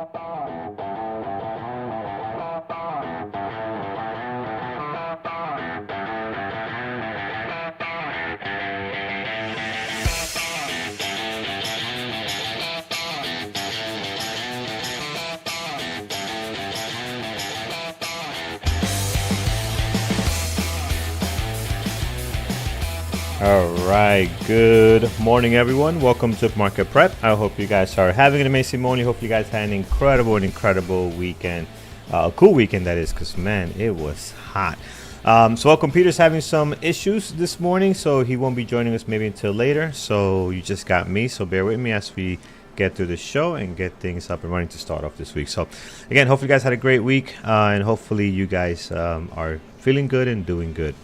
All right, good morning, everyone. Welcome to Market Prep. I hope you guys are having an amazing morning. Hope you guys had an incredible weekend. A cool weekend, that is, because, man, it was hot. So welcome. Peter's having some issues this morning, so he won't be joining us maybe until later. So you just got me, so bear with me as we get through the show and get things up and running to start off this week. So, again, hopefully you guys had a great week, and hopefully you guys are feeling good and doing good.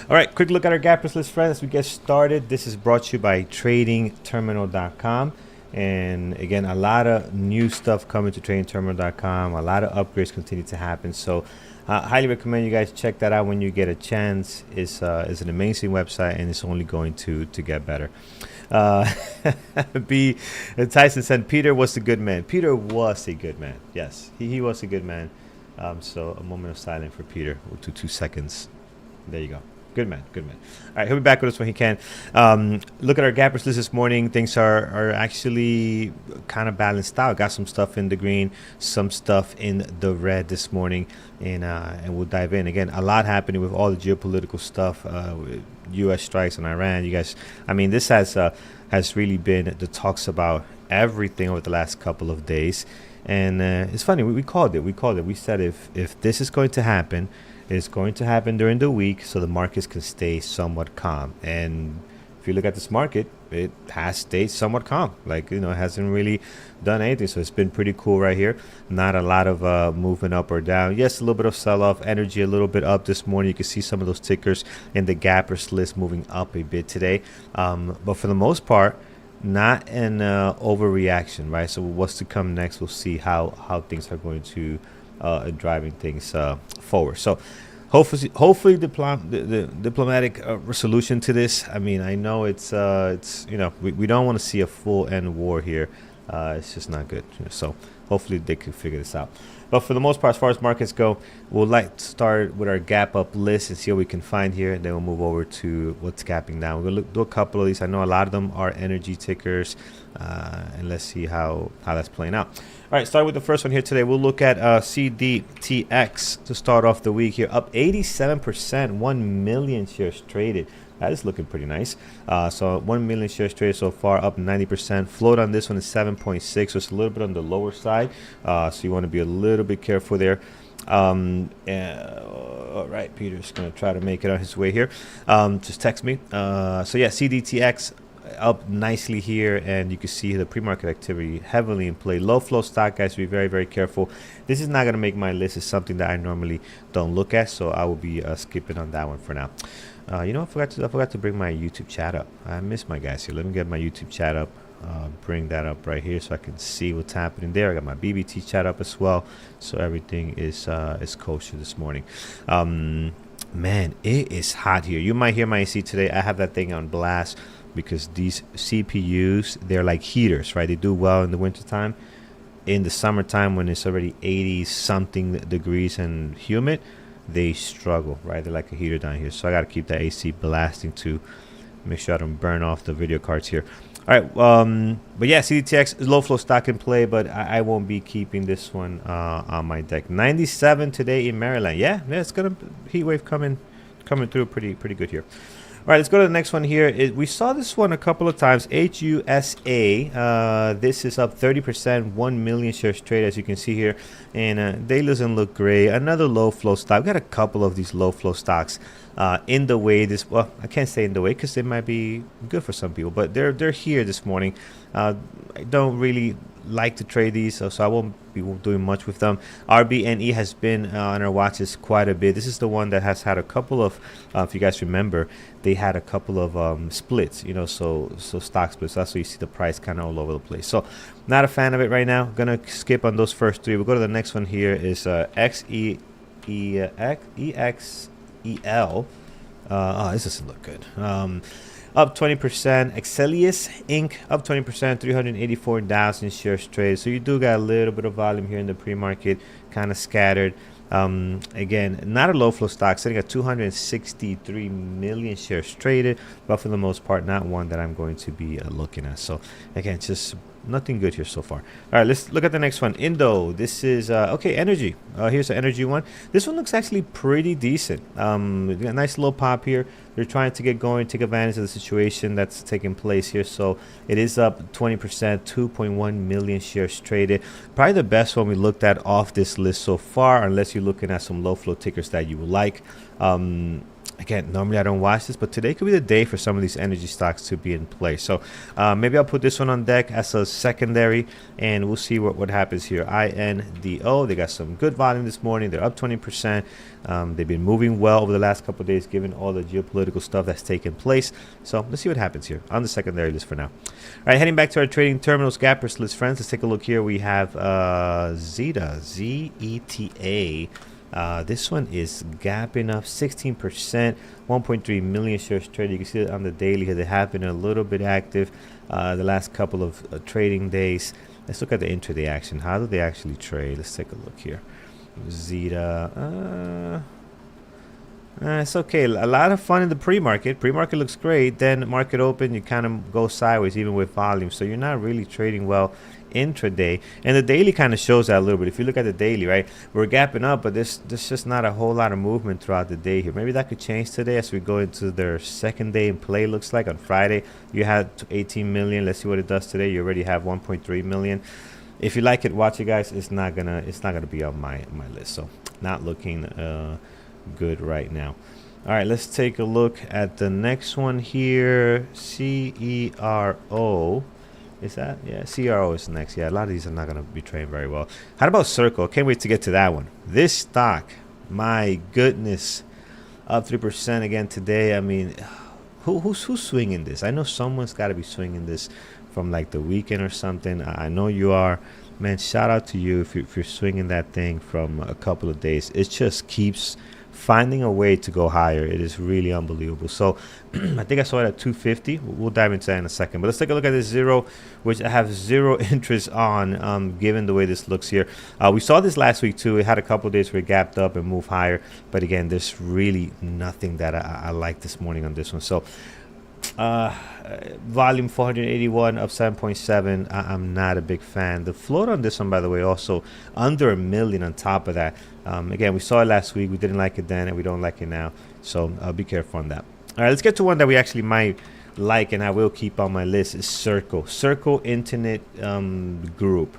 All right, quick look at our gappers list, friends, as we get started. This is brought to you by tradingterminal.com. And again, a lot of new stuff coming to tradingterminal.com. A lot of upgrades continue to happen. So highly recommend you guys check that out when you get a chance. It's an amazing website, and it's only going to get better. Tyson said Peter was a good man. Peter was a good man. Yes, he was a good man. So a moment of silence for Peter. We'll do 2 seconds. There you go. Good man, good man. All right, he'll be back with us when he can. Look at our gappers list this morning. Things are actually kind of balanced out. Got some stuff in the green, some stuff in the red this morning, and we'll dive in. Again, a lot happening with all the geopolitical stuff, with U.S. strikes on Iran. You guys, I mean, this has really been the talks about everything over the last couple of days. And it's funny, we called it. We said if this is going to happen, it's going to happen during the week so the markets can stay somewhat calm. And if you look at this market, it has stayed somewhat calm. Like, it hasn't really done anything. So it's been pretty cool right here. Not a lot of movement up or down. Yes, a little bit of sell-off. Energy a little bit up this morning. You can see some of those tickers in the gappers list moving up a bit today. But for the most part, not an overreaction, right? So what's to come next, we'll see how things are going to driving things forward. So hopefully the diplomatic resolution to this. I mean, I know it's we don't want to see a full end war here. It's just not good. So hopefully they can figure this out. But for the most part, as far as markets go, we'll like to start with our gap up list and see what we can find here. Then we'll move over to what's gapping down. We'll do a couple of these. I know a lot of them are energy tickers, and let's see how that's playing out. All right, starting with the first one here today, we'll look at CDTX to start off the week here. Up 87%, 1 million shares traded. That is looking pretty nice. So 1 million shares traded so far, up 90%. Float on this one is 7.6, so it's a little bit on the lower side. So you want to be a little bit careful there. All right, Peter's going to try to make it on his way here. Just text me. So yeah, CDTX up nicely here, and you can see the pre-market activity heavily in play. Low flow stock, guys, be very, very careful. This is not going to make my list. It's something that I normally don't look at, so I will be skipping on that one for now. I forgot to bring my YouTube chat up. I missed my guys here. Let me get my YouTube chat up. Bring that up right here so I can see what's happening there. I got my BBT chat up as well, so everything is kosher this morning. Man, it is hot here. You might hear my AC today. I have that thing on blast because these CPUs, they're like heaters, right? They do well in the wintertime. In the summertime, when it's already 80 something degrees and humid, they struggle, right? They're like a heater down here. So I got to keep that AC blasting to make sure I don't burn off the video cards here. All right. But yeah, CDTX is low flow stock in play, but I won't be keeping this one on my deck. 97 today in Maryland. Yeah, it's going to heat wave coming through pretty good here. All right, let's go to the next one here. We saw this one a couple of times. HUSA. This is up 30%, 1 million shares traded, as you can see here. And they doesn't look great. Another low flow stock. We've got a couple of these low flow stocks in the way. Well, I can't say in the way because they might be good for some people, but they're here this morning. I don't really like to trade these, so I won't be doing much with them. RBNE has been on our watches quite a bit. This is the one that has had a couple of, if you guys remember, they had a couple of splits, so stock splits. That's why you see the price kind of all over the place. So not a fan of it right now. Gonna skip on those first three. We'll go to the next one here. Is XEXEL. This doesn't look good. up 20%. Exelius Inc. up 20%, 384,000 shares traded. So you do got a little bit of volume here in the pre-market, kind of scattered. Again, not a low flow stock, sitting at 263 million shares traded, but for the most part, not one that I'm going to be looking at. So again, just nothing good here so far. All right, let's look at the next one. Indo. This is okay. Energy. Here's the energy one. This one looks actually pretty decent. Got a nice little pop here. They're trying to get going, take advantage of the situation that's taking place here. So it is up 20%, 2.1 million shares traded. Probably the best one we looked at off this list so far, unless you're looking at some low flow tickers that you would like. Again, normally I don't watch this, but today could be the day for some of these energy stocks to be in play. So maybe I'll put this one on deck as a secondary, and we'll see what happens here. INDO, they got some good volume this morning. They're up 20%. They've been moving well over the last couple of days, given all the geopolitical stuff that's taken place. So let's see what happens here on the secondary list for now. All right, heading back to our trading terminals gappers list, friends. Let's take a look here. We have Zeta, Z-E-T-A. This one is gapping up 16%, 1.3 million shares traded. You can see it on the daily here. They have been a little bit active the last couple of trading days. Let's look at the intraday action. How do they actually trade? Let's take a look here. Zeta. It's okay. A lot of fun in the pre-market. Pre-market looks great. Then market open, you kind of go sideways even with volume. So you're not really trading well intraday. And the daily kind of shows that a little bit. If you look at the daily, right, we're gapping up, but there's just not a whole lot of movement throughout the day here. Maybe that could change today as we go into their second day in play. Looks like on Friday you had 18 million. Let's see what it does today. You already have 1.3 million. If you like it, watch it, guys. It's not gonna be on my list. So not looking good right now. All right, let's take a look at the next one here. CERO. Is that? Yeah, CRO is next. Yeah, a lot of these are not going to be trading very well. How about Circle? Can't wait to get to that one. This stock, my goodness, up 3% again today. I mean, who's swinging this? I know someone's got to be swinging this from like the weekend or something. I know you are. Man, shout out to you if you're swinging that thing from a couple of days. It just keeps finding a way to go higher. It is really unbelievable. So I think I saw it at 250. We'll dive into that in a second, but let's take a look at this zero, which I have zero interest on, given the way this looks here. We saw this last week too. It had a couple of days where it gapped up and moved higher, but again, there's really nothing that I like this morning on this one. So volume 481 of 7.7. I'm not a big fan. The float on this one, by the way, also under 1 million on top of that. Again, we saw it last week. We didn't like it then, and we don't like it now. So be careful on that. All right, let's get to one that we actually might like, and I will keep on my list. Is Circle Internet Group.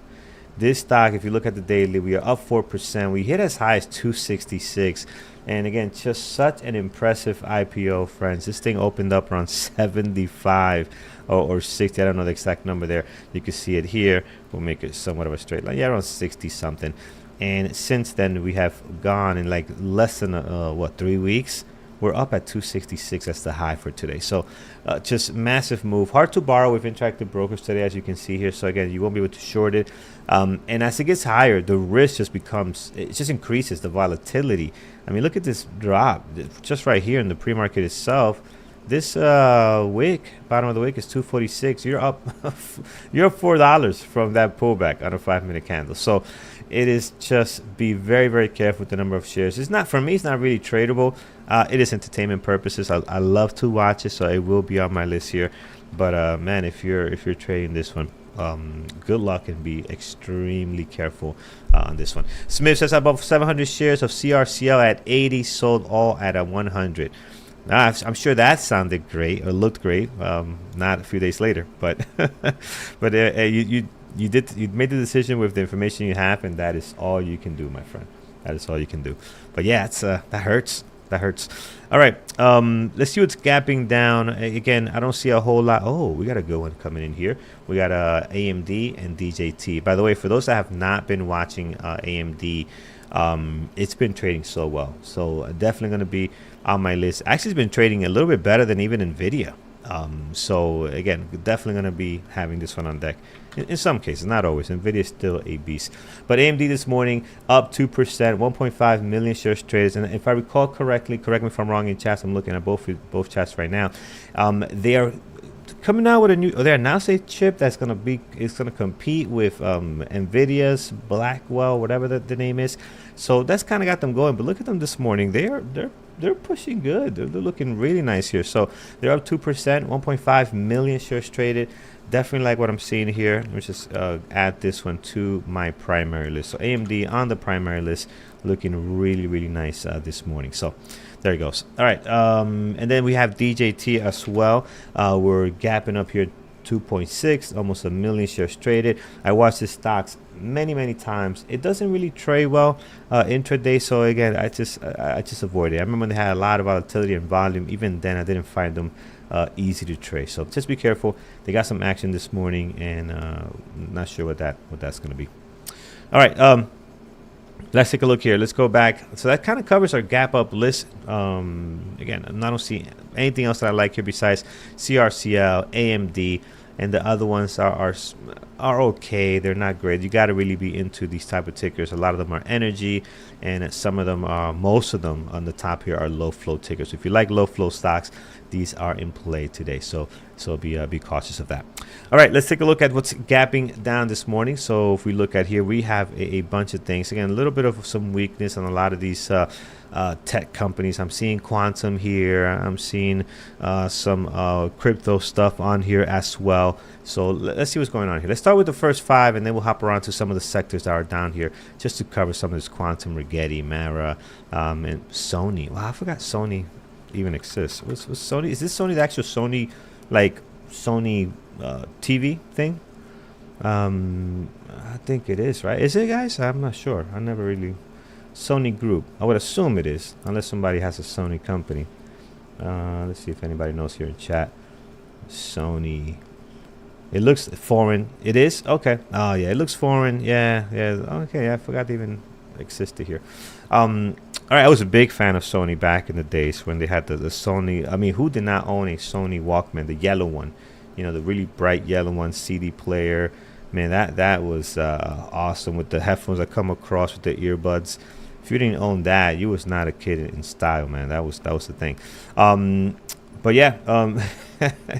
This stock, if you look at the daily, we are up 4%. We hit as high as 266. And again, just such an impressive IPO, friends. This thing opened up around 75 or 60. I don't know the exact number there. You can see it here. We'll make it somewhat of a straight line. Yeah, around 60 something. And since then, we have gone in like less than, 3 weeks. We're up at 266. That's the high for today. So just massive move. Hard to borrow with Interactive Brokers today, as you can see here. So again, you won't be able to short it. And as it gets higher, the risk just increases the volatility. I mean, look at this drop just right here in the pre-market itself. This wick, bottom of the wick, is 246. You're up $4 from that pullback on a 5-minute candle. So it is just be very, very careful with the number of shares. It's not, for me, it's not really tradable. It is entertainment purposes. I love to watch it, so it will be on my list here. But man, if you're trading this one, good luck and be extremely careful on this one. Smith says above 700 shares of CRCL at 80, sold all at a 100. I'm sure that sounded great or looked great. Not a few days later, but but you made the decision with the information you have, and that is all you can do, my friend. That is all you can do. But yeah, it's that hurts. That hurts. All right, let's see what's gapping down. Again, I don't see a whole lot. Oh, we got a good one coming in here. We got AMD and DJT. By the way, for those that have not been watching AMD, it's been trading so well. So definitely going to be on my list. Actually, it's been trading a little bit better than even NVIDIA. So again, definitely going to be having this one on deck. In some cases, not always. Nvidia is still a beast. But AMD this morning up 2%, 1.5 million shares traded. And if I recall correctly, correct me if I'm wrong in chats. I'm looking at both chats right now. They are coming out with a new. They announced a chip that's going to compete with Nvidia's Blackwell, whatever the name is. So that's kind of got them going. But look at them this morning. They're pushing good. They're looking really nice here. So they're up 2%, 1.5 million shares traded. Definitely like what I'm seeing here. Let me just add this one to my primary list. So AMD on the primary list, looking really, really nice this morning. So there it goes. All right. And then we have DJT as well. We're gapping up here 2.6, almost a million shares traded. I watched the stocks many times. It doesn't really trade well intraday, so again, I just avoid it. I remember when they had a lot of volatility and volume. Even then, I didn't find them easy to trade. So just be careful. They got some action this morning, and not sure what that's going to be. All right. Let's take a look here. Let's go back. So that kind of covers our gap up list. Again, I don't see anything else that I like here besides CRCL, AMD, and the other ones are okay. They're not great. You got to really be into these type of tickers. A lot of them are energy, and some of them are, most of them on the top here are low flow tickers. So if you like low flow stocks, these are in play today. So be cautious of that. All right, let's take a look at what's gapping down this morning. So if we look at here, we have a bunch of things. Again, a little bit of some weakness on a lot of these tech companies. I'm seeing quantum here. I'm seeing some crypto stuff on here as well. So let's see what's going on here. Let's start with the first five, and then we'll hop around to some of the sectors that are down here just to cover some of this quantum, Rigetti, Mara, and Sony. Wow, I forgot Sony even exists. What's Sony? Is this Sony, the actual Sony, like Sony TV thing? I think it is, right? Is it, guys? I'm not sure. I never really... Sony Group. I would assume it is, unless somebody has a Sony company. Let's see if anybody knows here in chat. Sony. It looks foreign. It is? Okay. Oh, yeah. It looks foreign. Yeah. Okay. I forgot to even existed here. All right. I was a big fan of Sony back in the days when they had the Sony. I mean, who did not own a Sony Walkman? The yellow one. You know, the really bright yellow one, CD player. Man, that was awesome with the headphones that come across with the earbuds. If you didn't own that, you was not a kid in style, man. That was the thing. But yeah,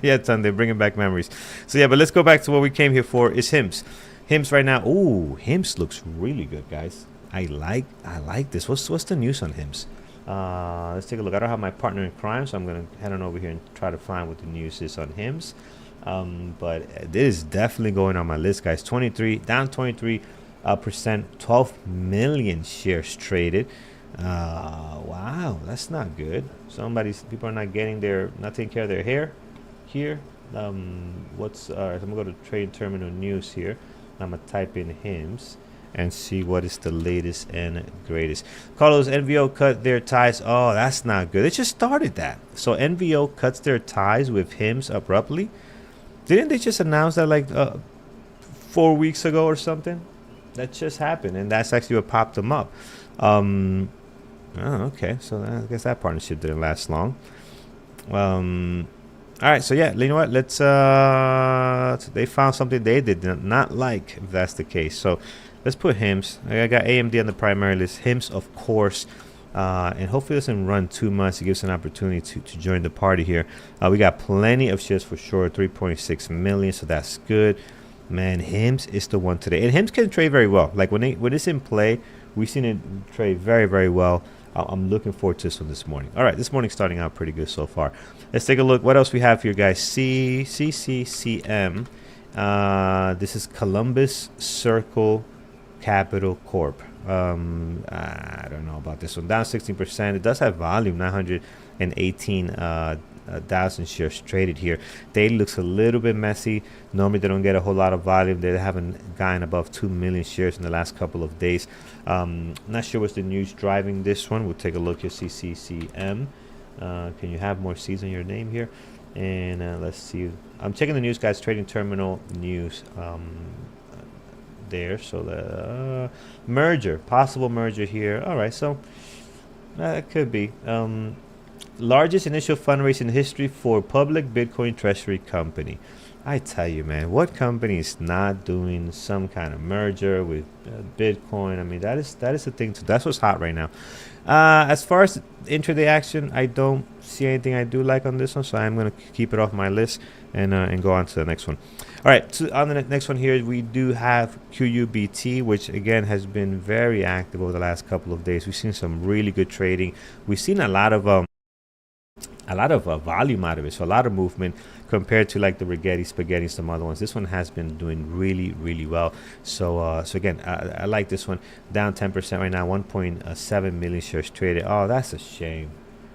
yeah, son, they're bringing back memories. So yeah, but let's go back to what we came here for. Is HIMS. HIMS right now. Ooh, HIMS looks really good, guys. I like this. What's the news on HIMS? Let's take a look. I don't have my partner in crime, so I'm gonna head on over here and try to find what the news is on HIMS. But this is definitely going on my list, guys. 23%, 12 million shares traded. Wow, that's not good. People are not taking care of their hair here. I'm gonna go to trade terminal news here. I'm gonna type in HIMS and see what is the latest and greatest. Carlos, NVO cut their ties. Oh, that's not good. They just started that. So NVO cuts their ties with HIMS abruptly. Didn't they just announce that like 4 weeks ago or something? That just happened, and that's actually what popped them up. Oh, okay. So I guess that partnership didn't last long. All right. So yeah, you know what? Let's. They found something they did not like. If that's the case, so let's put HIMS. I got AMD on the primary list. HIMS, of course. And hopefully it doesn't run too much. It gives an opportunity to join the party here. We got plenty of shares for sure, 3.6 million, so that's good. Man, HIMS is the one today. And HIMS can trade very well. Like when it's in play, we've seen it trade very, very well. I'm looking forward to this one this morning. All right, this morning's starting out pretty good so far. Let's take a look. What else we have here, guys? CCCM. This is Columbus Circle Capital Corp. I don't know about this one. Down 16%. It does have volume, 918,000 shares traded here. Daily looks a little bit messy. Normally they don't get a whole lot of volume. They haven't gotten above 2 million shares in the last couple of days. Not sure what's the news driving this one. We'll take a look here. CCCM. Can you have more C's on your name here? And let's see. I'm checking the news, guys. Trading terminal news. There, so the possible merger here. All right, so that could be. Largest initial fundraising in history for public Bitcoin treasury company. I tell you, man, what company is not doing some kind of merger with Bitcoin? I mean, that is the thing. That's what's hot right now. As far as intraday action, I don't see anything I do like on this one, so I'm gonna keep it off my list and go on to the next one. All right, so on the next one here, we do have QUBT, which again has been very active over the last couple of days. We've seen some really good trading. We've seen a lot of volume out of it, so a lot of movement compared to like the Rigetti, Spaghetti, some other ones. This one has been doing really well. So again, I like this one. Down 10% right now, 1.7 million shares traded. Oh, that's a shame.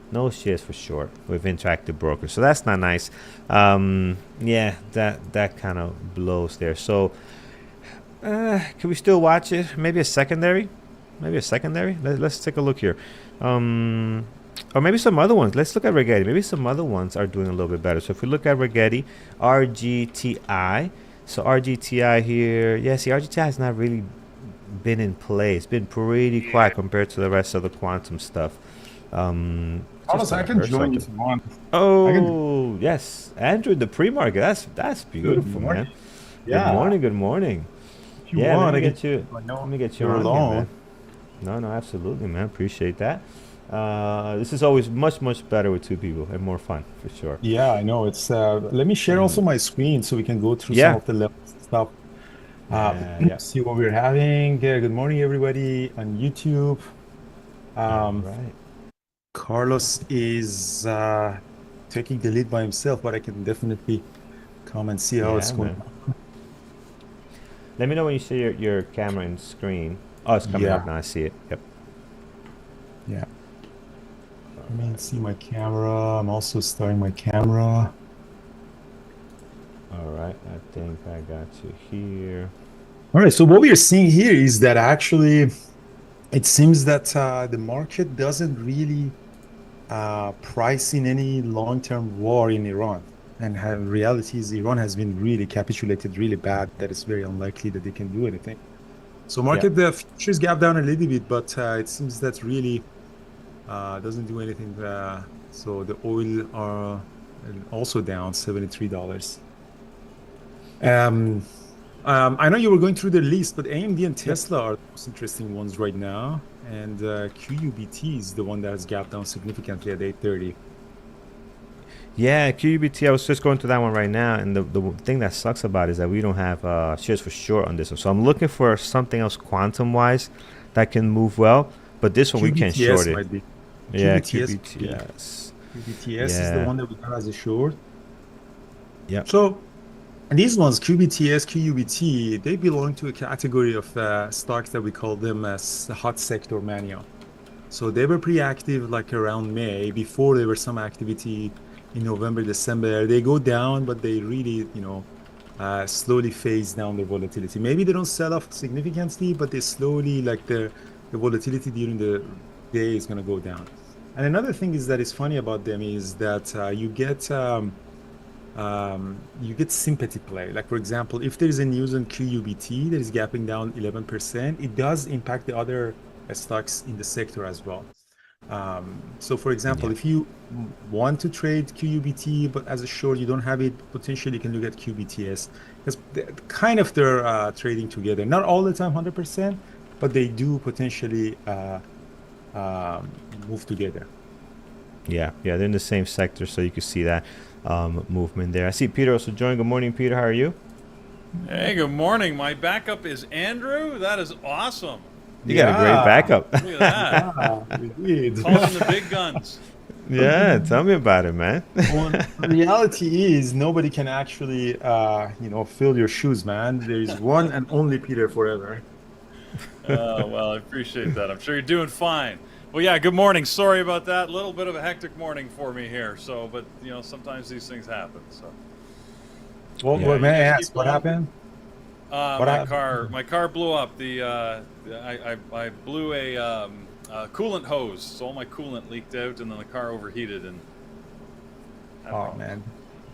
No shares for short with Interactive Brokers, so that's not nice. Yeah, that kind of blows there. So can we still watch it? Maybe a secondary. Let's take a look here. Or maybe some other ones. Let's look at Rigetti. Maybe some other ones are doing a little bit better. So if we look at Rigetti, RGTI. So RGTI here. Yeah, see, RGTI has not really been in play. It's been pretty quiet compared to the rest of the quantum stuff. Carlos, I can join you if you want. Oh, yes. Andrew, the pre-market. That's beautiful, man. Yeah. Good morning. If you want, let me get you on here, man. No, absolutely, man. Appreciate that. This is always much better with two people and more fun for sure. Yeah, I know. It's let me share also my screen so we can go through some of the levels and stuff. See what we're having. Good morning, everybody on YouTube. Right. Carlos is taking the lead by himself, but I can definitely come and see how it's going. Let me know when you see your camera and screen. Oh, it's coming up now. I see it. Yep. Yeah. Let me see my camera. I'm also starting my camera. All right. I think I got you here. All right. So what we are seeing here is that actually it seems that the market doesn't really price in any long-term war in Iran. And reality is Iran has been really capitulated really bad, that it's very unlikely that they can do anything. So the futures gap down a little bit, but it seems that really doesn't do anything. So the oil are also down $73. I know you were going through the list, but AMD and Tesla are the most interesting ones right now. And QUBT is the one that has gapped down significantly at 8:30. Yeah, QUBT, I was just going to that one right now. And the thing that sucks about it is that we don't have shares for short on this one. So I'm looking for something else quantum-wise that can move well. But this one, we can't short it. Might be. Yeah, QBTS. QBTS is the one that we have as a short. Yeah. So these ones, QBTS, QUBT, they belong to a category of stocks that we call them as hot sector mania. So they were pretty active like around May. Before there was some activity in November, December. They go down, but they really, slowly phase down their volatility. Maybe they don't sell off significantly, but they slowly, like the volatility during the day is going to go down. And another thing is that is funny about them is that you get sympathy play. Like, for example, if there is a news on QUBT that is gapping down 11%, it does impact the other stocks in the sector as well. So, for example, if you want to trade QUBT, but as a short, you don't have it, potentially you can look at QBTS. Because they're trading together. Not all the time, 100%, but they do potentially move together. Yeah, they're in the same sector, so you can see that movement there. I see Peter also joined. Good morning, Peter. How are you? Hey, good morning. My backup is Andrew. That is awesome. You got a great backup. Look at that. We did. Calling the big guns. Yeah, tell me about it, man. Well, the reality is nobody can actually, fill your shoes, man. There is one and only Peter forever. Well, I appreciate that. I'm sure you're doing fine. Well, yeah, good morning. Sorry about that. A little bit of a hectic morning for me here. So, but, sometimes these things happen. So. Well, may I ask, what happened? My car blew up. I blew a coolant hose, so all my coolant leaked out, and then the car overheated. And oh man,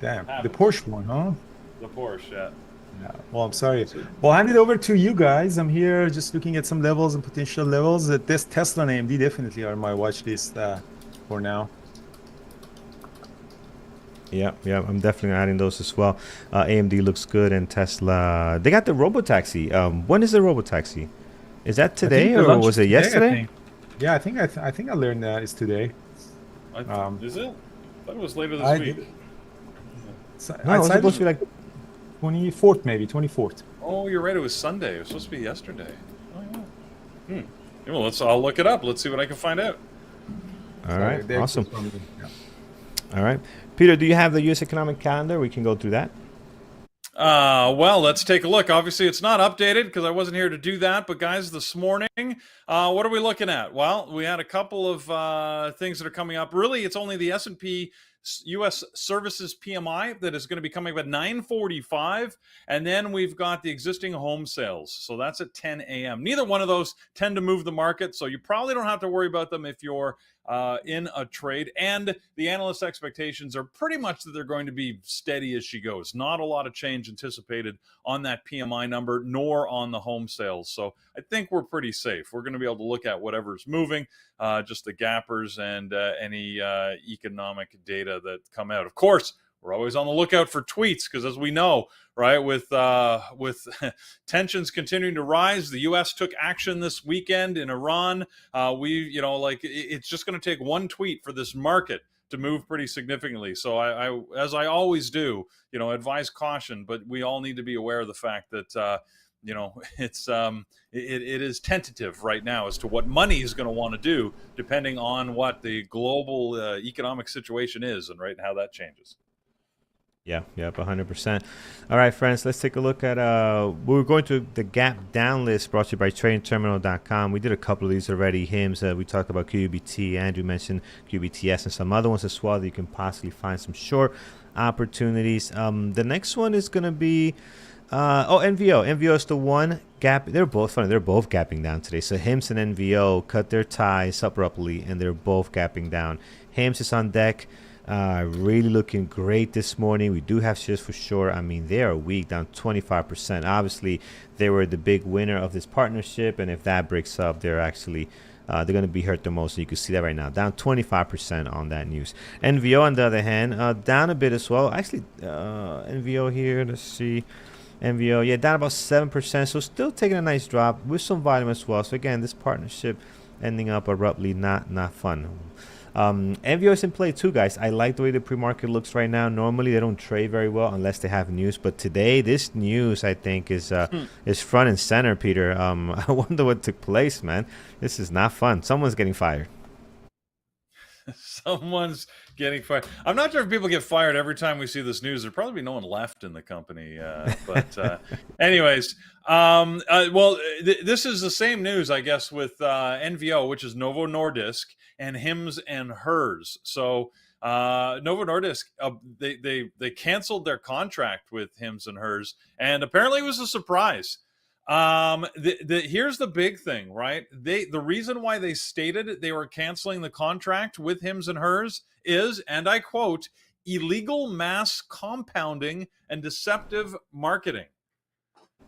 damn, the Porsche one, huh? The Porsche, yeah. Yeah. Well, I'm sorry. Well, I'll hand it over to you guys. I'm here just looking at some levels and potential levels. This Tesla and AMD definitely are my watch list for now. Yeah, yeah, I'm definitely adding those as well. AMD looks good, and Tesla. They got the Robotaxi. When is the Robotaxi? Is that I think today the or launch is was it today. I yesterday? think. Yeah, I think I learned that it's today. Is it? I thought it was later this I week. No, it was said supposed to be like. 24th, maybe 24th. Oh, you're right. It was Sunday. It was supposed to be yesterday. Oh, yeah. Yeah, well, I'll look it up. Let's see what I can find out. All right, they're awesome. confirming, yeah. All right, Peter, do you have the U.S. economic calendar? We can go through that. Well, let's take a look. Obviously, it's not updated because I wasn't here to do that. But guys, this morning, what are we looking at? Well, we had a couple of things that are coming up. Really, it's only the S&P U.S. Services PMI that is going to be coming up at 9:45, and then we've got the existing home sales. So that's at 10 a.m. Neither one of those tend to move the market, so you probably don't have to worry about them if you're in a trade. And the analyst expectations are pretty much that they're going to be steady as she goes. Not a lot of change anticipated on that PMI number, nor on the home sales. So I think we're pretty safe. We're going to be able to look at whatever's moving, just the gappers and any economic data that come out. Of course, we're always on the lookout for tweets because, as we know, right, with tensions continuing to rise, the U.S. took action this weekend in Iran. It's just going to take one tweet for this market to move pretty significantly. So I as I always do, advise caution, but we all need to be aware of the fact that it is tentative right now as to what money is going to want to do, depending on what the global economic situation is and how that changes. Yeah, yep, 100%. All right, friends, let's take a look at we're going to the gap down list brought to you by tradingterminal.com. We did a couple of these already. HIMS, we talked about QBT. Andrew mentioned QBTS and some other ones as well that you can possibly find some short opportunities. The next one is going to be NVO. NVO is the one gap. They're both funny. They're both gapping down today. So HIMS and NVO cut their ties abruptly, and they're both gapping down. HIMS is on deck. Really looking great this morning. We do have shares for sure. I mean, they are weak, down 25%. Obviously, they were the big winner of this partnership, and if that breaks up, they're actually they're going to be hurt the most. So you can see that right now, down 25% on that news. NVO, on the other hand, down a bit as well. Actually, NVO here, let's see. NVO, yeah, down about 7%. So still taking a nice drop with some volume as well. So again, this partnership ending up abruptly, not fun. NVO is in play too, guys. I like the way the pre-market looks right now. Normally they don't trade very well unless they have news, but today this news I think is front and center, Peter. I wonder what took place, man. This is not fun. Someone's getting fired. Someone's getting fired. I'm not sure if people get fired every time we see this news. There'd probably be no one left in the company. Anyways, this is the same news, I guess, with NVO, which is Novo Nordisk, and HIMS and HERS. So Novo Nordisk, they canceled their contract with HIMS and HERS, and apparently it was a surprise. Here's the big thing, right? The reason why they stated they were canceling the contract with HIMS and HERS is, and I quote, illegal mass compounding and deceptive marketing.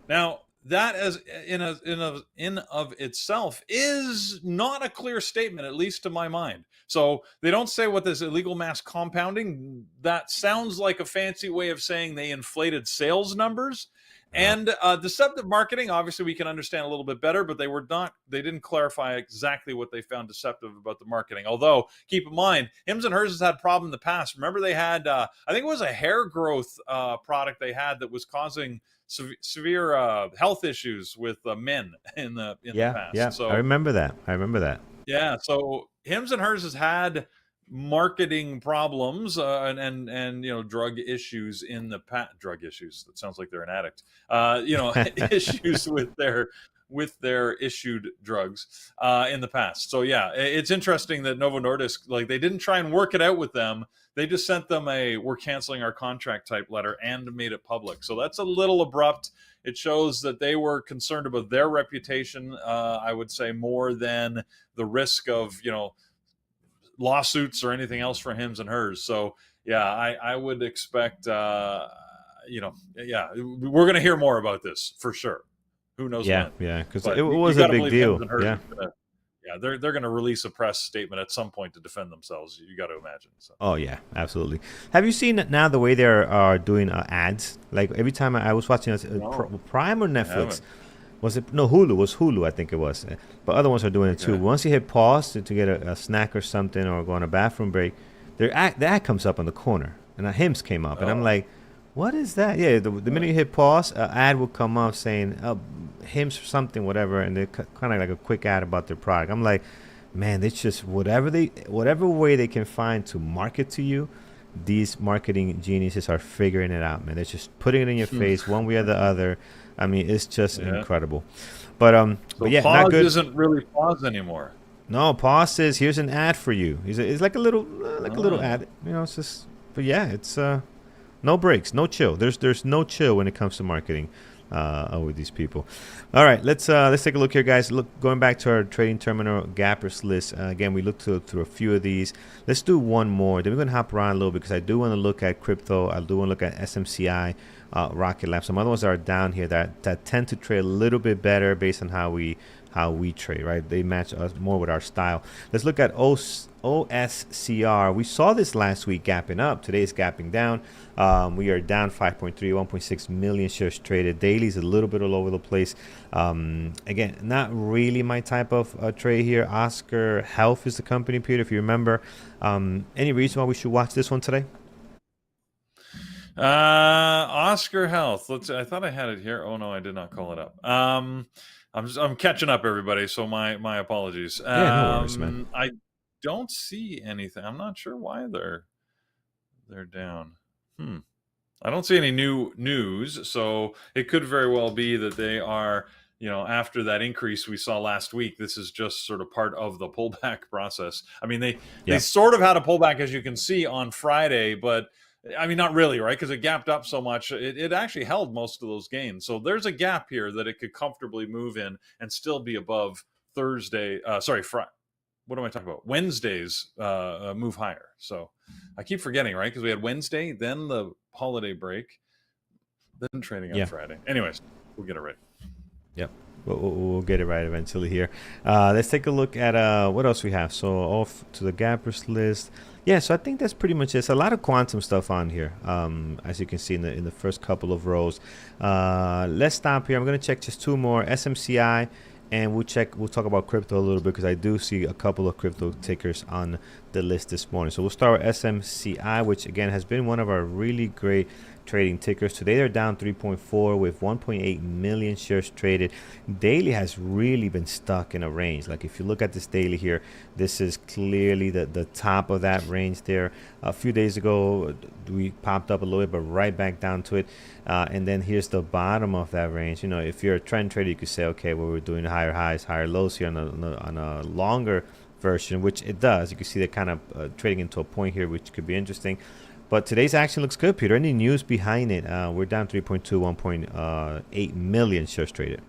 Now, that as in of itself is not a clear statement, at least to my mind. So they don't say what this illegal mass compounding, that sounds like a fancy way of saying they inflated sales numbers. And deceptive marketing, obviously, we can understand a little bit better, but they didn't clarify exactly what they found deceptive about the marketing. Although, keep in mind, HIMS and HERS has had a problem in the past. Remember, they had, I think it was a hair growth product they had that was causing severe health issues with men in the past. Yeah, so, I remember that. Yeah, so HIMS and HERS has had marketing problems and drug issues in the drug issues. That sounds like they're an addict. Issues with their issued drugs in the past. So yeah, it's interesting that Novo Nordisk, they didn't try and work it out with them. They just sent them we're canceling our contract type letter and made it public. So that's a little abrupt. It shows that they were concerned about their reputation, I would say, more than the risk of, lawsuits or anything else for HIMS and HERS. So yeah, I would expect, we're going to hear more about this for sure. Who knows when? Yeah, because it was a big deal. yeah, they're going to release a press statement at some point to defend themselves. You got to imagine. So. Oh yeah, absolutely. Have you seen now the way they are doing ads? Like every time I was watching No, Prime or I Netflix, haven't. was it no Hulu? Was Hulu? I think it was. But other ones are doing it too. Okay. Once you hit pause to get a snack or something or go on a bathroom break, the ad comes up on the corner, and a hymns came up, and I'm Oh, like, what is that? Yeah, the minute really? you hit pause, an ad will come up saying hymns or something, whatever, and they kind of like a quick ad about their product. I'm like, man, it's just whatever way they can find to market to you. These marketing geniuses are figuring it out, man. They're just putting it in your face one way or the other. I mean, it's just Yeah. incredible. But So yeah, not pause good. isn't really pause anymore. No, pause says here's an ad for you. It's like a little Oh. ad. It's just. But yeah, it's no breaks, no chill. There's no chill when it comes to marketing with these people. All right, let's take a look here, guys. Look, going back to our trading terminal gappers list. Again, we looked through a few of these. Let's do one more. Then we're gonna hop around a little because I do want to look at crypto. I do want to look at SMCI, Rocket Lab. Some other ones are down here that tend to trade a little bit better based on how we trade, right? They match us more with our style. Let's look at OSCR. We saw this last week gapping up. Today's gapping down. We are down 5.3, 1.6 million shares traded. Daily is a little bit all over the place. Again, not really my type of trade here. Oscar Health is the company, Peter, if you remember. Any reason why we should watch this one today? Oscar Health. I thought I had it here. Oh no, I did not call it up. I'm catching up, everybody. So my apologies. Yeah, no worries, man. I don't see anything. I'm not sure why they're down. I don't see any new news, so it could very well be that they are, after that increase we saw last week, this is just sort of part of the pullback process. I mean, they Yeah. sort of had a pullback, as you can see on Friday, but I mean, not really, right? Because it gapped up so much, it actually held most of those gains. So there's a gap here that it could comfortably move in and still be above Thursday. Friday. What am I talking about? Wednesday's move higher. So I keep forgetting, right? Because we had Wednesday, then the holiday break, then trading on Yeah. Friday. Anyways, we'll get it right. Yep. We'll get it right eventually here. Let's take a look at what else we have. So off to the gappers list. Yeah, so I think that's pretty much it. It's a lot of quantum stuff on here, as you can see in the first couple of rows. Let's stop here. I'm going to check just two more. SMCI, and we'll talk about crypto a little bit because I do see a couple of crypto tickers on the list this morning. So we'll start with SMCI, which again has been one of our really great trading tickers. Today they're down 3.4 with 1.8 million shares traded. Daily has really been stuck in a range. Like if you look at this daily here, this is clearly the top of that range there. A few days ago we popped up a little bit, but right back down to it. And then here's the bottom of that range. If you're a trend trader, you could say, okay, well, we're doing higher highs, higher lows here on a longer version, which it does. You can see they're kind of trading into a point here, which could be interesting. But today's action looks good, Peter. Any news behind it? We're down 3.2, 1.8 million shares traded.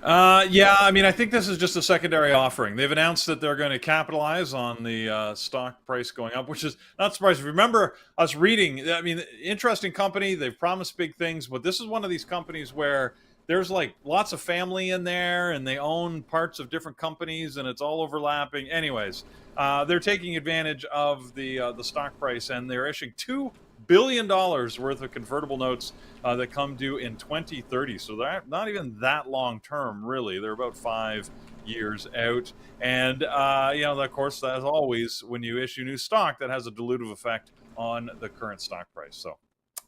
Yeah, I mean, I think this is just a secondary offering. They've announced that they're going to capitalize on the stock price going up, which is not surprising. Remember us reading, I mean, interesting company. They've promised big things, but this is one of these companies where there's like lots of family in there and they own parts of different companies and it's all overlapping. Anyways, they're taking advantage of the stock price and they're issuing $2 billion worth of convertible notes that come due in 2030. So they're not even that long term, really. They're about 5 years out. And, of course, as always, when you issue new stock, that has a dilutive effect on the current stock price. So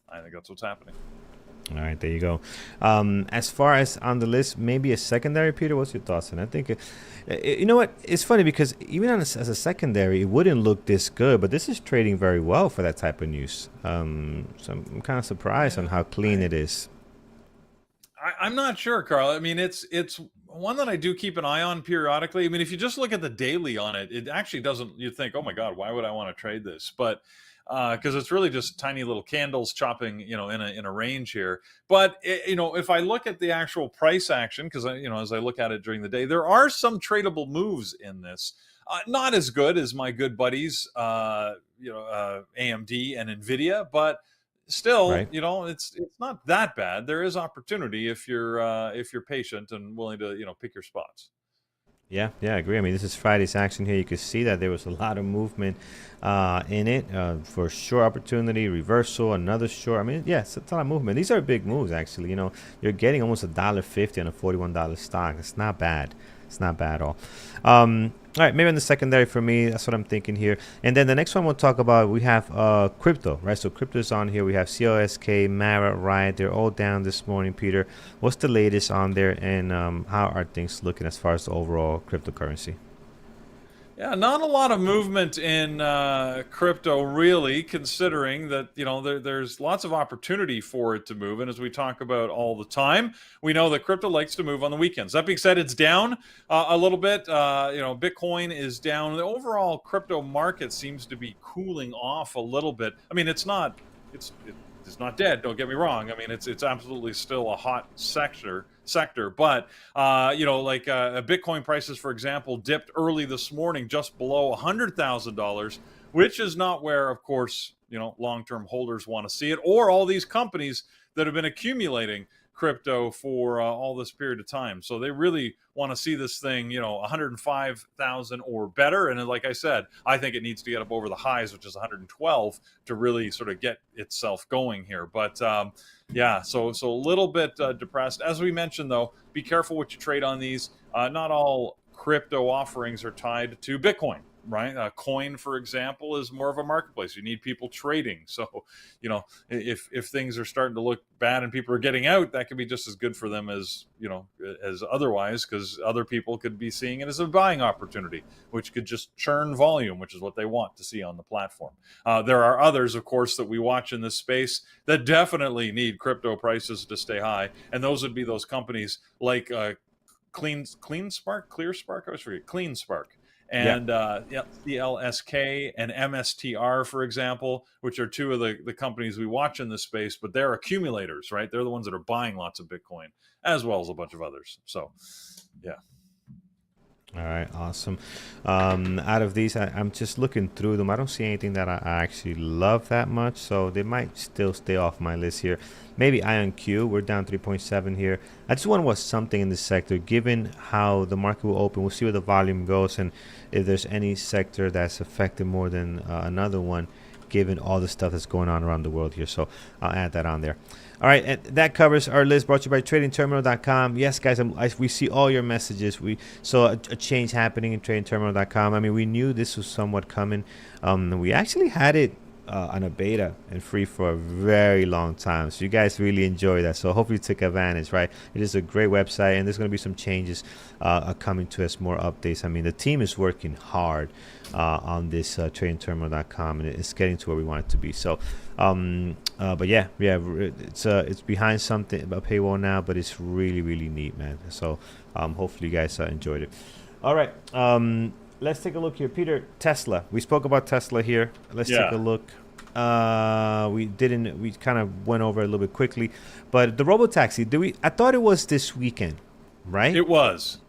I think that's what's happening. All right, there you go. As far as on the list, maybe a secondary, Peter. What's your thoughts on it? I think, you know what? It's funny because even as a secondary, it wouldn't look this good, but this is trading very well for that type of news. So I'm kind of surprised on how clean it is. I'm not sure, Carl. I mean, it's one that I do keep an eye on periodically. I mean, if you just look at the daily on it, it actually doesn't. You think, oh my God, why would I want to trade this? But because it's really just tiny little candles chopping, in a range here. But if I look at the actual price action, because as I look at it during the day, there are some tradable moves in this. Not as good as my good buddies, AMD and Nvidia, but still, Right. it's not that bad. There is opportunity if you're patient and willing to pick your spots. Yeah, yeah, I agree. I mean, this is Friday's action here. You could see that there was a lot of movement in it for short opportunity, reversal, another short. I mean, yes, it's a lot of movement. These are big moves, actually. You know, you're getting almost $1.50 on a $41 stock. It's not bad. It's not bad at all. All right, maybe in the secondary for me, that's what I'm thinking here. And then the next one we'll talk about, we have crypto, right? So crypto is on here. We have COSK, Mara, Riot. They're all down this morning, Peter. What's the latest on there, and how are things looking as far as the overall cryptocurrency? Yeah, not a lot of movement in crypto, really, considering that there's lots of opportunity for it to move. And as we talk about all the time, we know that crypto likes to move on the weekends. That being said, it's down a little bit. Bitcoin is down. The overall crypto market seems to be cooling off a little bit. I mean, it's not dead. Don't get me wrong. I mean, it's absolutely still a hot sector, but Bitcoin prices, for example, dipped early this morning just below $100,000, which is not where, of course, long-term holders want to see it, or all these companies that have been accumulating crypto for all this period of time. So they really want to see this thing, 105,000 or better. And like I said, I think it needs to get up over the highs, which is 112, to really sort of get itself going here. But yeah, so a little bit depressed. As we mentioned, though, be careful what you trade on these. Not all crypto offerings are tied to Bitcoin, right? Coin, for example, is more of a marketplace. You need people trading. So, if things are starting to look bad and people are getting out, that could be just as good for them as otherwise, because other people could be seeing it as a buying opportunity, which could just churn volume, which is what they want to see on the platform. There are others, of course, that we watch in this space that definitely need crypto prices to stay high, and those would be those companies like Clean Spark, Clear Spark, I always forget, Clean Spark, Yeah. and CLSK and MSTR, for example, which are two of the companies we watch in this space, but they're accumulators, right? They're the ones that are buying lots of Bitcoin, as well as a bunch of others. So, yeah. All right, awesome. Out of these, I'm just looking through them. I don't see anything that I actually love that much, so they might still stay off my list here. Maybe IonQ, we're down 3.7 here. I just want to watch something in this sector, given how the market will open. We'll see where the volume goes, and if there's any sector that's affected more than another one, given all the stuff that's going on around the world here. So I'll add that on there. All right, and that covers our list brought to you by tradingterminal.com. Yes, guys, we see all your messages. We saw a change happening in tradingterminal.com. I mean, we knew this was somewhat coming. We actually had it on a beta and free for a very long time, so you guys really enjoy that. So hopefully you took advantage, right? It is a great website, and there's going to be some changes coming to us, more updates. I mean, the team is working hard on this tradingterminal.com, and it's getting to where we want it to be. So but yeah, it's behind something, a paywall now, but it's really neat, man. So hopefully you guys enjoyed it. All right, let's take a look here, Peter. Tesla, we spoke about Tesla here. Let's take a look. We kind of went over it a little bit quickly, but the Robotaxi, I thought it was this weekend, right? It was.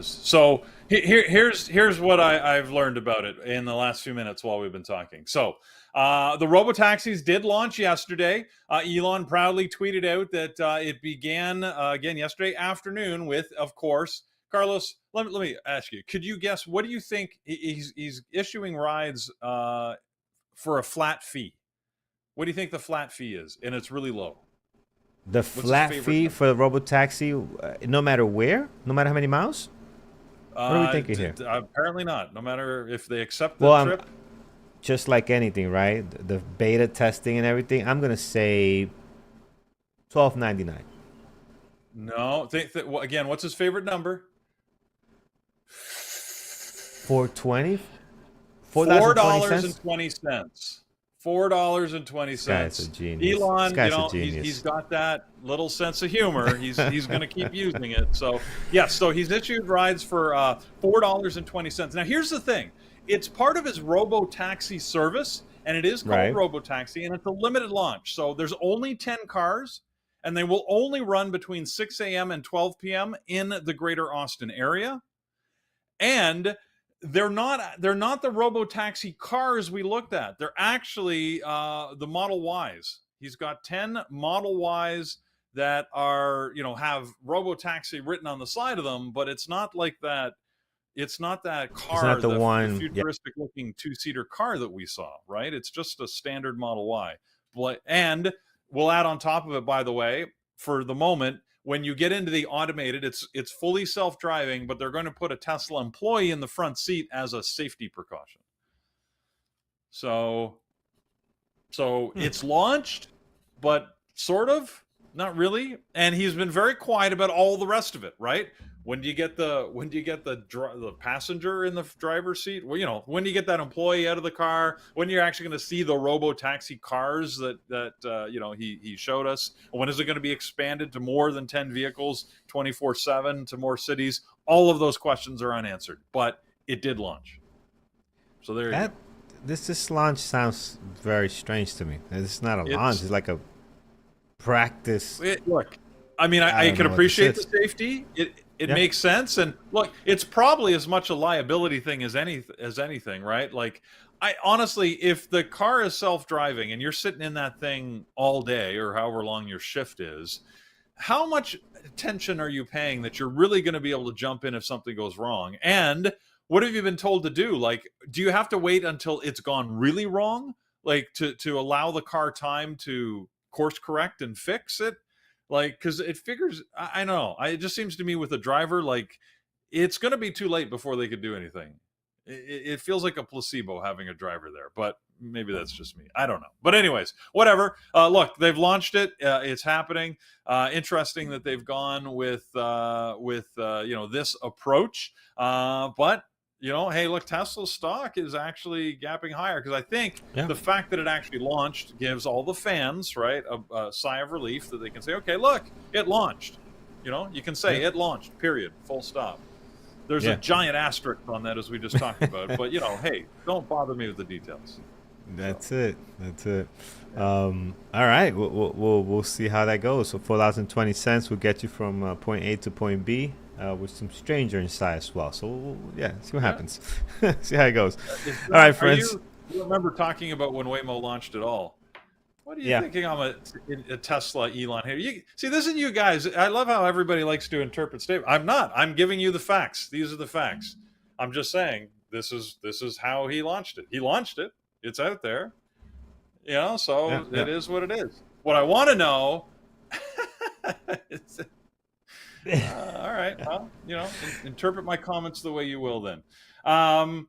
So here's what I've learned about it in the last few minutes while we've been talking. So the Robotaxis did launch yesterday. Elon proudly tweeted out that it began again yesterday afternoon with, of course, Carlos. Let me ask you. Could you guess, what do you think? He's issuing rides for a flat fee. What do you think the flat fee is? And it's really low. The flat fee for the Robotaxi, no matter where, no matter how many miles? What are we thinking here? Apparently not. No matter if they accept the trip. Just like anything, right? The beta testing and everything. I'm gonna say $12.99. No, again. What's his favorite number? $4.20. $4.20. $4.20. Guy's a genius. Elon, he's got that little sense of humor. He's going to keep using it. So yes, so he's issued rides for $4.20. Now here's the thing: it's part of his Robotaxi service, and it is called Robotaxi, and it's a limited launch. So there's only 10 cars, and they will only run between 6 a.m. and 12 p.m. in the greater Austin area, and they're not the Robotaxi cars we looked at. They're actually the Model Ys. He's got 10 Model Ys that are, have Robotaxi written on the side of them, but it's not like that It's not that car, It's not the one. Yeah. futuristic looking 2-seater car that we saw, right? It's just a standard Model Y. And we'll add on top of it, by the way, for the moment, when you get into the automated, it's fully self-driving, but they're going to put a Tesla employee in the front seat as a safety precaution. So it's launched, but sort of, not really. And he's been very quiet about all the rest of it, right? When do you get the passenger in the driver's seat? Well, you know, when do you get that employee out of the car? When you're actually going to see the robotaxi cars that you know, he showed us? When is it going to be expanded to more than 10 vehicles, 24/7 to more cities? All of those questions are unanswered, but it did launch. So there you go. This launch sounds very strange to me. It's not a launch. It's like a practice. Look, I mean, I can appreciate the safety. It makes sense. And look, it's probably as much a liability thing as anything, right? Like, I honestly, if the car is self-driving and you're sitting in that thing all day or however long your shift is, how much attention are you paying that you're really going to be able to jump in if something goes wrong? And what have you been told to do? Like, do you have to wait until it's gone really wrong, like to allow the car time to course correct and fix it? Like, because it figures, I don't know. It just seems to me with a driver, like, it's going to be too late before they could do anything. It feels like a placebo having a driver there, but maybe that's just me. I don't know. But anyways, whatever. Look, they've launched it. It's happening. Interesting that they've gone with you know, this approach. But you know, hey, look, Tesla's stock is actually gapping higher because I think the fact that it actually launched gives all the fans, right, a sigh of relief that they can say, okay, look, it launched. You know, you can say it launched, period, full stop. There's a giant asterisk on that, as we just talked about. But, you know, hey, don't bother me with the details. That's it. All right, we'll see how that goes. So $4.20 will get you from point A to point B. With some stranger inside as well. So we'll see what happens. See how it goes. All right, friends. You remember talking about when Waymo launched it all? What are you thinking? I'm a Tesla Elon here. See, this is you guys. I love how everybody likes to interpret statements. I'm not. I'm giving you the facts. These are the facts. I'm just saying this is how he launched it. He launched it. It's out there. You know, so it is what it is. What I want to know is. All right. Well, you know, interpret my comments the way you will then. You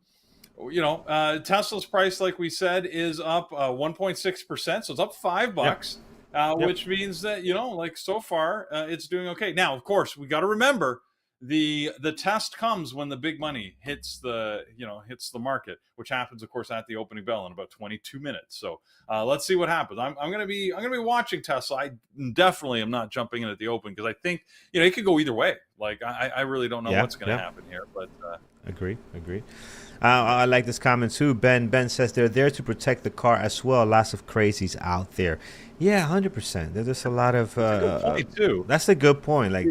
know, Tesla's price, like we said, is up 1.6%. So it's up $5, which means that, you know, like so far it's doing okay. Now, of course, we got to remember the test comes when the big money hits the market, which happens, of course, at the opening bell in about 22 minutes. So let's see what happens. I'm gonna be watching Tesla. I definitely am not jumping in at the open because I think, you know, it could go either way. Like I really don't know what's gonna happen here. But agree. I like this comment too. Ben says they're there to protect the car as well. Lots of crazies out there. Yeah, 100%. There's a lot of. That's a good point. Like,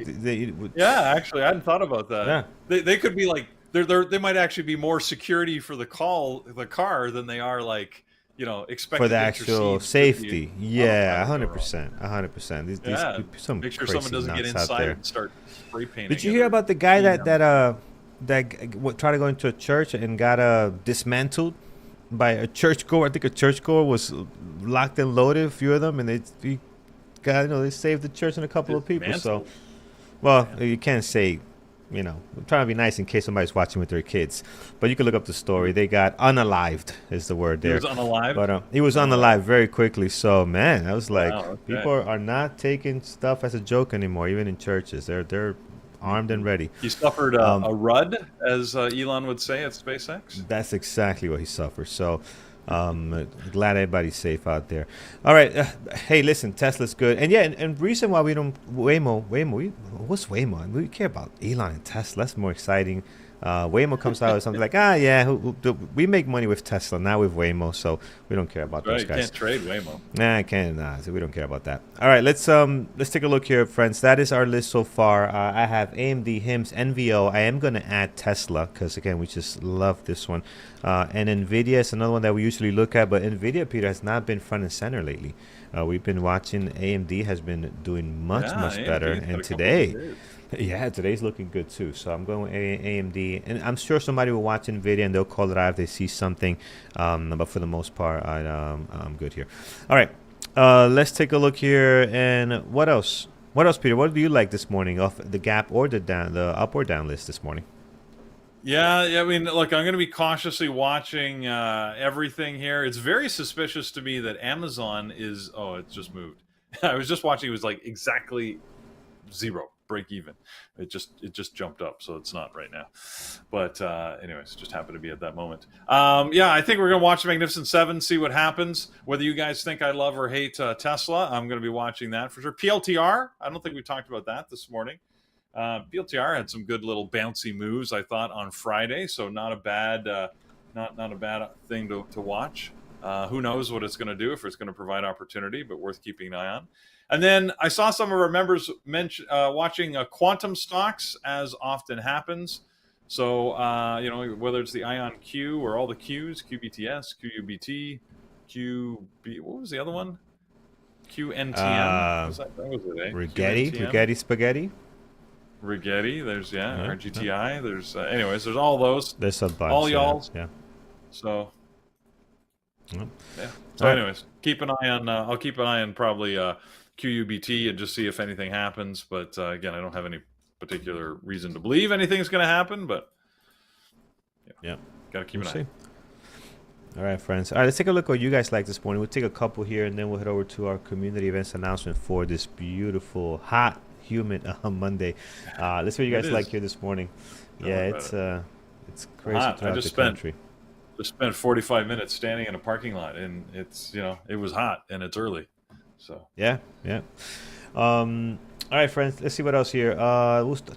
actually, I hadn't thought about that. Yeah, they could be like they might actually be more security for the car than they are, like, you know, expected for the actual safety. 100%. These some make sure crazy someone doesn't get inside and start spray painting. Did you hear about the guy that tried to go into a church and got dismantled by a churchgoer? I think a churchgoer was locked and loaded, a few of them, and they saved the church and a couple of people. So, well, you can't say, you know, I'm trying to be nice in case somebody's watching with their kids, but you can look up the story. They got unalived is the word there. He was unalived? But he was unalived very quickly. So, man, I was like, people are not taking stuff as a joke anymore, even in churches. They're armed and ready. He suffered a RUD, as Elon would say at SpaceX. That's exactly what he suffered. So glad everybody's safe out there. All right. Hey, listen, Tesla's good. And and reason why we don't what's Waymo? We care about Elon and Tesla. That's more exciting. Waymo comes out with something like, we make money with Tesla, not with Waymo, so we don't care about those guys. You can't trade Waymo. Nah, I can't. So we don't care about that. All right, let's take a look here, friends. That is our list so far. I have AMD, HIMS, NVO. I am going to add Tesla because, again, we just love this one. And NVIDIA is another one that we usually look at, but NVIDIA, Peter, has not been front and center lately. We've been watching AMD has been doing much better. And today Yeah, today's looking good too. So I'm going with AMD, and I'm sure somebody will watch NVIDIA and they'll call it out if they see something. But for the most part, I'm good here. All right, let's take a look here. And what else? What else, Peter? What do you like this morning off the gap or the up or down list this morning? Yeah, I mean, look, I'm going to be cautiously watching everything here. It's very suspicious to me that Amazon is. Oh, it just moved. I was just watching. It was like exactly zero, break even. It just jumped up, so it's not right now. But anyways, just happened to be at that moment. Yeah, I think we're gonna watch the Magnificent Seven, see what happens. Whether you guys think I love or hate Tesla, I'm gonna be watching that for sure. PLTR, I don't think we talked about that this morning. PLTR had some good little bouncy moves, I thought, on Friday, so not a bad not a bad thing to watch. Who knows what it's going to do, if it's going to provide opportunity, but worth keeping an eye on. And then I saw some of our members watching quantum stocks, as often happens. So, whether it's the Ion Q or all the Qs, QBTS, QUBT, QB, what was the other one? QNTM? That was it, eh? Rigetti spaghetti. Rigetti, there's RGTI. There's anyways, there's all those. There's a bunch. All y'all. Yeah. So Yep. yeah. So anyways, keep an eye on. I'll keep an eye on probably QUBT and just see if anything happens. But again, I don't have any particular reason to believe anything's going to happen. But yeah, got to keep an eye. All right, friends. All right, let's take a look at what you guys like this morning. We'll take a couple here, and then we'll head over to our community events announcement for this beautiful, hot, humid Monday. Let's see what you guys like here this morning. Yeah, it's crazy throughout the country. Just spent 45 minutes standing in a parking lot, and it's it was hot and it's early, so yeah. All right, friends, let's see what else here.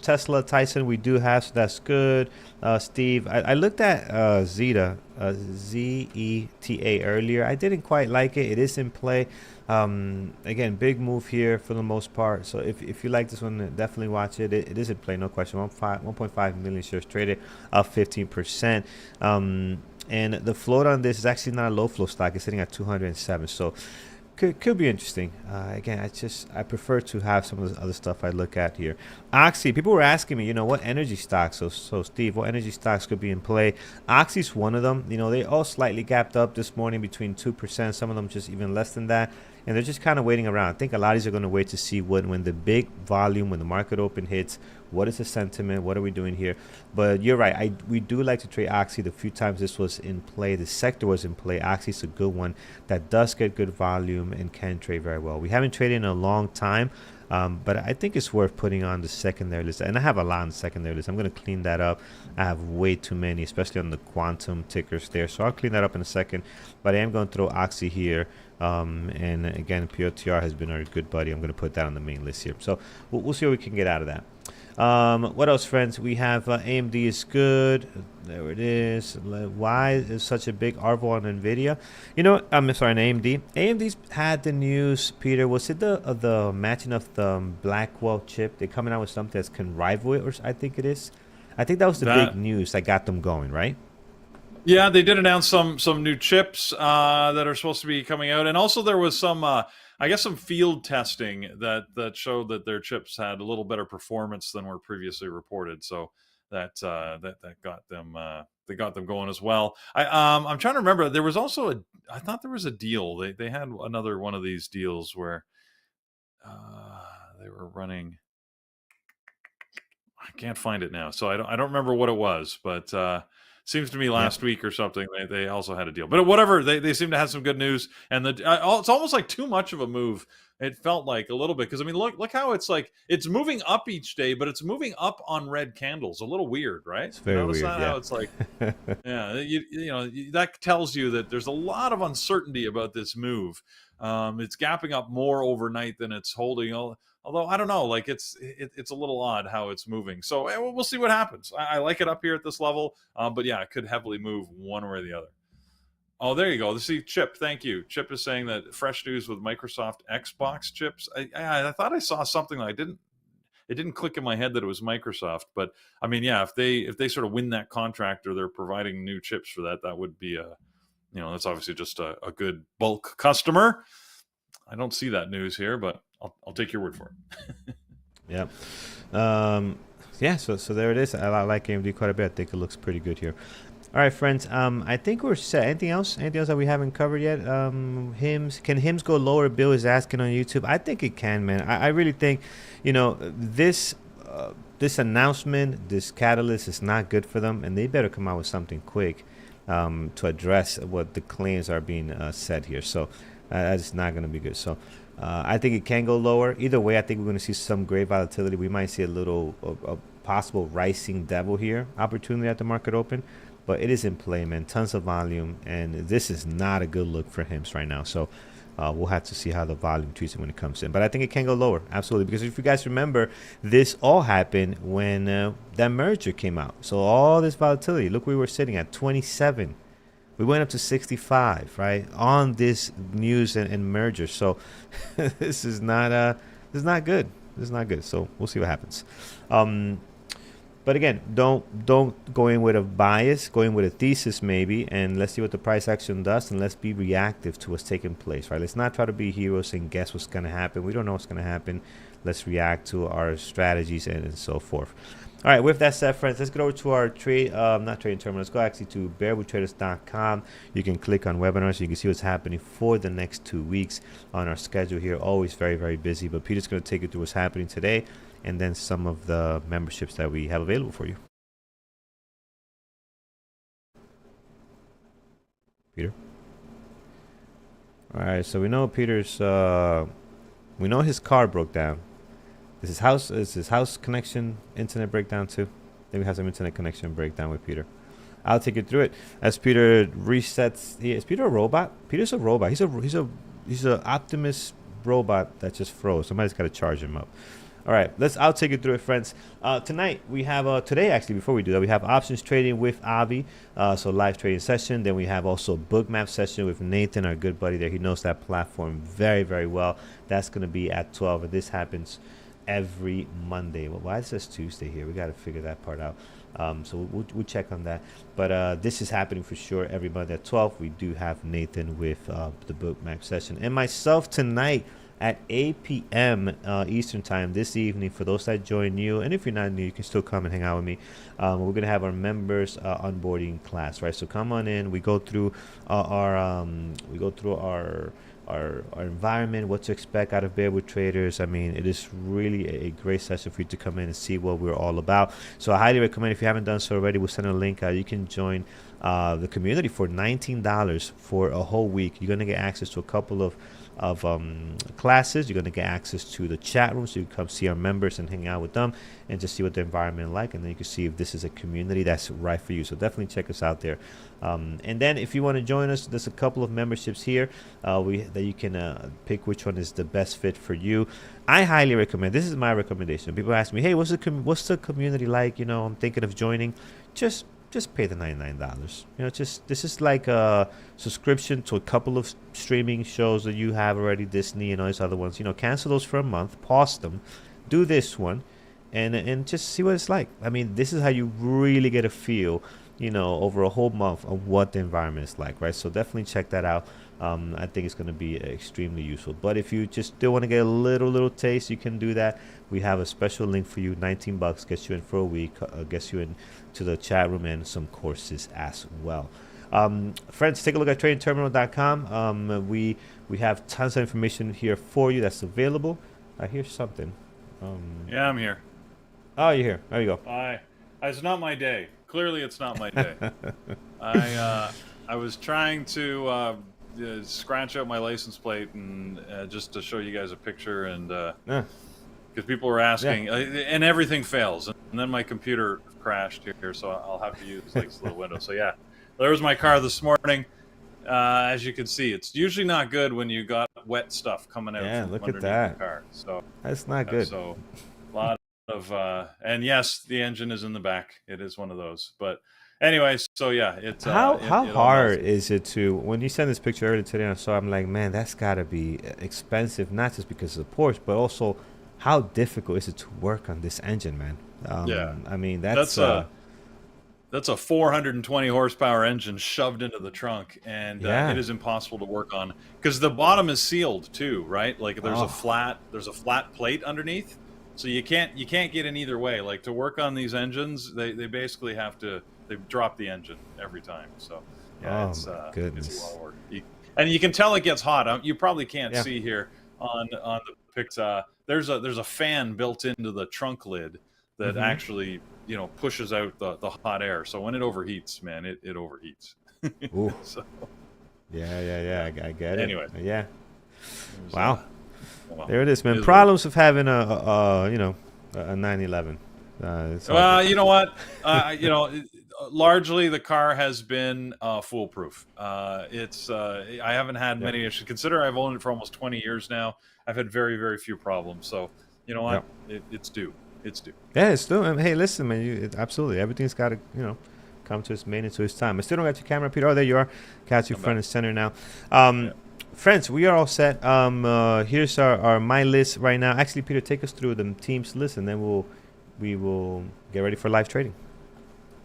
Tesla Tyson we do have, so that's good. Steve, I looked at Zeta, ZETA earlier. I didn't quite like it. It is in play. Again, big move here for the most part. So if you like this one, definitely watch it. It is in play, no question. 1.5 million shares traded, up 15%. And the float on this is actually not a low flow stock. It's sitting at 207. So could be interesting. Again, I prefer to have some of the other stuff I look at here. Oxy, people were asking me, what energy stocks? So Steve, what energy stocks could be in play? Oxy's one of them. They all slightly gapped up this morning between 2%. Some of them just even less than that. And they're just kind of waiting around. I think a lot of these are going to wait to see when the big volume, when the market open hits, what is the sentiment? What are we doing here? But you're right. We do like to trade Oxy. The few times this was in play, the sector was in play. Oxy's a good one that does get good volume and can trade very well. We haven't traded in a long time, but I think it's worth putting on the secondary list. And I have a lot on the secondary list. I'm going to clean that up. I have way too many, especially on the quantum tickers there. So I'll clean that up in a second. But I am going to throw Oxy here. And again, POTR has been our good buddy. I'm going to put that on the main list here. So we'll see what we can get out of that. What else, friends? We have AMD is good. There it is. Why is such a big arvo on NVIDIA? I'm sorry, on AMD. AMD's had the news, Peter. Was it the matching of the Blackwell chip? They're coming out with something that can rival it, or I think it is. I think that was the big news that got them going, right? Yeah, they did announce some new chips that are supposed to be coming out, and also there was some, I guess, some field testing that showed that their chips had a little better performance than were previously reported. So that got them they got them going as well. I'm trying to remember. There was also I thought there was a deal. They had another one of these deals where they were running. I can't find it now, so I don't remember what it was, but. Seems to me last week or something they also had a deal, but whatever, they seem to have some good news, and it's almost like too much of a move. It felt like a little bit, because I mean look how it's like it's moving up each day, but it's moving up on red candles. A little weird, right? It's very weird. Yeah. How it's like yeah, that tells you that there's a lot of uncertainty about this move. It's gapping up more overnight than it's holding. Although I don't know, like it's a little odd how it's moving. So we'll see what happens. I like it up here at this level, but yeah, it could heavily move one way or the other. Oh, there you go. See, Chip, thank you. Chip is saying that fresh news with Microsoft Xbox chips. I thought I saw something that it didn't click in my head that it was Microsoft. But I mean, yeah, if they sort of win that contract or they're providing new chips for that would be that's obviously just a good bulk customer. I don't see that news here, but I'll take your word for it. Yep. Yeah. So there it is. I like AMD quite a bit. I think it looks pretty good here. All right, friends. I think we're set. Anything else? Anything else that we haven't covered yet? Hymns. Can hymns go lower? Bill is asking on YouTube. I think it can, man. I really think, this announcement, this catalyst is not good for them, and they better come out with something quick to address what the claims are being said here. So that's not going to be good. So I think it can go lower. Either way, I think we're going to see some great volatility. We might see a possible rising devil here opportunity at the market open. But it is in play, man. Tons of volume, and this is not a good look for HIMS right now. So we'll have to see how the volume treats it when it comes in. But I think it can go lower, absolutely. Because if you guys remember, this all happened when that merger came out. So all this volatility, look, we were sitting at 27. We went up to 65, right, on this news and merger. So this is not good. This is not good. So we'll see what happens. But again, don't go in with a bias, go in with a thesis maybe, and let's see what the price action does, and let's be reactive to what's taking place, right? Let's not try to be heroes and guess what's going to happen. We don't know what's going to happen. Let's react to our strategies and so forth. All right, with that said, friends, let's get over to our not trading terminal. Let's go actually to bearwithtraders.com. You can click on webinars so you can see what's happening for the next 2 weeks on our schedule here. Always very, very busy, but Peter's going to take you through what's happening today, and then some of the memberships that we have available for you. Peter? All right, so we know Peter's, we know his car broke down. Is his house connection internet breakdown too? Then we have some internet connection breakdown with Peter. I'll take you through it as Peter resets. Is Peter a robot? Peter's a robot. He's a Optimus robot that just froze. Somebody's got to charge him up. All right, I'll take you through it, friends. Tonight we have today actually. Before we do that, we have options trading with Avi, so live trading session. Then we have also a book map session with Nathan, our good buddy there. He knows that platform very, very well. That's going to be at 12, and this happens every Monday. Well, why is this Tuesday here? We got to figure that part out. So we'll check on that. But this is happening for sure every Monday at 12. We do have Nathan with the book map session, and myself tonight at 8 p.m. Eastern time this evening. For those that join new, and if you're not new, you can still come and hang out with me. We're gonna have our members onboarding class, right? So come on in. We go through our environment, what to expect out of Bearwood Traders. I mean, it is really a great session for you to come in and see what we're all about. So I highly recommend, if you haven't done so already, we'll send a link. You can join the community for $19 for a whole week. You're gonna get access to a couple of classes. You're going to get access to the chat room, so you can come see our members and hang out with them and just see what the environment is like, and then you can see if this is a community that's right for you. So definitely check us out there. And then if you want to join us, there's a couple of memberships here that you can pick which one is the best fit for you. I highly recommend, this is my recommendation. People ask me, hey, what's the community like? I'm thinking of joining. Just pay the $99. This is like a subscription to a couple of streaming shows that you have already, Disney and all these other ones. Cancel those for a month, pause them, do this one, and just see what it's like. I mean, this is how you really get a feel, over a whole month of what the environment is like, right? So definitely check that out. I think it's going to be extremely useful. But if you just still want to get a little taste, you can do that. We have a special link for you. $19 gets you in for a week, gets you in to the chat room and some courses as well. Friends, take a look at tradingterminal.com. We have tons of information here for you that's available. I hear something. Yeah, I'm here. Oh, you're here. There you go. It's not my day. Clearly, it's not my day. I was trying to scratch out my license plate and just to show you guys a picture, and because people were asking, and everything fails, and then my computer crashed here, so I'll have to use this little window. So yeah, there was my car this morning. As you can see, it's usually not good when you got wet stuff coming out from look underneath at that. the car. So that's not good. So a lot of and yes, the engine is in the back. It is one of those. But anyway, so yeah, it's how hard is it to, when you send this picture earlier today, and so I'm like, man, that's got to be expensive, not just because of the Porsche, but also how difficult is it to work on this engine, man? I mean, that's a 420 horsepower engine shoved into the trunk, and it is impossible to work on because the bottom is sealed too, right? Like there's a flat plate underneath, So you can't get in either way. Like to work on these engines, they basically have to drop the engine every time. So yeah, it's goodness. it's a lot of work. And you can tell it gets hot. You probably can't Yeah. see here on the pics. There's a fan built into the trunk lid that actually pushes out the hot air. So when it overheats, man, it overheats. Ooh. So Yeah. I get it. Anyway. Yeah. Wow. Well, There it is, man. Problems of having a 911. Well, you know what? Largely the car has been foolproof. I haven't had many issues. Consider I've owned it for almost 20 years now. I've had very, very few problems. So you know what? It's due. It's due. Yeah, it's due. Hey, listen, man. Absolutely, everything's got to come to its maintenance to its time. I still don't got your camera, Peter. Oh, there you are. Got you front and center now. Friends, we are all set. Here's our my list right now. Actually, Peter, take us through the team's list, and then we will get ready for live trading.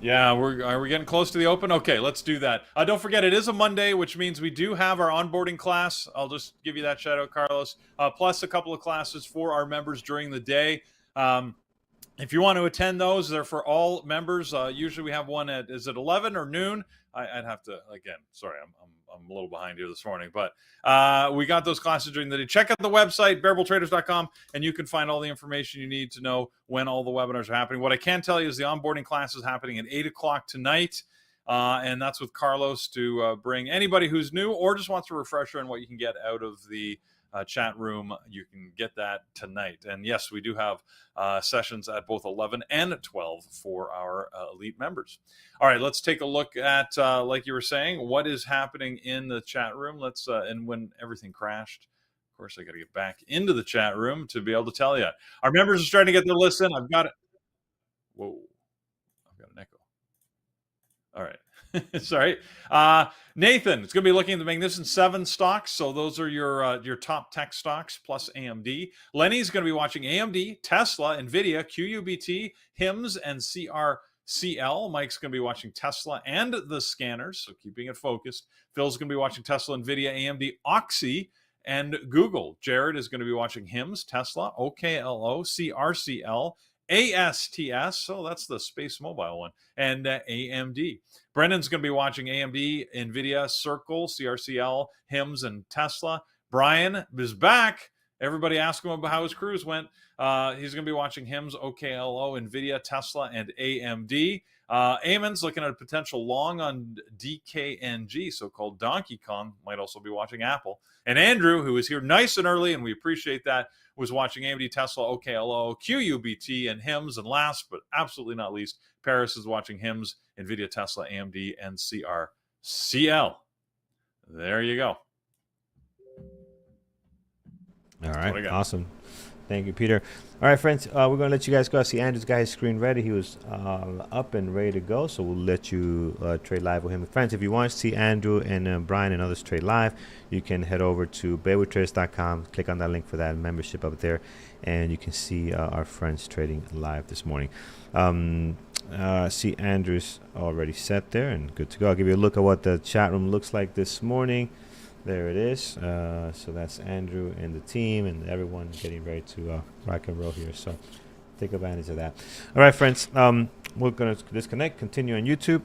Yeah, are we getting close to the open? Okay, let's do that. Don't forget, it is a Monday, which means we do have our onboarding class. I'll just give you that shout out, Carlos. Plus a couple of classes for our members during the day. If you want to attend those, they're for all members. Usually we have one at, is it 11 or noon? I'd have to, again, sorry, I'm a little behind here this morning, but we got those classes during the day. Check out the website, bearabletraders.com, and you can find all the information you need to know when all the webinars are happening. What I can tell you is the onboarding class is happening at 8 o'clock tonight, and that's with Carlos to bring anybody who's new or just wants a refresher on what you can get out of the chat room. You can get that tonight. And yes, we do have sessions at both 11 and 12 for our elite members. All right, let's take a look at, like you were saying, what is happening in the chat room. Let's and when everything crashed, of course, I got to get back into the chat room to be able to tell you. Our members are starting to get their list in. I've got it. Whoa, I've got an echo. All right. Sorry. Nathan is going to be looking at the Magnificent 7 stocks. So those are your top tech stocks plus AMD. Lenny's going to be watching AMD, Tesla, NVIDIA, QUBT, HIMS, and CRCL. Mike's going to be watching Tesla and the scanners, so keeping it focused. Phil's going to be watching Tesla, NVIDIA, AMD, Oxy, and Google. Jared is going to be watching HIMS, Tesla, OKLO, CRCL, ASTS, so that's the Space Mobile one, and AMD. Brendan's going to be watching AMD, NVIDIA, Circle, CRCL, HIMS, and Tesla. Brian is back. Everybody asked him about how his cruise went. He's going to be watching HIMS, OKLO, NVIDIA, Tesla, and AMD. Eamon's looking at a potential long on DKNG, so-called Donkey Kong, might also be watching Apple. And Andrew, who is here nice and early, and we appreciate that, was watching AMD, Tesla, OKLO, QUBT, and HIMS. And last but absolutely not least, Paris is watching HIMS, NVIDIA, Tesla, AMD, and CRCL. There you go. All right, awesome. Thank you, Peter. All right, friends, we're going to let you guys go. I see Andrew's got his screen ready. He was up and ready to go, so we'll let you trade live with him. Friends, if you want to see Andrew and Brian and others trade live, you can head over to bearwithtraders.com, click on that link for that membership up there, and you can see our friends trading live this morning. See Andrew's already set there and good to go. I'll give you a look at what the chat room looks like this morning. There it is. So that's Andrew and the team and everyone getting ready to rock and roll here. So take advantage of that. All right, friends. We're going to disconnect. Continue on YouTube.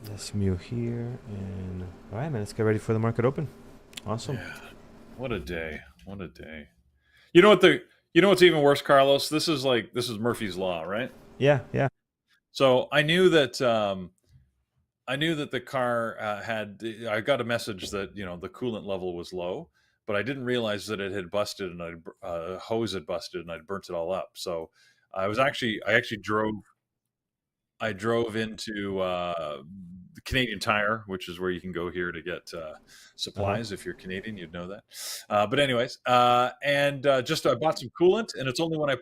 Let's mute here. And all right, man. Let's get ready for the market open. Awesome. Yeah. What a day. What a day. You know what's even worse, Carlos? This is Murphy's Law, right? Yeah. So I knew that the car had. I got a message that the coolant level was low, but I didn't realize that it had busted and a hose had busted and I'd burnt it all up. So I drove into the Canadian Tire, which is where you can go here to get supplies. If you're Canadian, you'd know that. But anyways, and just I bought some coolant, and it's only when I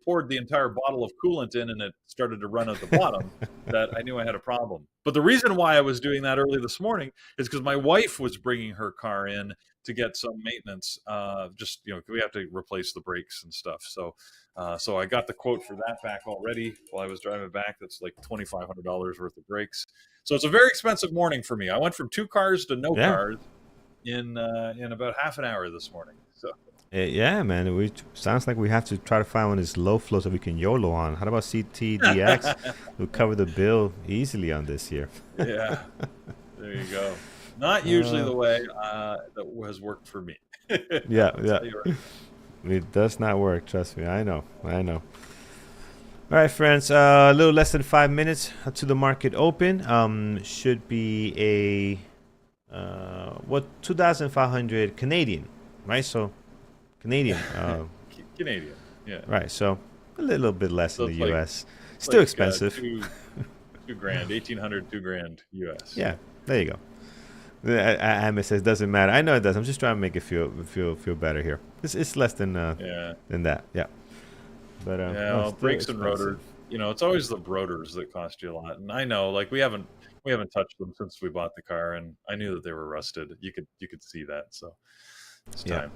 poured the entire bottle of coolant in and it started to run at the bottom that I knew I had a problem. But the reason why I was doing that early this morning is because my wife was bringing her car in to get some maintenance. We have to replace the brakes and stuff. So I got the quote for that back already while I was driving back. That's like $2,500 worth of brakes. So it's a very expensive morning for me. I went from 2 cars to no cars. in about half an hour this morning. So Yeah, man. We sounds like we have to try to find one of these low flows that we can YOLO on. How about CTDX? We'll cover the bill easily on this year. yeah, there you go. Not usually the way that has worked for me. Yeah, I'll yeah. tell you right. It does not work. Trust me. I know. I know. All right, friends. A little less than 5 minutes to the market open. Should be a 2,500 Canadian, right? So Canadian. Canadian, yeah. Right. So a little bit less So in it's the like- U.S. Still Like, expensive. $2,000, $1,800, $2,000 US. Yeah. There you go. Amit says doesn't matter. I know it does. I'm just trying to make it feel better here. It's less than Yeah. than that. Yeah. But Yeah, no, well, still brakes and expensive. rotors. It's always the rotors that cost you a lot. And I know, like we haven't touched them since we bought the car, and I knew that they were rusted. You could see that. So it's Yeah. time.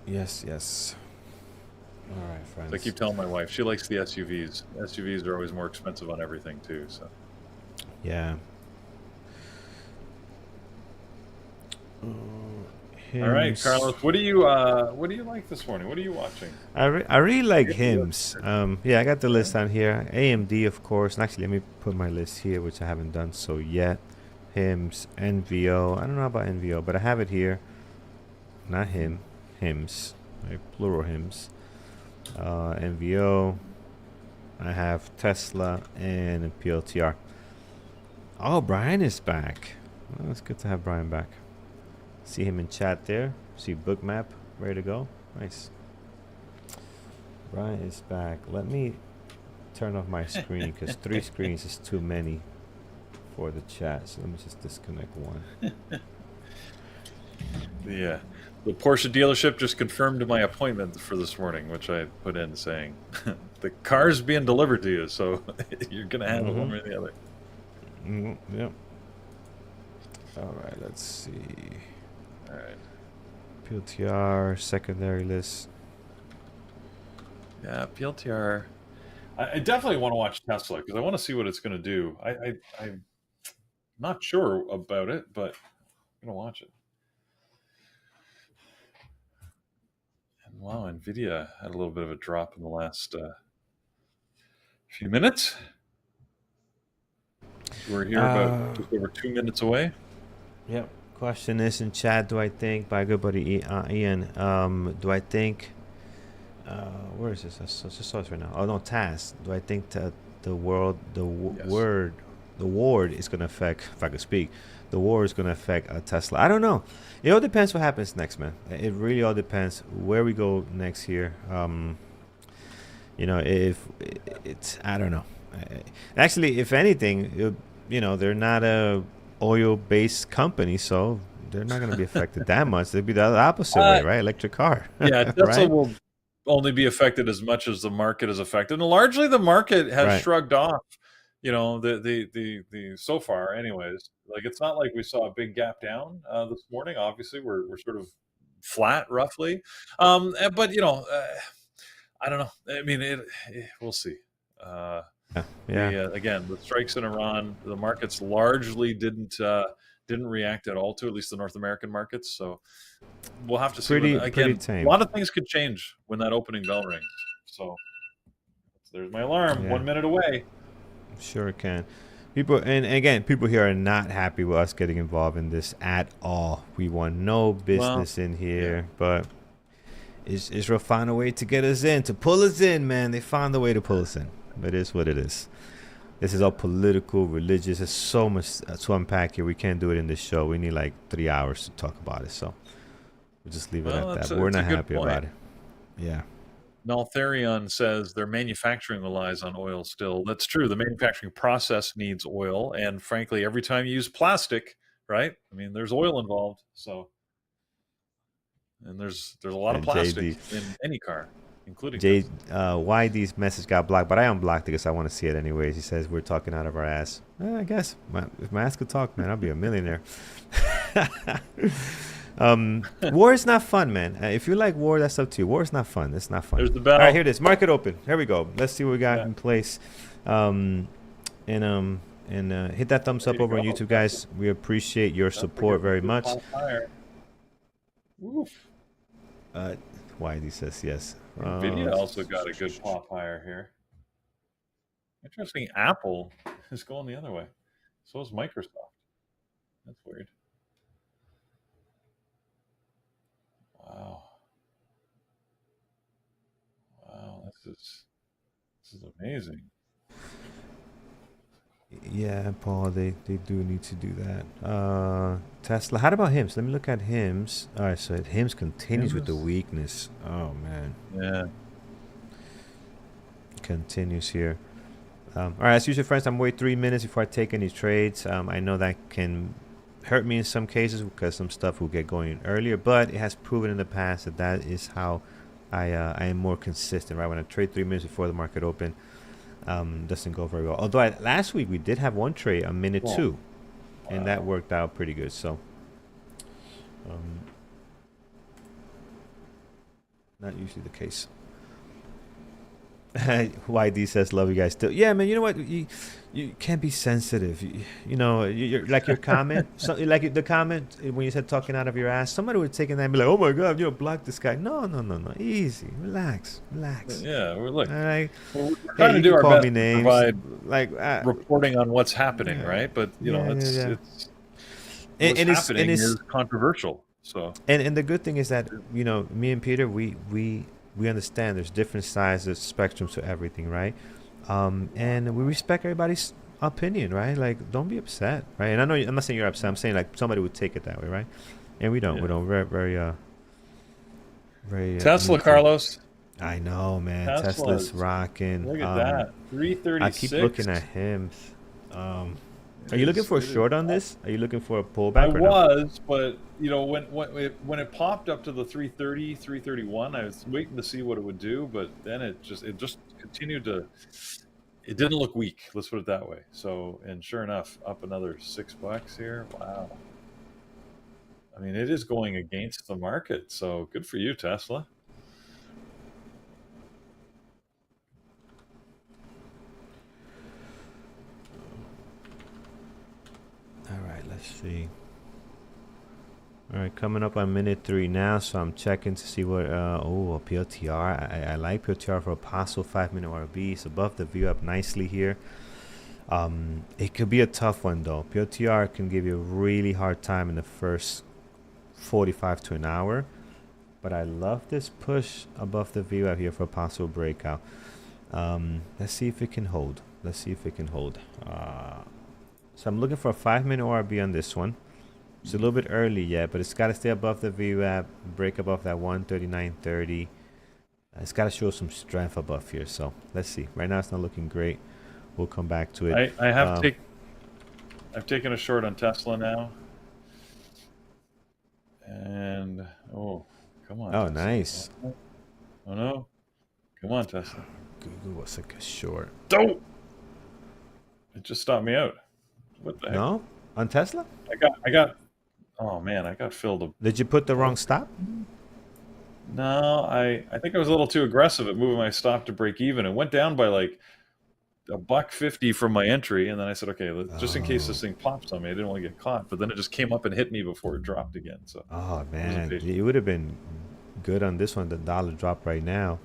Yes. Yes. All right, friends. So I keep telling my wife she likes the SUVs. SUVs are always more expensive on everything too. So Yeah. all right, Hymns. Carlos, what do you like this morning? What are you watching? I really like Yeah, hymns. Yeah, I got the list on here. AMD, of course. And actually, let me put my list here, which I haven't done so yet. Hymns, NVO. I don't know about NVO, but I have it here. Not him. Hymns. Like plural hymns. NVO. I have Tesla and PLTR. Oh, Brian is back. Well, it's good to have Brian back. See him in chat there. See Bookmap ready to go. Nice. Brian is back. Let me turn off my screen because 3 screens is too many for the chat. So let me just disconnect one. The Porsche dealership just confirmed my appointment for this morning, which I put in saying the car's being delivered to you, so you're gonna have it one way or the other. Yep. All right. Let's see. All right. PLTR secondary list. Yeah, PLTR. I definitely want to watch Tesla because I want to see what it's going to do. I'm not sure about it, but I'm going to watch it. And wow, Nvidia had a little bit of a drop in the last few minutes. We're here about just over 2 minutes away. Yep. Question is in chat. Do I think by good buddy Ian? Do I think? Where is this? I just saw this right now. Oh no, Taz. Do I think that the world, Yes. the war is going to affect? If I could speak, the war is going to affect Tesla. I don't know. It all depends what happens next, man. It really all depends where we go next year. If it's, I don't know. Actually, if anything, they're not a oil-based company, so they're not going to be affected that much. They'd be the opposite way, right? Electric car. Yeah, Tesla Right? will only be affected as much as the market is affected, and largely the market has Right. shrugged off. The so far, anyways. Like it's not like we saw a big gap down this morning. Obviously, we're sort of flat roughly, but I don't know. I mean, we'll see. Yeah. Again, the strikes in Iran, the markets largely didn't react at all to, at least the North American markets. So we'll have to see. Pretty tame. A lot of things could change when that opening bell rings. So there's my alarm. Yeah. 1 minute away. Sure can. People, and again, people here are not happy with us getting involved in this at all. We want no business in here, but Israel found a way to get us in, to pull us in, man. They found a way to pull us in. It is what it is. This is all political, religious. There's so much to unpack here. We can't do it in this show. We need like 3 hours to talk about it. So we'll just leave it at that. But we're not happy about it. Yeah. Naltharion says their manufacturing relies on oil still. That's true. The manufacturing process needs oil. And frankly, every time you use plastic, right? I mean, there's oil involved. So, and there's a lot of plastic in any car, including YD's message got blocked, but I unblocked it because I want to see it anyways. He says we're talking out of our ass. I guess if my ass could talk, man, I'll be a millionaire. War is not fun, man. If you like war, that's up to you. War is not fun. It's not fun. There's the bell. All right, here it is. Market open. Here we go. Let's see what we got in place. and hit that thumbs up over on YouTube, guys. We appreciate your support very much. Oof. YD says yes. Nvidia also got a good pop higher here. Interesting. Apple is going the other way. So is Microsoft. That's weird. Wow. Wow, this is amazing. Yeah, Paul, they do need to do that. Tesla. How about HIMS? Let me look at HIMS. All right, so HIMS continues with the weakness. Oh man. Yeah. Continues here. All right, as usual, friends, I'm waiting 3 minutes before I take any trades. I know that can hurt me in some cases because some stuff will get going earlier, but it has proven in the past that is how I am more consistent, right? When I trade 3 minutes before the market open, doesn't go very well. Although last week we did have one trade, a minute two, and that worked out pretty good. So, not usually the case. YD says, love you guys still. Yeah, man, you know what? You can't be sensitive. You know, you're like your comment, like the comment when you said talking out of your ass, somebody would take it and be like, oh my God, you know, block this guy. No. Easy. Relax. Yeah, look. Like, we're trying to do our best to provide like reporting on what's happening, right? But, you know, it's happening is controversial. So and the good thing is that, you know, me and Peter, we understand there's different sizes, spectrums to everything, right? And we respect everybody's opinion, right? Like, don't be upset, right? And I know I'm not saying you're upset. I'm saying like somebody would take it that way, right? And we don't. Yeah. We don't. Very. Tesla, Carlos. I know, man. Tesla's rocking. Look at that. 336. I keep looking at him. Are you looking for a short on this? Are you looking for a pullback? I was, but you know, when it popped up to the 330, 331, I was waiting to see what it would do, but then it just continued to. It didn't look weak. Let's put it that way. So, and sure enough, up another $6 here. Wow. I mean, it is going against the market. So good for you, Tesla. Let's see. All right, coming up on minute 3 now, so I'm checking to see what a PLTR. I like PLTR for a possible 5-minute RB. It's above the view up nicely here. It could be a tough one though. PLTR can give you a really hard time in the first 45 to an hour, but I love this push above the view up here for a possible breakout. Let's see if it can hold. So I'm looking for a 5-minute ORB on this one. It's a little bit early yet, but it's got to stay above the VWAP, break above that 139.30. It's got to show some strength above here. So let's see. Right now it's not looking great. We'll come back to it. I've taken a short on Tesla now. And come on. Oh, Tesla. Nice. Oh no. Come on, Tesla. Google was like a short. Don't. It just stopped me out. What the heck? No? On Tesla? I got oh man, I got filled. Did you put the wrong stop? No, I think I was a little too aggressive at moving my stop to break even. It went down by like $1.50 from my entry, and then I said, okay, just in case this thing pops on me, I didn't want to get caught. But then it just came up and hit me before it dropped again. So oh man, it would have been good on this one. The dollar drop right now.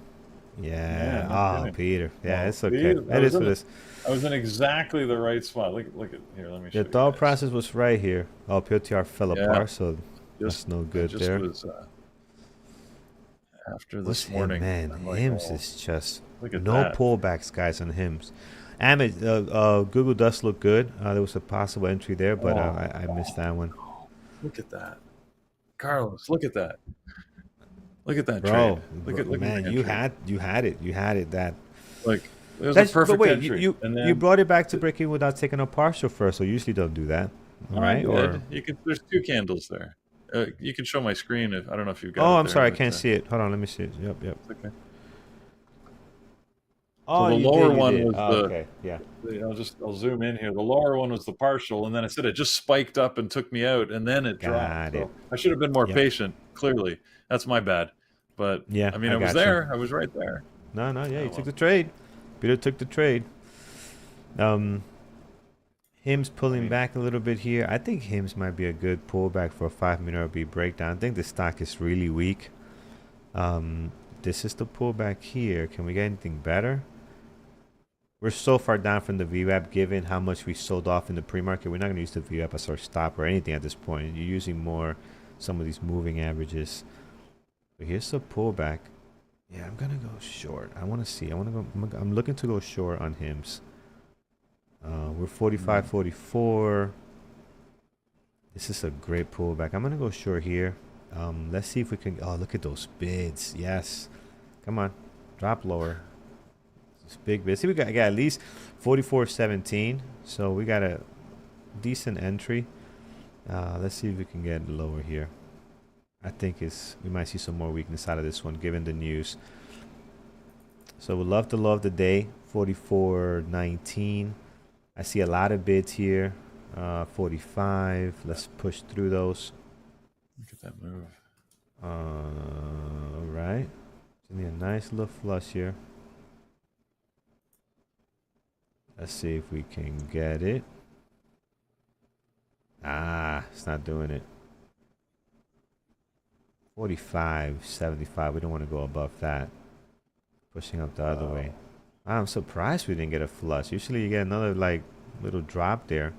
Yeah. Peter. Yeah, it's okay. That is for this. I was in exactly the right spot. Look at here. Let me show you. The thought process was right here. Oh, PLTR fell apart, so that's no good there. Was, after this morning, man, like, HIMS is just no that. Pullbacks, guys, on HIMS. Google does look good. There was a possible entry there, but I missed that one. Look at that, Carlos. Look at that. Look at that, bro. Look man, at you had it. That like it was a perfect but wait, entry. You brought it back to breaking without taking a partial first, so usually don't do that, right? Or you can. There's 2 candles there. You can show my screen if I don't know if you've got. Oh, I'm sorry, I can't see it. Hold on, let me see it. Yep. It's okay. Oh, so the lower one was the. Okay, yeah. I'll zoom in here. The lower one was the partial, and then I said it just spiked up and took me out, and then it dropped. So I should have been more patient. Clearly, that's my bad. But yeah, I mean, I was there. I was right there. No, yeah, you took the trade. Peter took the trade. Hims pulling mean- back a little bit here. I think Hims might be a good pullback for a 5-minute RB breakdown. I think the stock is really weak. This is the pullback here. Can we get anything better? We're so far down from the VWAP given how much we sold off in the pre-market. We're not going to use the VWAP as our stop or anything at this point. You're using more some of these moving averages. But here's the pullback. Yeah, I'm going to go short. I want to see. I'm looking to go short on Hims. We're 45, 44. This is a great pullback. I'm going to go short here. Let's see if we can. Oh, look at those bids. Yes. Come on. Drop lower. It's big bid. See, we got at least 44.17. So we got a decent entry. Let's see if we can get lower here. I think we might see some more weakness out of this one given the news. So we'd love to love the day. 44.19. I see a lot of bids here. 45. Let's push through those. Look at that move. All right. Give me a nice little flush here. Let's see if we can get it. Ah, it's not doing it. 45.75. We don't want to go above that. Pushing up the other way. I'm surprised we didn't get a flush. Usually you get another like little drop there.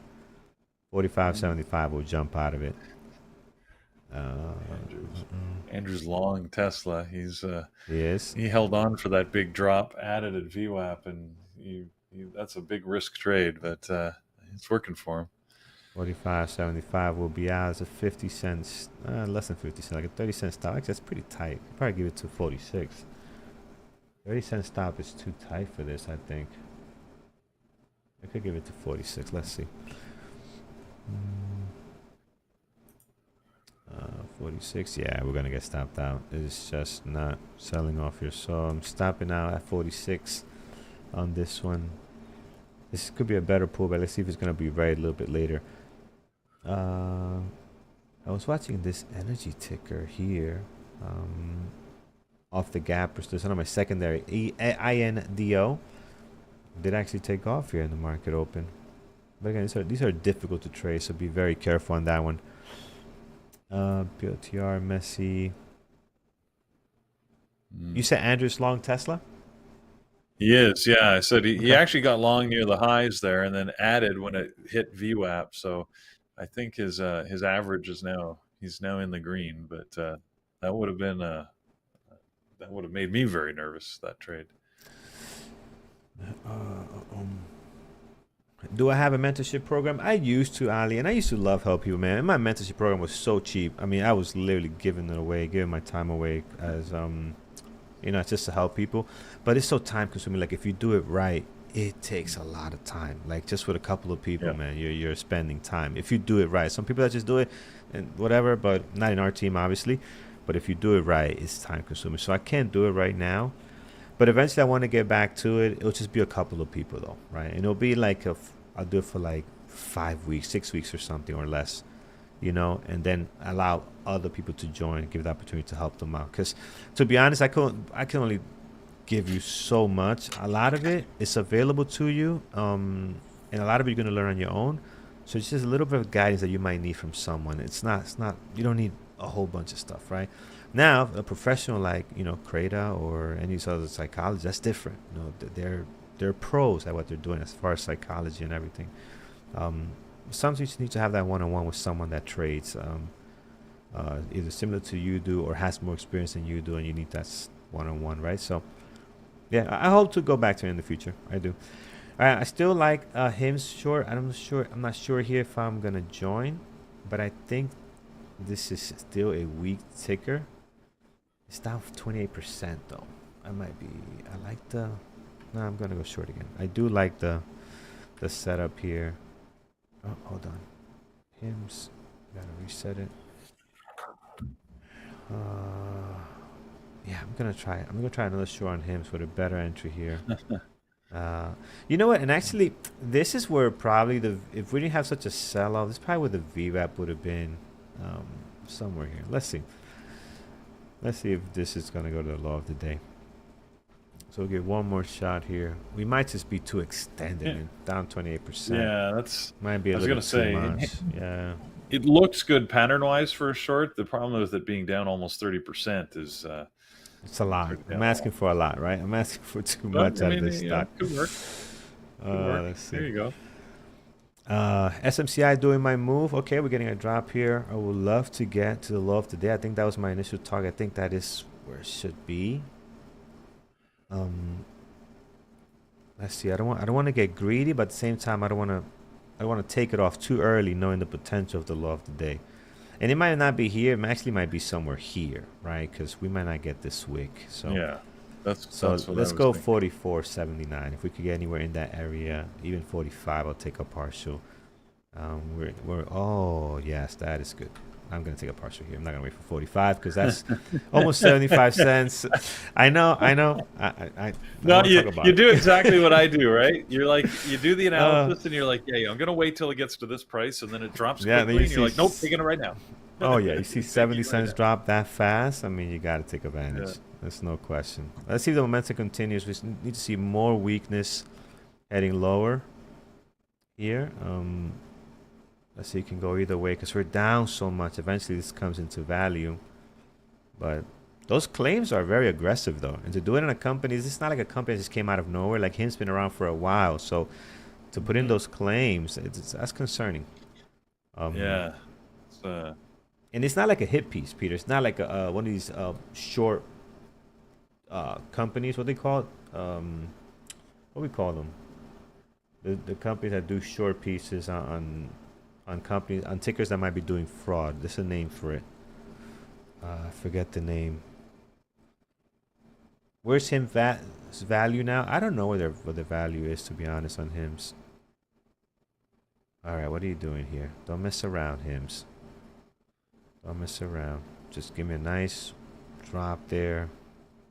45.75 will jump out of it. Andrew's long Tesla. He held on for that big drop, added at VWAP, and that's a big risk trade, but it's working for him. 45.75 will be out as a 50 cents, less than 50 cents, like a 30 cent stop. Actually, that's pretty tight. I'll probably give it to 46. 30 cent stop is too tight for this, I think. I could give it to 46. Let's see. 46. Yeah, we're going to get stopped out. It's just not selling off here. So I'm stopping out at 46 on this one. This could be a better pullback. Let's see if it's going to be right a little bit later. I was watching this energy ticker here. Off the gap. There's one of my secondary. INDO. Did actually take off here in the market open. But again, these are difficult to trade, so be very careful on that one. POTR, messy. You said Andrew's long Tesla? He is, yeah. I said he actually got long near the highs there, and then added when it hit VWAP. So I think his average is he's now in the green. But that would have been that would have made me very nervous, that trade. Do I have a mentorship program? I used to, Ali, and I used to love help people, man. And my mentorship program was so cheap. I mean, I was literally giving it away, giving my time away as just to help people. But it's so time consuming. Like if you do it right, it takes a lot of time. Like just with a couple of people, man, you're spending time. If you do it right. Some people that just do it and whatever, but not in our team, obviously. But if you do it right, it's time consuming. So I can't do it right now. But eventually I want to get back to it. It'll just be a couple of people though, right? And it'll be like I'll do it for like 5 weeks, 6 weeks or something or less, and then allow other people to join, give the opportunity to help them out. Because to be honest, I can only give you so much. A lot of it is available to you, and a lot of it you're going to learn on your own. So it's just a little bit of guidance that you might need from someone. It's not, you don't need a whole bunch of stuff, right? Now, a professional like, Creda or any other psychologists, that's different. They're pros at what they're doing as far as psychology and everything. Sometimes you just need to have that one-on-one with someone that trades either similar to you do or has more experience than you do, and you need that one-on-one, right? So, yeah, I hope to go back to it in the future. I do. All right, I still like Hims short. I'm not sure here if I'm gonna join, but I think this is still a weak ticker. It's down 28% though. I like the. No, I'm gonna go short again. I do like the setup here. Oh, hold on. Hims, gotta reset it. Yeah, I'm gonna try another short on Hims with a better entry here. You know what? And actually, this is where probably if we didn't have such a sell-off, this is probably where the VWAP would have been somewhere here. Let's see. Let's see if this is gonna go to the low of the day. So we'll get one more shot here. We might just be too extended, Yeah, man. Down 28%. yeah, that's. Might be I a was little gonna too say much. Yeah. it looks good pattern-wise for a short. The problem with it being down almost 30% is It's a lot. took I'm down all. asking for a lot, right? I'm asking for too But much I out of mean, this stock. could work. Could work. Let's There see. you go. SMCI doing my move. Okay, we're getting a drop here. I would love to get to the low of the day. I think that was my initial target. I think that is where it should be. Let's see. I don't want to get greedy, but at the same time, I don't want to take it off too early, knowing the potential of the low of the day. And it might not be here. It actually might be somewhere here, right? Because we might not get this wick. So Yeah, that's what let's I go was thinking. 44.79. If we could get anywhere in that area, even 45, I'll take a partial. We're oh yes, that is good. I'm gonna take a partial here. I'm not gonna wait for 45 because that's almost 75 cents. I know. I don't No, want to talk about you it. do exactly what I do, right? You're like, you do the Uh, analysis and you're like, yeah, I'm gonna wait till it gets to this price, and then it drops yeah, then quickly, you and you're see. like, nope, taking it right now. Oh yeah, you see Taking 70 it right cents now. drop that fast. I mean, you got to take advantage. Yeah. There's no question. Let's see if the momentum continues. We need to see more weakness heading lower here. Let's see, it can go either way because we're down so much. Eventually, this comes into value. But those claims are very aggressive, though. And to do it in a company, this is not like a company that just came out of nowhere. Like him's been around for a while. So to put in those claims, that's concerning. Yeah. It's, And it's not like a hit piece, Peter. It's not like one of these short companies. What they call it? What we call them? The companies that do short pieces on companies on tickers that might be doing fraud. There's a name for it. I forget the name. Where's him value now? I don't know what the value is, to be honest, on Hims. All right, what are you doing here? Don't mess around, Hims. Don't mess around. Just give me a nice drop there.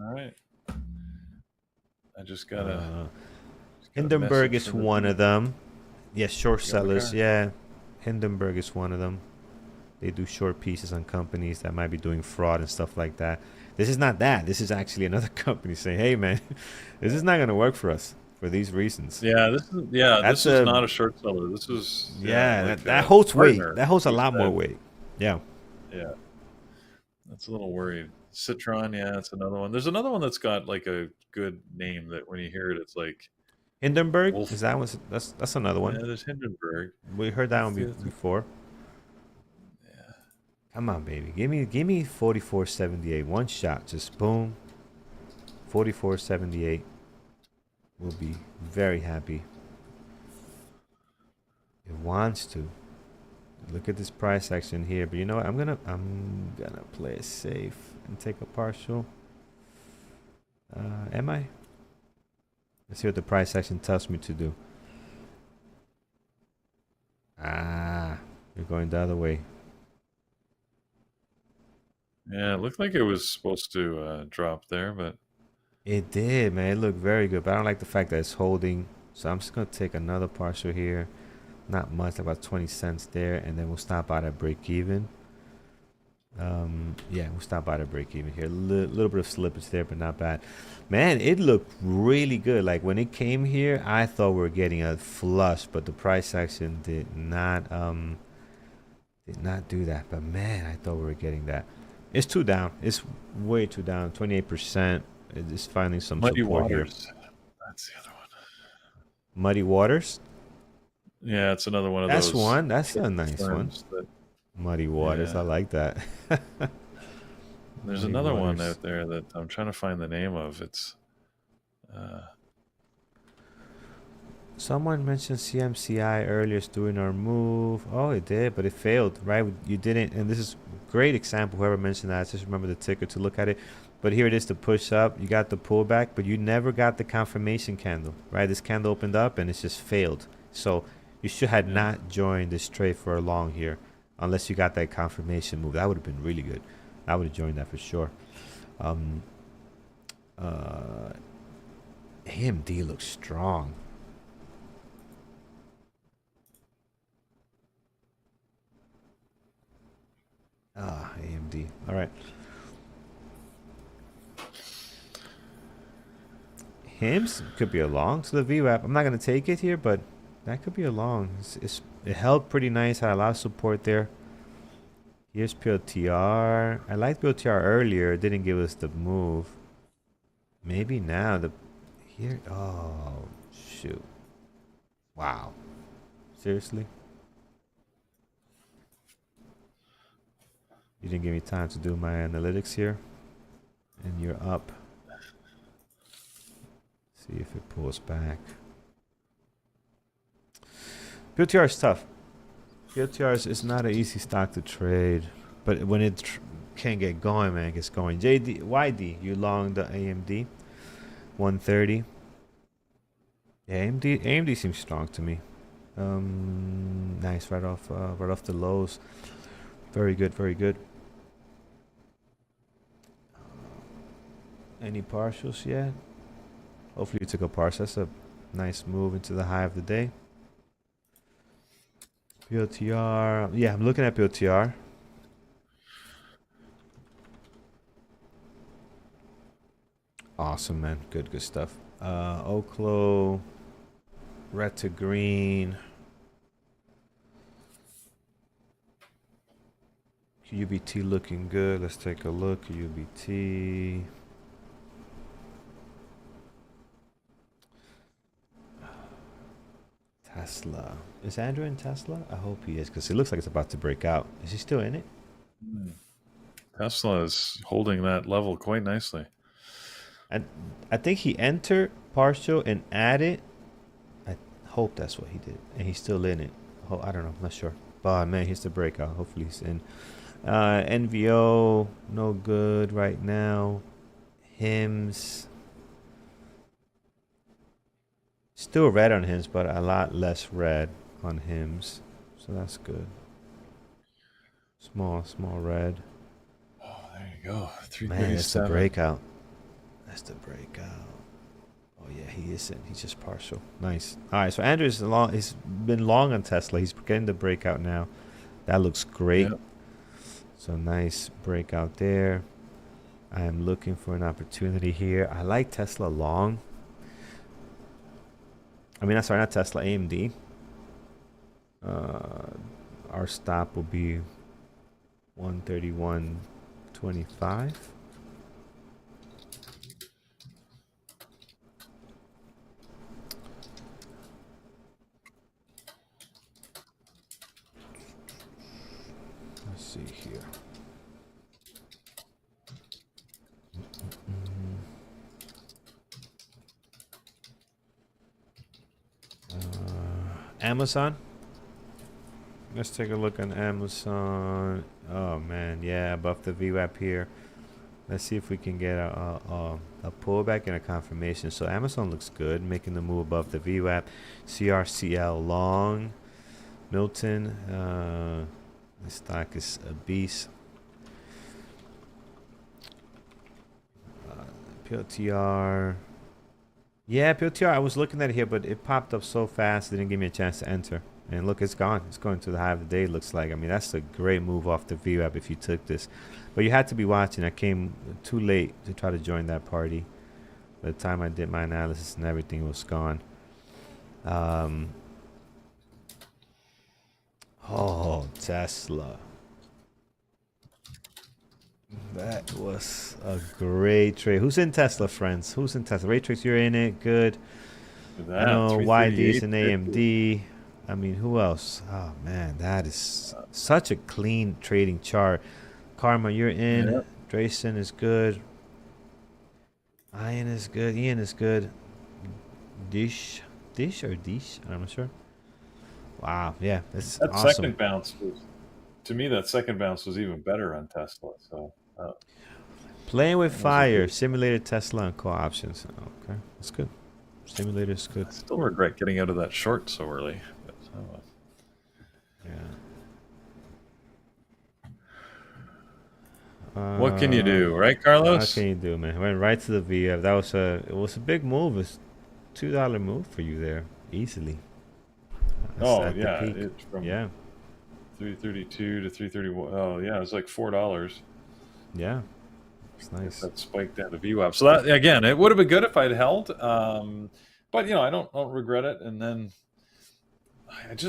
all right. I just got a Hindenburg message is from the one team. of them. Yes, short You got the sellers. car? Yeah, Hindenburg is one of them. They do short pieces on companies that might be doing fraud and stuff like that. This is not that. This is actually another company saying, "Hey, man, this is not going to work for us for these reasons." Yeah, That's this is not a short seller. This is yeah, like that a holds weight. partner That holds a who lot more said, weight. Yeah. yeah, that's a little worried. Citron, yeah, it's another one. There's another one that's got like a good name that when you hear it, it's like Hindenburg Wolf. is that one? That's another Yeah, one. there's Hindenburg. We heard that That's one the other. before. Yeah. Come on, baby. Give me 44.78. One shot. Just boom. 44.78. We'll be very happy. It wants to. Look at this price action here. But you know what? I'm gonna play it safe and take a partial. Am I? Let's see what the price action tells me to do. Ah, you're going the other way. Yeah, it looked like it was supposed to drop there, but It did, man. It looked very good, but I don't like the fact that it's holding. So I'm just gonna take another partial here. Not much, about 20 cents there, and then we'll stop out at break even. Yeah, we'll stop out at break even here. Little bit of slippage there, but not bad. Man, it looked really good. Like when it came here, I thought we were getting a flush, but the price action did not do that. But man, I thought we were getting that. It's too down. It's way too down. 28%. It's finding some Muddy support here. Waters. That's the other one. Muddy Waters. Yeah, it's another one of That's those. one. That's a nice one. firms that- Muddy Waters. Yeah. I like that. There's Muddy another one Waters. out there that I'm trying to find the name of. It's Someone mentioned CMCI earlier is doing our move. Oh, it did, but it failed, right? You didn't, and this is a great example. Whoever mentioned that, just remember the ticker to look at it. But here it is, the push up. You got the pullback, but you never got the confirmation candle, right? This candle opened up and it's just failed. So you should have not joined this trade for a long here, unless you got that confirmation move. That would have been really good. I would have joined that for sure. AMD looks strong. AMD. All right. Hims could be a long. So the VWAP, I'm not gonna take it here, but that could be a long. It held pretty nice. Had a lot of support there. Here's PLTR. I liked PLTR earlier. It didn't give us the move. Maybe now the here. Oh shoot! Wow. Seriously? You didn't give me time to do my analytics here. And you're up. See if it pulls back. PLTR is tough. PLTR is not an easy stock to trade. But when it can't get going, man, it gets going. YD, you long the AMD. 130. Yeah, AMD seems strong to me. Nice, right off the lows. Very good, very good. Any partials yet? Hopefully you took a partial. That's a nice move into the high of the day. PLTR. Yeah, I'm looking at PLTR. Awesome, man. Good stuff. Oklo. Red to green. UBT looking good. Let's take a look. UBT. Tesla. Is Andrew in Tesla? I hope he is, because it looks like it's about to break out. Is he still in it? Tesla is holding that level quite nicely. And I think he entered partial and added. I hope that's what he did. And he's still in it. Oh, I don't know. I'm not sure. But man, here's the breakout. Hopefully he's in. NVO, no good right now. Hims. Still red on Hims, but a lot less red on Hims. So that's good. Small red. Oh, there you go. Man, that's the breakout. That's the breakout. Oh yeah, he isn't. He's just partial. Nice. All right, so Andrew's long. He's been long on Tesla. He's getting the breakout now. That looks great. Yep. So nice breakout there. I am looking for an opportunity here. I like Tesla long. I mean, sorry, not Tesla, AMD. Our stop will be 131.25. Let's see here. Amazon. Let's take a look on Amazon. Oh man, yeah, above the VWAP here. Let's see if we can get a pullback and a confirmation. So Amazon looks good, making the move above the VWAP. CRCL long. Milton. This stock is a beast. PLTR. Yeah, PLTR, I was looking at it here, but it popped up so fast, it didn't give me a chance to enter. And look, it's gone. It's going to the high of the day, it looks like. I mean, that's a great move off the VWAP if you took this. But you had to be watching. I came too late to try to join that party. By the time I did my analysis and everything was gone. Oh, Tesla. That was a great trade. Who's in Tesla, friends? Who's in Tesla? Raytrix, you're in it. Good. I know YD's and AMD. I mean, who else? Oh, man, that is such a clean trading chart. Karma, you're in. Yep. Drayson is good. Ian is good. Ian is good. Dish or Dish? I'm not sure. Wow, yeah, that's that awesome. Second bounce was, to me, that second bounce was even better on Tesla. So playing with fire, simulated Tesla and call options. Okay, that's good. Simulator's good. I still regret getting out of that short so early. But, yeah. What can you do, right, Carlos? What can you do, man? Went right to the VF. That was it was a big move. It's $2 move for you there, easily. That's yeah, it's from 332 to 331. Oh yeah, it was like $4. Yeah, It's nice. That spike down to VWAP. So that again, it would have been good if I'd held. But you know, I don't regret it. And then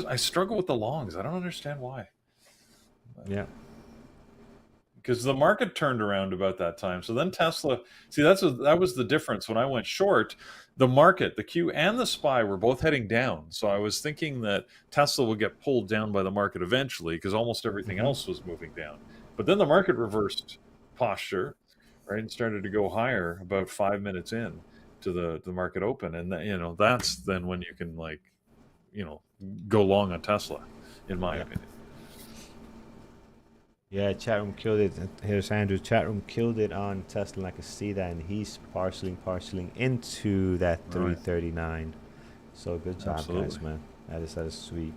I struggle with the longs. I don't understand why. Yeah. Because the market turned around about that time. So then Tesla, see, that was the difference. When I went short, the market, the Q and the SPY were both heading down. So I was thinking that Tesla would get pulled down by the market eventually because almost everything else was moving down. But then the market reversed posture, right, and started to go higher about 5 minutes in to the market open. And you know, that's then when you can, like, you know, go long on Tesla, in my opinion. Yeah, chat room killed it. Here's Andrew. Chat room killed it on Tesla. I can see that, and he's parceling into that 339. So good job, guys, man. That is sweet.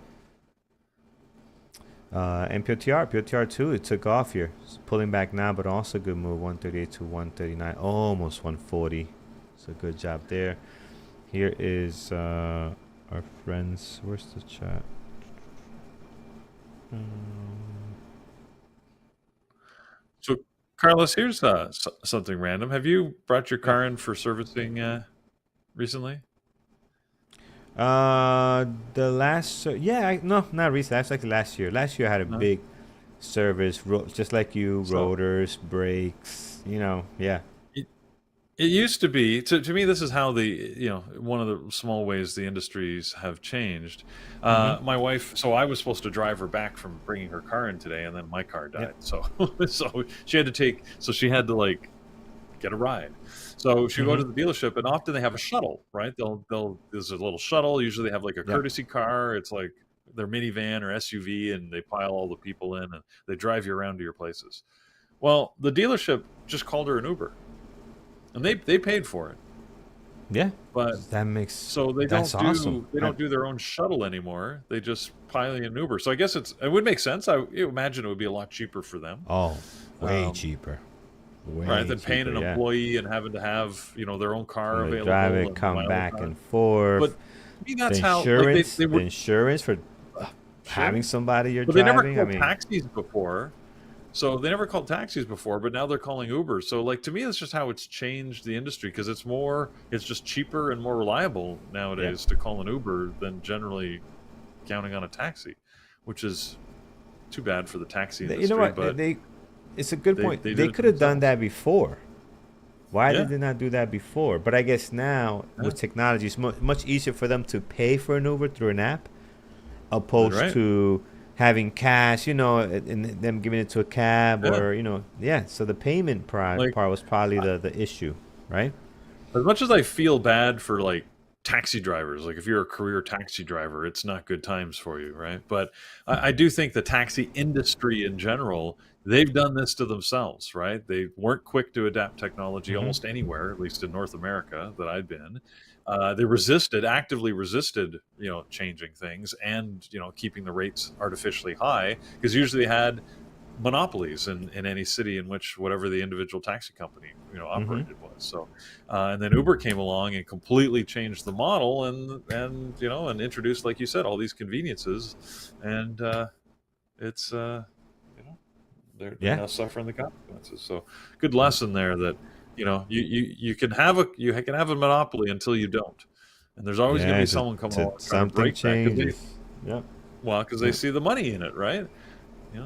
And POTR too. It took off here. It's pulling back now, but also good move. 138 to 139, almost 140. So good job there. Here is our friends. Where's the chat? So, Carlos, here's something random. Have you brought your car in for servicing recently? The last, no, not recently. That's like last year. Last year I had a big service, just like you, rotors, brakes. You know, yeah. It used to be, to me, this is how one of the small ways the industries have changed. My wife, so I was supposed to drive her back from bringing her car in today, and then my car died. So she had to like get a ride. So she go to the dealership, and often they have a shuttle, right? There's a little shuttle. Usually they have like a courtesy car. It's like their minivan or SUV, and they pile all the people in, and they drive you around to your places. Well, the dealership just called her an Uber. And they paid for it. Yeah, but that makes they don't do their own shuttle anymore. They just pile in an Uber. So I guess it would make sense. I imagine it would be a lot cheaper for them. Oh, way cheaper. Right, than paying an employee and having to have their own car available. Drive it, come back and forth. But I mean, that's the insurance for having somebody you're driving. They never called taxis before. So they never called taxis before, but now they're calling Uber. So, like, to me, that's just how it's changed the industry, because it's just cheaper and more reliable nowadays to call an Uber than generally counting on a taxi, which is too bad for the taxi industry. You know what? But it's a good point. They could have done that before. Why did they not do that before? But I guess now with technology, it's much easier for them to pay for an Uber through an app, opposed to having cash, and them giving it to a cab or, So the payment part was probably the issue, right? As much as I feel bad for, like, taxi drivers, like if you're a career taxi driver, it's not good times for you, right? But I do think the taxi industry in general, they've done this to themselves, right? They weren't quick to adapt technology almost anywhere, at least in North America that I'd been. They actively resisted, changing things and, keeping the rates artificially high, because usually they had monopolies in any city in which whatever the individual taxi company, operated was. So, and then Uber came along and completely changed the model and introduced, like you said, all these conveniences, and it's, they're now suffering the consequences. So good lesson there that, you can have a monopoly until you don't, and there's always going to be someone coming along trying to break changes. That. Well, because they see the money in it, right?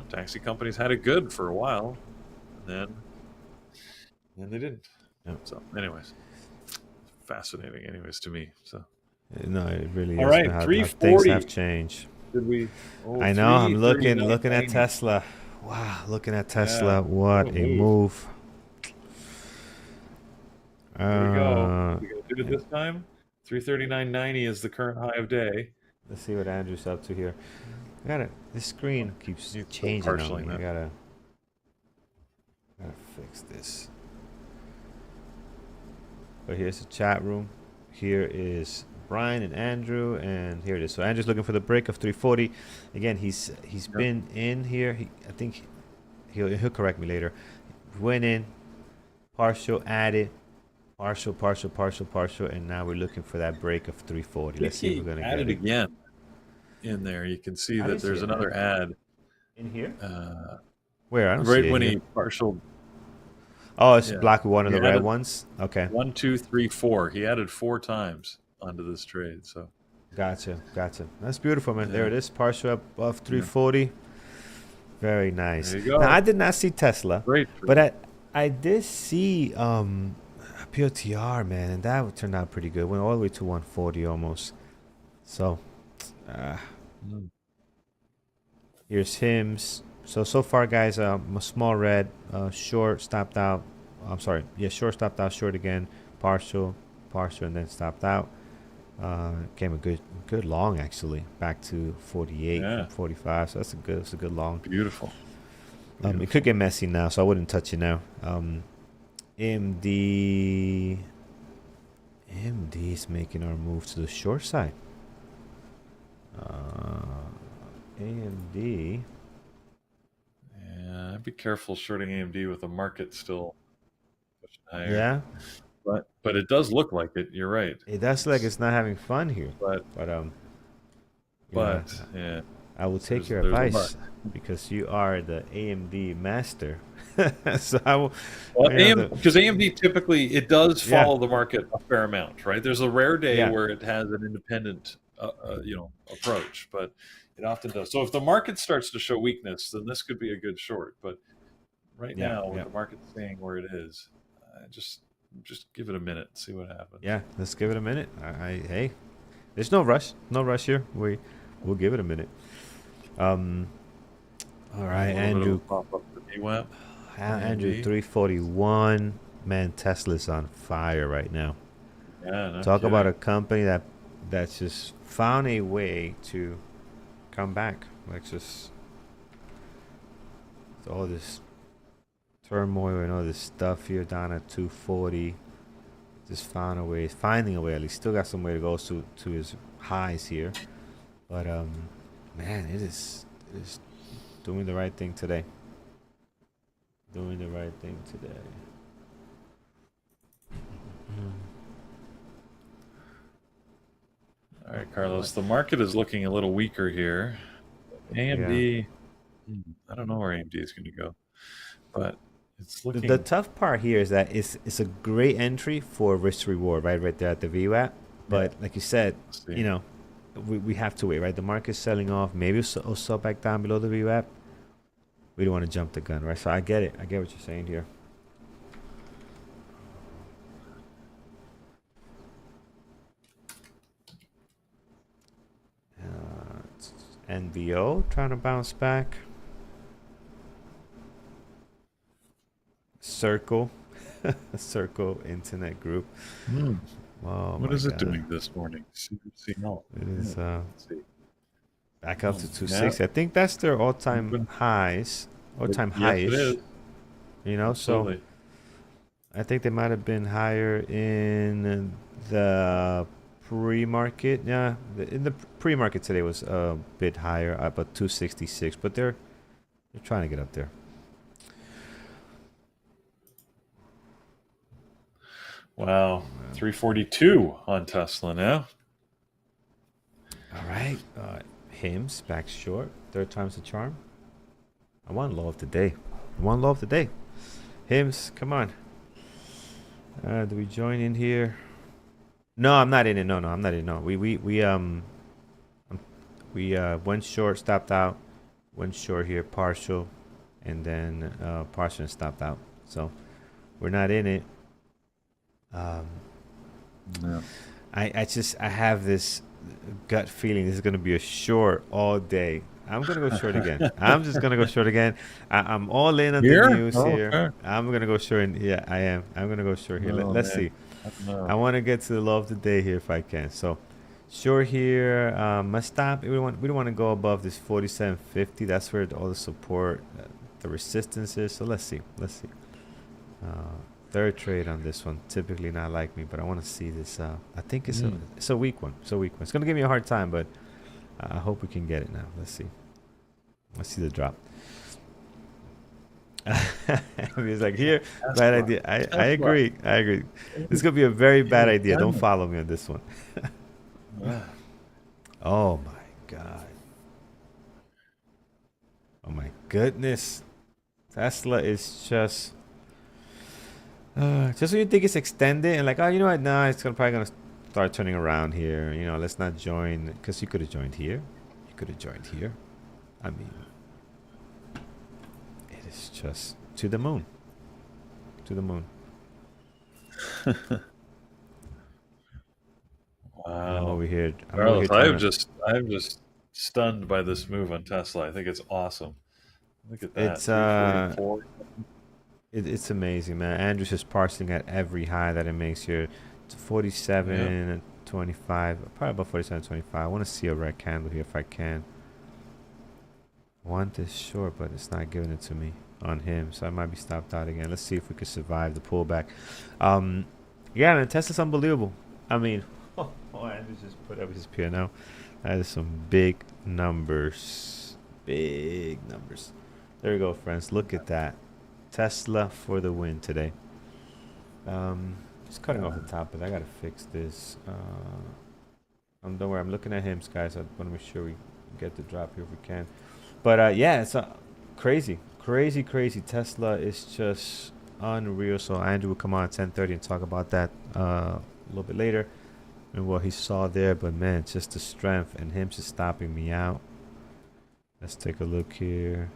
Taxi companies had it good for a while, and then they didn't. So, anyways, fascinating. Anyways, to me. So. No, it really is. All right, how 340. Things have changed. Did we? I know. I'm looking at Tesla. Wow, looking at Tesla. What a move. There we go. We gonna do it this time. 339.90 is the current high of day. Let's see what Andrew's up to here. This screen keeps changing on me. I gotta fix this. But here's the chat room. Here is Brian and Andrew, and here it is. So Andrew's looking for the break of 340. Again, he's been in here. I think he'll correct me later. Went in, partial, added, partial, and now we're looking for that break of 340. Let's see if we're gonna get it again. In there, you can see that there's another ad in here. Where? I don't right see when it he partial. Oh, it's Yeah. black with one of He the red added ones. Okay, 1, 2, 3, 4. He added 4 times onto this trade. So gotcha, gotcha. That's beautiful, man. There yeah, it is. Partial up of yeah. 340. Very nice. There you Now go. I did not see Tesla, Great but trade. I did see POTR, man, and that turned out pretty good. Went all the way to 140 almost. So uh, Mm. here's Hims. So far, guys, a small red, short stopped out. I'm sorry, yeah, short stopped out, short again, partial, partial, and then stopped out. Came a good long actually, back to 48 Yeah, from 45. So that's a good long. beautiful. It could Beautiful. get messy now, so I wouldn't touch it now. AMD is making our move to the short side. AMD. Yeah, I'd be careful shorting AMD with the market still pushing higher. Yeah, But it does look like it. You're right. it does like it's not having fun here. But But you know, but yeah, I will take your there's a advice but. because you are the AMD master. So I will. Well, You know, because AMD typically it does yeah, follow the market a fair amount, right? There's a rare day yeah, where it has an independent, approach, but it often does. So if the market starts to show weakness, then this could be a good short. But right yeah, now, with yeah, the market staying where it is, just give it a minute, and see what happens. yeah. Let's give it a minute. Hey, there's no rush, no rush here. We'll give it a minute. All right, A little bit of a Andrew. pop up for VWAP. Andrew, AMD. 341. Man, Tesla's on fire right now. Yeah, no Talk about kidding. a company that's just found a way to come back. Like just all this turmoil and all this stuff here down at 240. Just finding a way. At least still got some way to go to his highs here. But man, it is doing the right thing today. Doing the right thing today. All right, Carlos. The market is looking a little weaker here. Yeah. AMD. I don't know where AMD is going to go, but it's The looking. tough part here is that it's a great entry for risk to reward, right there at the VWAP. But like you said, Let's see. you know, we have to wait, right? The market's selling off. Maybe it'll sell back down below the VWAP. We don't want to jump the gun, right? So I get it. I get what you're saying here. NVO trying to bounce back. Circle. Circle Internet Group. Oh, What my is it God. doing this morning? No. It is Let's see. back up to Yeah. 260. I think that's their all-time Open. highs. All-time Yes, high-ish. it is. You know, so Absolutely. I think they might have been higher in the pre-market. Yeah, in the pre-market today was a bit higher, about 266. But they're trying to get up there. Wow. 342 on Tesla now. All right, Hims back short. Third time's the charm. I want low of the day. Hims, come on. Do we join in here? No, I'm not in it. No, I'm not in. No, we went short, stopped out, went short here, partial, and then partial and stopped out. So we're not in it. Yeah. I have this gut feeling this is gonna be a short all day. I'm gonna go short again. I'm just gonna go short again. I'm all in on Here? the news here. Okay. I'm gonna go short. Yeah, I am. I'm gonna go short here. Oh, Let's man. see. No. I want to get to the low of the day here if I can. So short here. My stop. We don't want to go above this 47.50. That's where all the support, the resistance is. So let's see. Third trade on this one. Typically not like me, but I want to see this. I think it's a weak one. It's gonna give me a hard time, but I hope we can get it now. Let's see the drop. He's like, here, bad idea. I agree. This is gonna be a very bad idea. Don't follow me on this one. Oh my God. Oh my goodness. Tesla is just Just when you think it's extended and like, oh, you know what? No, it's probably gonna start turning around here. You know, let's not join because you could have joined here. You could have joined here. I mean, it is just to the moon. To the moon. And I'm over Wow. here. I'm over here Carlos, trying to. I'm just stunned by this move on Tesla. I think it's awesome. Look at that. It's 344. it's amazing, man. Andrew's just parsing at every high that it makes here. It's 47 Yep. and 25. Probably about 47 25. I want to see a red candle here if I can. I want this short, but it's not giving it to me on him, so I might be stopped out again. Let's see if we can survive the pullback. Yeah, man, Tesla's unbelievable. I mean, Andrew just put up his P&L. That is some big numbers. Big numbers. There we go, friends. Look at that. Tesla for the win today. Just cutting off the top, but I gotta fix this. Don't worry, I'm looking at him, guys. I want to make sure we get the drop here if we can. But yeah, it's crazy. Tesla is just unreal. So Andrew will come on at 10:30 and talk about that a little bit later and what he saw there. But man, just the strength and him just stopping me out. Let's take a look here.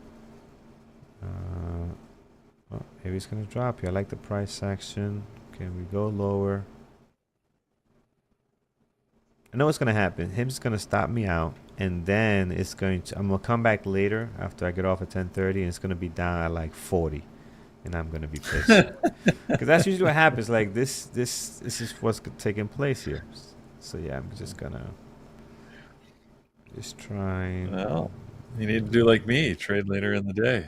Oh, maybe it's gonna drop here. I like the price action. Can we go lower? I know what's gonna happen. Him's gonna stop me out, and then it's going to. I'm gonna come back later after I get off at 10:30, and it's gonna be down at like 40, and I'm gonna be pissed because that's usually what happens. Like this is what's taking place here. So yeah, I'm just gonna trying. Well, you need to do like me, trade later in the day.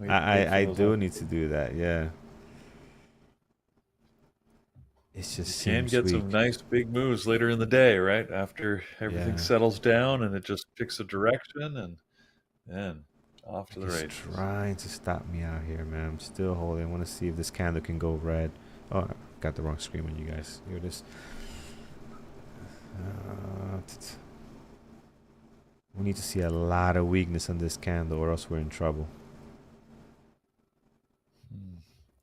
I do need to do that. Yeah. It's just You can seems get weak. some nice big moves later in the day, right? After everything Yeah. settles down and it just picks a direction and then off to the He's races. trying to stop me out here, man. I'm still holding. I want to see if this candle can go red. Oh, I got the wrong screen on you guys. Here it is. We need to see a lot of weakness on this candle or else we're in trouble.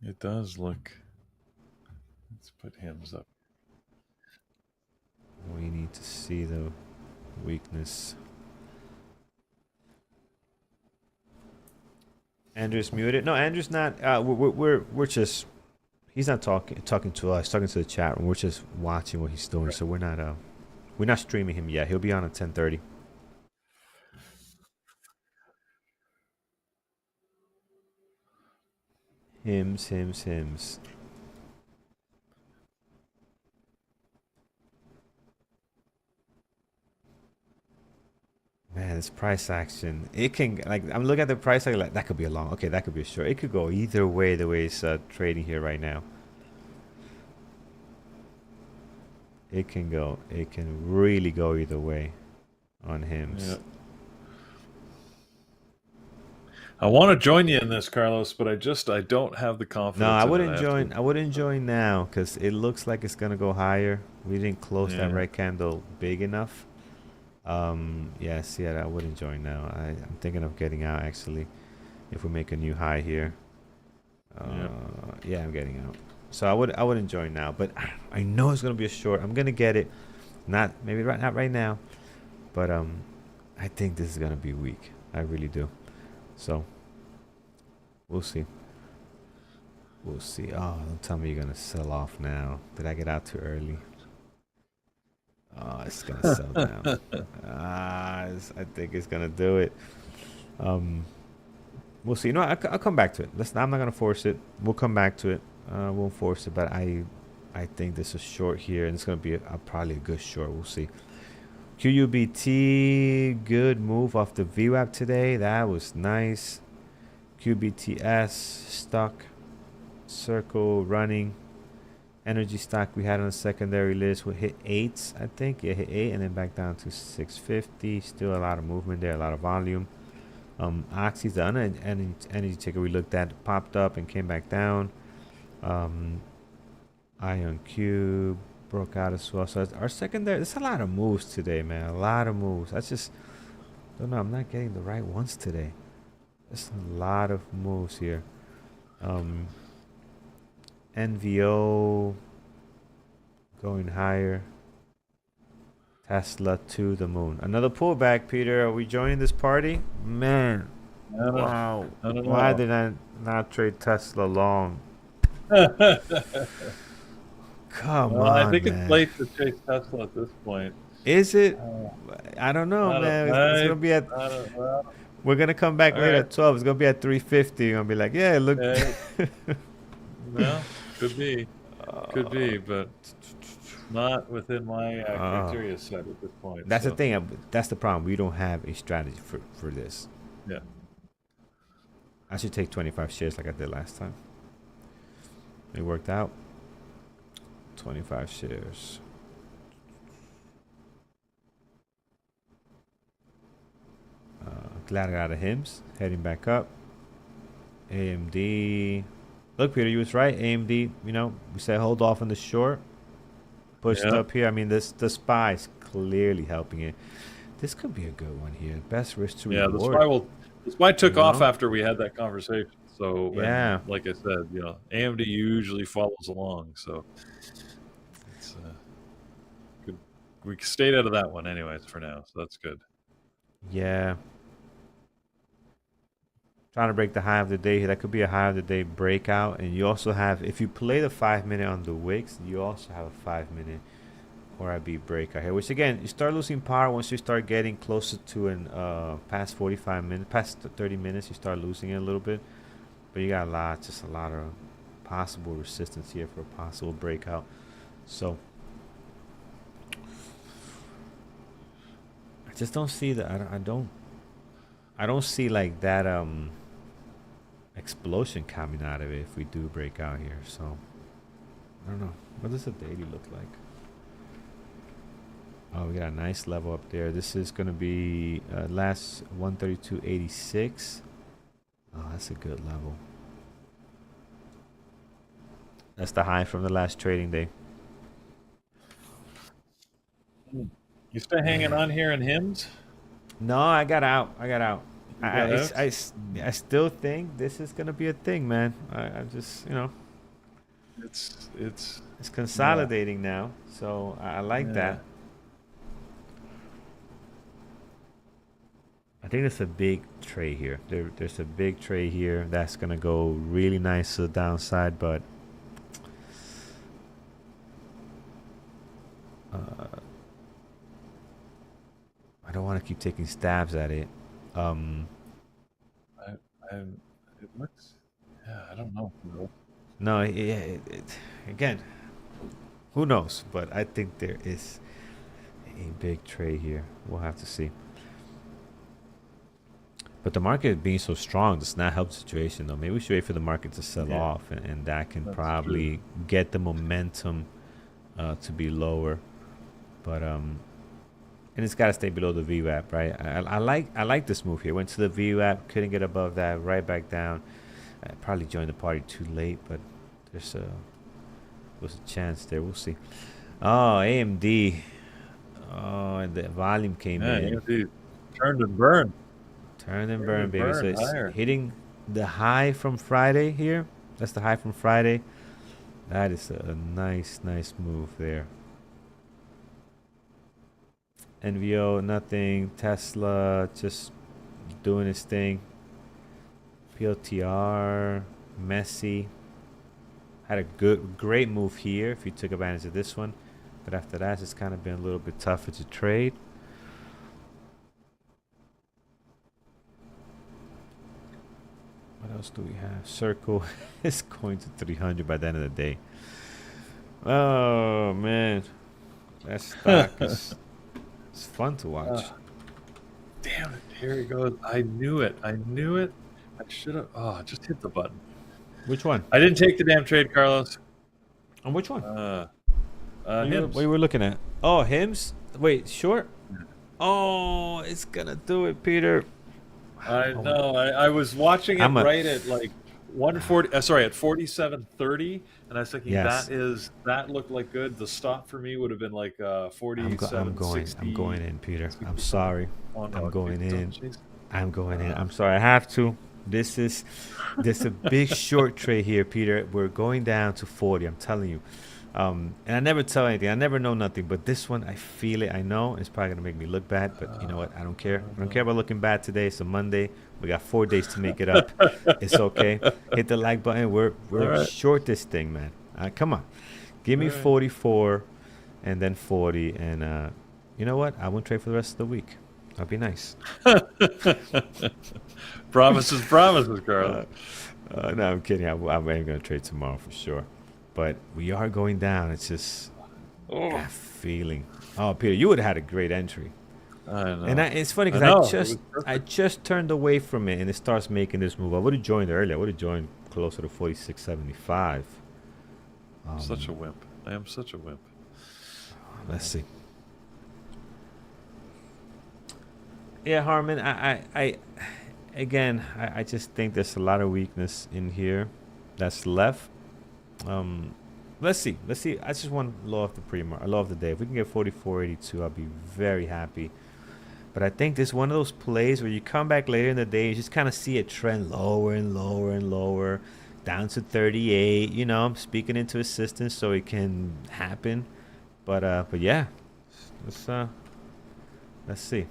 It does look. Let's put hymns up. We need to see the weakness. Andrew's muted. No, Andrew's not. We're just. He's not talking to us. Talking to the chat room. We're just watching what he's doing. Right. So we're not streaming him yet. He'll be on at 10:30. Hymns. Man, this price action. It can, like, I'm looking at the price action, like, that could be a long. Okay, that could be a short. It could go either way the way it's trading here right now. It can really go either way on hymns. Yeah. I want to join you in this, Carlos, but I don't have the confidence. No, I wouldn't join now because it looks like it's gonna go higher. We didn't close that red candle big enough. Yes, I wouldn't join now. I'm thinking of getting out actually, if we make a new high here. Yeah, I'm getting out. So I wouldn't join now, but I know it's gonna be a short. I'm gonna get it, not right now, but I think this is gonna be weak. I really do. So we'll see. Oh, don't tell me you're gonna sell off now. Did I get out too early? Oh, it's gonna sell down. I think it's gonna do it. We'll see. No, I'll come back to it. I'm not gonna force it. We'll come back to it. Won't force it, but I think this is short here, and it's gonna be probably a good short. We'll see. QUBT, good move off the VWAP today. That was nice. QBTS stuck. Circle running. Energy stock we had on the secondary list would hit 8s, I think. Yeah, hit 8 and then back down to 650. Still a lot of movement there, a lot of volume. Oxy's the other energy ticker we looked at, popped up and came back down. Ion Cube broke out as well. So our secondary, there's a lot of moves today, man. A lot of moves. I just don't know. I'm not getting the right ones today. There's a lot of moves here. NVO going higher. Tesla to the moon. Another pullback, Peter. Are we joining this party? Man. Wow. I don't Why know. did I not trade Tesla long? Come Well, I on, think it's man. late to chase Tesla at this point. Is it? Uh, I don't know, I man. don't, It's gonna be at. I don't, well, We're gonna come back all later right. at 12. It's gonna be at 350. You're gonna be like, yeah, look. Well, could be, but not within my criteria set at this point. That's so, the thing. That's the problem. We don't have a strategy for this. Yeah. I should take 25 shares like I did last time. It worked out. 25 shares. Glad I got out of HIMS. Heading back up. AMD. Look, Peter, you was right. AMD, you know, we said hold off on the short. Pushed up here. I mean, the SPY is clearly helping it. This could be a good one here. Best risk to reward. The SPY took off after we had that conversation. So, yeah, like I said, AMD usually follows along. So, it's good. We stayed out of that one, anyways, for now. So that's good. Yeah. Trying to break the high of the day here. That could be a high of the day breakout. And you also have, if you play the 5-minute on the wicks, you also have a 5-minute RIB breakout here. Which again, you start losing power once you start getting closer to an past 45 minutes, past 30 minutes. You start losing it a little bit. But you got just a lot of possible resistance here for a possible breakout. So I just don't see that. I don't see like that explosion coming out of it if we do break out here. So I don't know. What does the daily look like? Oh, we got a nice level up there. This is gonna be last 132.86. Oh, that's a good level. That's the high from the last trading day. You still hanging on here in HIMS? No, I got out. I still think this is gonna be a thing, man. I just, It's consolidating now, so I like that. I think there's a big tray here. There's a big tray here that's gonna go really nice to the downside, but I don't want to keep taking stabs at it. It looks. Yeah, I don't know. No, again, who knows? But I think there is a big tray here. We'll have to see. But the market being so strong does not help the situation, though. Maybe we should wait for the market to sell off, and that can probably get the momentum to be lower. But and it's got to stay below the VWAP, right? I like this move here. Went to the VWAP, couldn't get above that, right back down. I probably joined the party too late, but was a chance there. We'll see. Oh, AMD. Oh, and the volume came in. AMD turned and burned. Turn and burn, baby. So it's hitting the high from Friday here. That's the high from Friday. That is a nice move there. NVO, nothing. Tesla just doing its thing. PLTR, messy. Had a great move here if you took advantage of this one. But after that, it's kind of been a little bit tougher to trade. What else do we have? Circle is going to 300 by the end of the day. Oh, man. That stock is it's fun to watch. Damn it. Here he goes. I knew it. I should have. Oh, just hit the button. Which one? I didn't take the damn trade, Carlos. On which one? HIMS. What you were looking at? Oh, HIMS? Wait, short? Oh, it's going to do it, Peter. I know. I was watching it right at like 140. Sorry, at 47.30, and I was thinking that looked like good. The stop for me would have been like 47.60. I'm going in, Peter. I'm sorry. I'm going in. Geez. I'm going in. I'm sorry. I have to. This is there's a big short trade here, Peter. We're going down to 40. I'm telling you. And I never tell anything. I never know nothing. But this one, I feel it. I know it's probably gonna make me look bad, but you know what? I don't care. I don't care about looking bad today. It's a Monday. We got 4 days to make it up. It's okay. Hit the like button. We're right. short this thing, man. Come on, give me All right. 44, and then 40, and you know what? I won't trade for the rest of the week. That'll be nice. Promises, Carlos. No, I'm kidding. I am going to trade tomorrow for sure. But we are going down. It's just that feeling. Oh, Peter, you would have had a great entry. I know. And it's funny I know. because I just turned away from it, and it starts making this move. I would have joined earlier. I would have joined closer to 46.75. Such a wimp. I am such a wimp. Let's see. Yeah, Harmon. Again, I just think there's a lot of weakness in here that's left. Let's see. I just want low of the pre-market, low of the day. If we can get 44.82, I'll be very happy. But I think this is one of those plays where you come back later in the day, you just kind of see it trend lower and lower and lower, down to 38. You know, I'm speaking into assistance so it can happen. But yeah, let's see.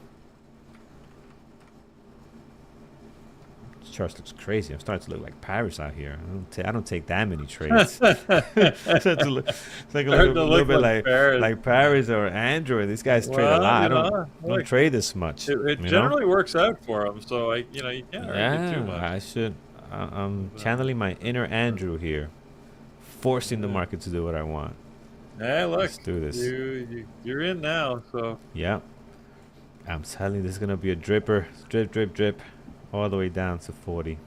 This chart looks crazy. I'm starting to look like Paris out here. I don't take that many trades. It's like a little bit like Paris or Android. These guys trade a lot. I don't trade this much. It generally works out for them, so you can't argue too much. I should. I'm channeling my inner Andrew here, forcing the market to do what I want. Hey, look, let's do this. You're in now, so. Yeah, I'm telling you, this is gonna be a dripper, drip, drip, drip, all the way down to 40.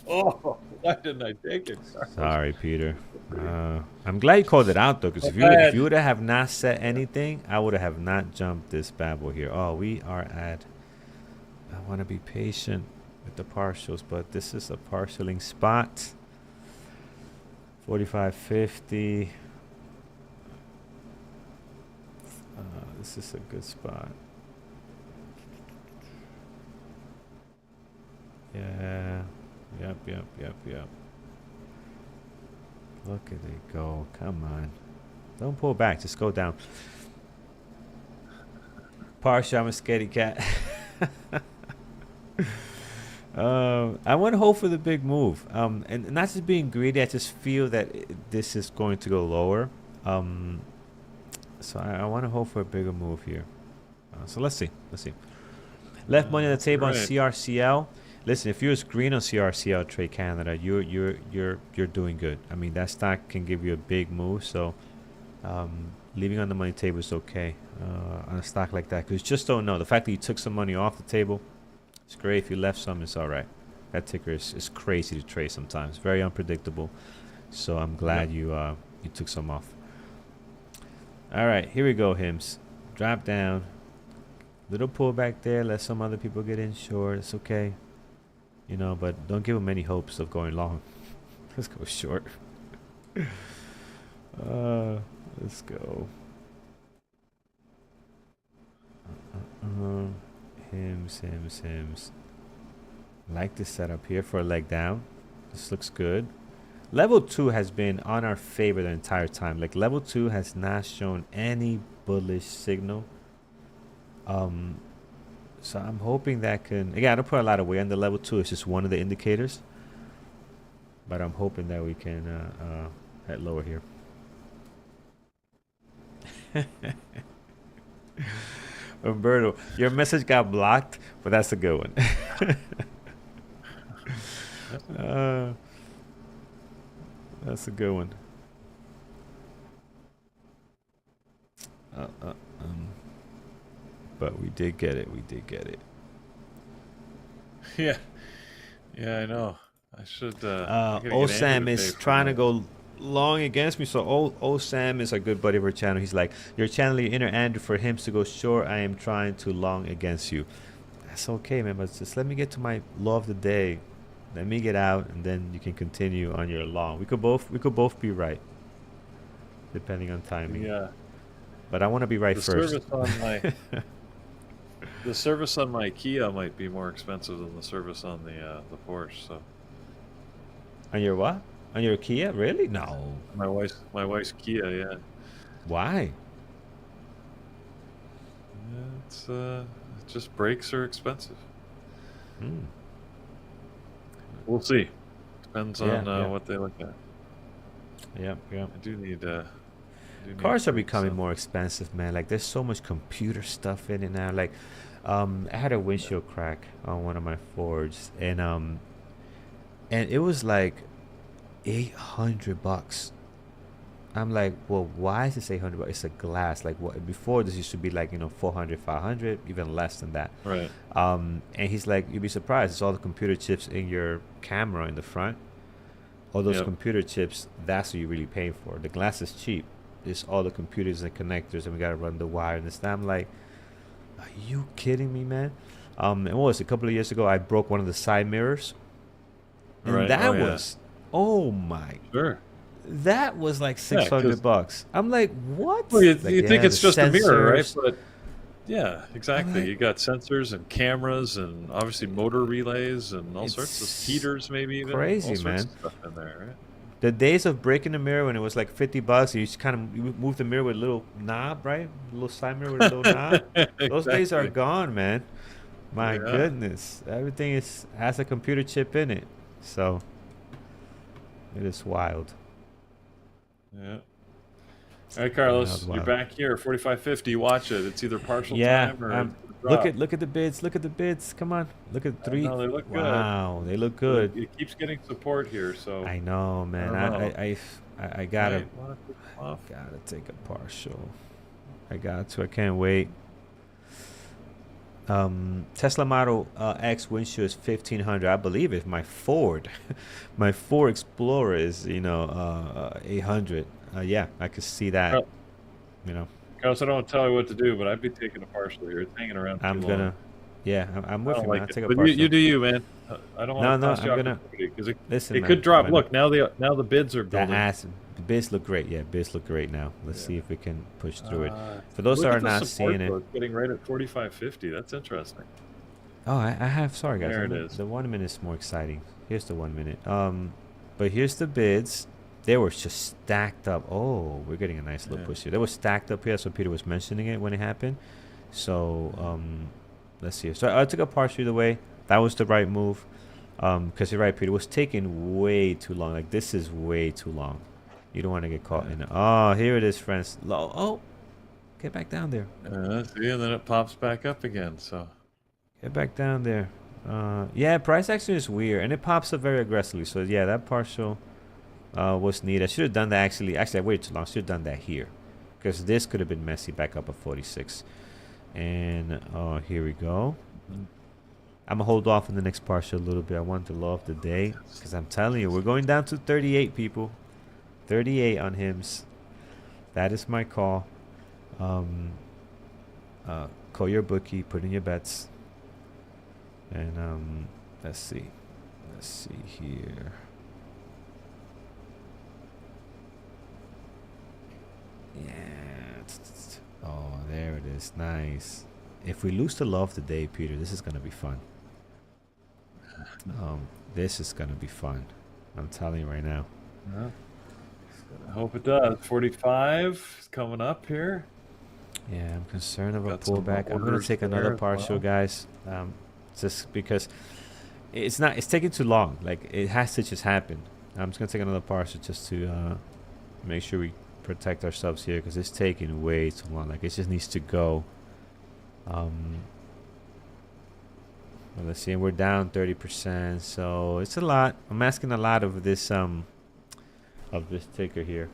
Oh, why didn't I take it? Sorry, Peter. I'm glad you called it out though, because if you would have not said anything, I would have not jumped this bad boy here. Oh, we are at. I want to be patient with the partials, but this is a partialing spot. 45.50. This is a good spot. Yeah. Yep. Look at it go. Come on. Don't pull back. Just go down. Partial, I'm a scaredy cat. I want to hope for the big move. And not just being greedy, I just feel that this is going to go lower. So I want to hope for a bigger move here. So let's see. Left money on the table on CRCL. Listen, if you're green on CRCL Trade Canada, you're doing good. I mean, that stock can give you a big move. So leaving on the money table is okay on a stock like that, because you just don't know. The fact that you took some money off the table, it's great. If you left some, it's all right. That ticker is crazy to trade sometimes. Very unpredictable. So I'm glad you took some off. All right, here we go, Hims. Drop down. Little pullback there. Let some other people get in short. It's okay. You know, but don't give them any hopes of going long. Let's go short. Let's go. Hims. Like this setup here for a leg down. This looks good. Level 2 has been on our favor the entire time. Like, level 2 has not shown any bullish signal. So I'm hoping that can... Again, I don't put a lot of weight on the level 2. It's just one of the indicators. But I'm hoping that we can head lower here. Umberto, your message got blocked, but that's a good one. That's a good one. But we did get it. Yeah, I know. I should. Osam is trying to go long against me. So Osam is a good buddy of our channel. He's like, you're channeling your inner Andrew for him to go short. I am trying to long against you. That's okay, man. But just let me get to my law of the day. Let me get out, and then you can continue on your long. We could both be right, depending on timing. Yeah. But I want to be right first. Service on my The service on my Kia might be more expensive than the service on the Porsche. So On your what? On your Kia? Really? No. my wife's Kia, yeah. Why? It's just brakes are expensive. Hmm. We'll see. Depends Yeah, on yeah. what they look at. Yep, yep. I do need Cars are brakes, becoming so. more expensive, man. Like there's so much computer stuff in it now. Like, I had a windshield crack on one of my Fords, and it was like $800. I'm like, well, why is this $800? It's a glass. Like, what? Before this used to be like 400, 500, even less than that. Right. And he's like, you'd be surprised. It's all the computer chips in your camera in the front. All those Yep. computer chips. That's what you're really paying for. The glass is cheap. It's all the computers and connectors, and we gotta run the wire and this. And I'm like, are you kidding me, man? And what was it, a couple of years ago? I broke one of the side mirrors, and Right. that Oh yeah. was, oh my, Sure. that was like six Yeah, hundred because bucks. I'm like, what? well, you Like, think yeah, the it's just a mirror, right? sensors. But yeah, I'm exactly. like, You got sensors and cameras and obviously motor relays and all sorts of it's heaters, maybe even all crazy, sorts man. of stuff in there, right? The days of breaking the mirror when it was like $50, you just kind of move the mirror with a little knob, right? A little side mirror with a little knob. Those days are Exactly. gone, man. My Yeah. goodness, everything has a computer chip in it, so it is wild. Yeah. All right, Wild, Carlos, you're wild. back here. 4550. Watch it. It's either partial Yeah, time or it's gonna look drop. at the bids. Look at the bids. Come on, look at I three. know they look good, Wow, they look but good. it keeps getting support here, so I know, I man. don't know. I gotta Might want to take them off. gotta take a partial. I got to. I can't wait. Tesla Model X windshield is 1,500. I believe it. My Ford, my Ford Explorer is 800. Yeah, I could see that. Carl- You know, Carlos, I don't want to tell you what to do, but I'd be taking a partial here. It's hanging around too I'm long. gonna. Yeah, I'm I with don't you, man. like I'll it, take a but you partial. do you, man. I don't want No, to no, cost you I'm gonna opportunity because listen, it could man. drop. When Look, now the bids are that building. the bids look great. Yeah, bids look great now. Let's Yeah. see if we can push through it. Uh, For those that Look are at the not support seeing it, though. It's getting right at 4550. That's interesting. oh, I have. Sorry, guys. There it is. The 1 minute is more exciting. Here's the 1 minute. But here's the bids. They were just stacked up. Oh, we're getting a nice little Yeah. push here. They were stacked up here. That's what Peter was mentioning it when it happened. So let's see. So I took a partial either way. That was the right move. Because you're right, Peter. It was taking way too long. Like this is way too long. You don't want to get caught Yeah. in it. Oh, here it is, friends. Oh, get back down there. See, and then it pops back up again. So Get back down there. Yeah, price action is weird, and it pops up very aggressively. So yeah, that partial was neat. I should have done that actually. Actually, I waited too long. I should have done that here, because this could have been messy. Back up at 46, and here we go. I'm gonna hold off on the next partial a little bit. I want the low of the day, because I'm telling you, we're going down to 38, people. 38 on Hims. That is my call. Call your bookie. Put in your bets. And let's see here. Yeah. Oh, there it is. Nice. If we lose the love today, Peter, this is gonna be fun. This is gonna be fun. I'm telling you right now. yeah. I hope it does. 45 is coming up here. Yeah, I'm concerned of a Got some pullback. I'm gonna orders take there another as partial, well. guys. Just because it's taking too long. Like it has to just happen. I'm just gonna take another partial just to make sure we protect ourselves here, because it's taking way too long. Like it just needs to go. Well, let's see, and we're down 30%, so it's a lot. I'm asking a lot of this ticker here.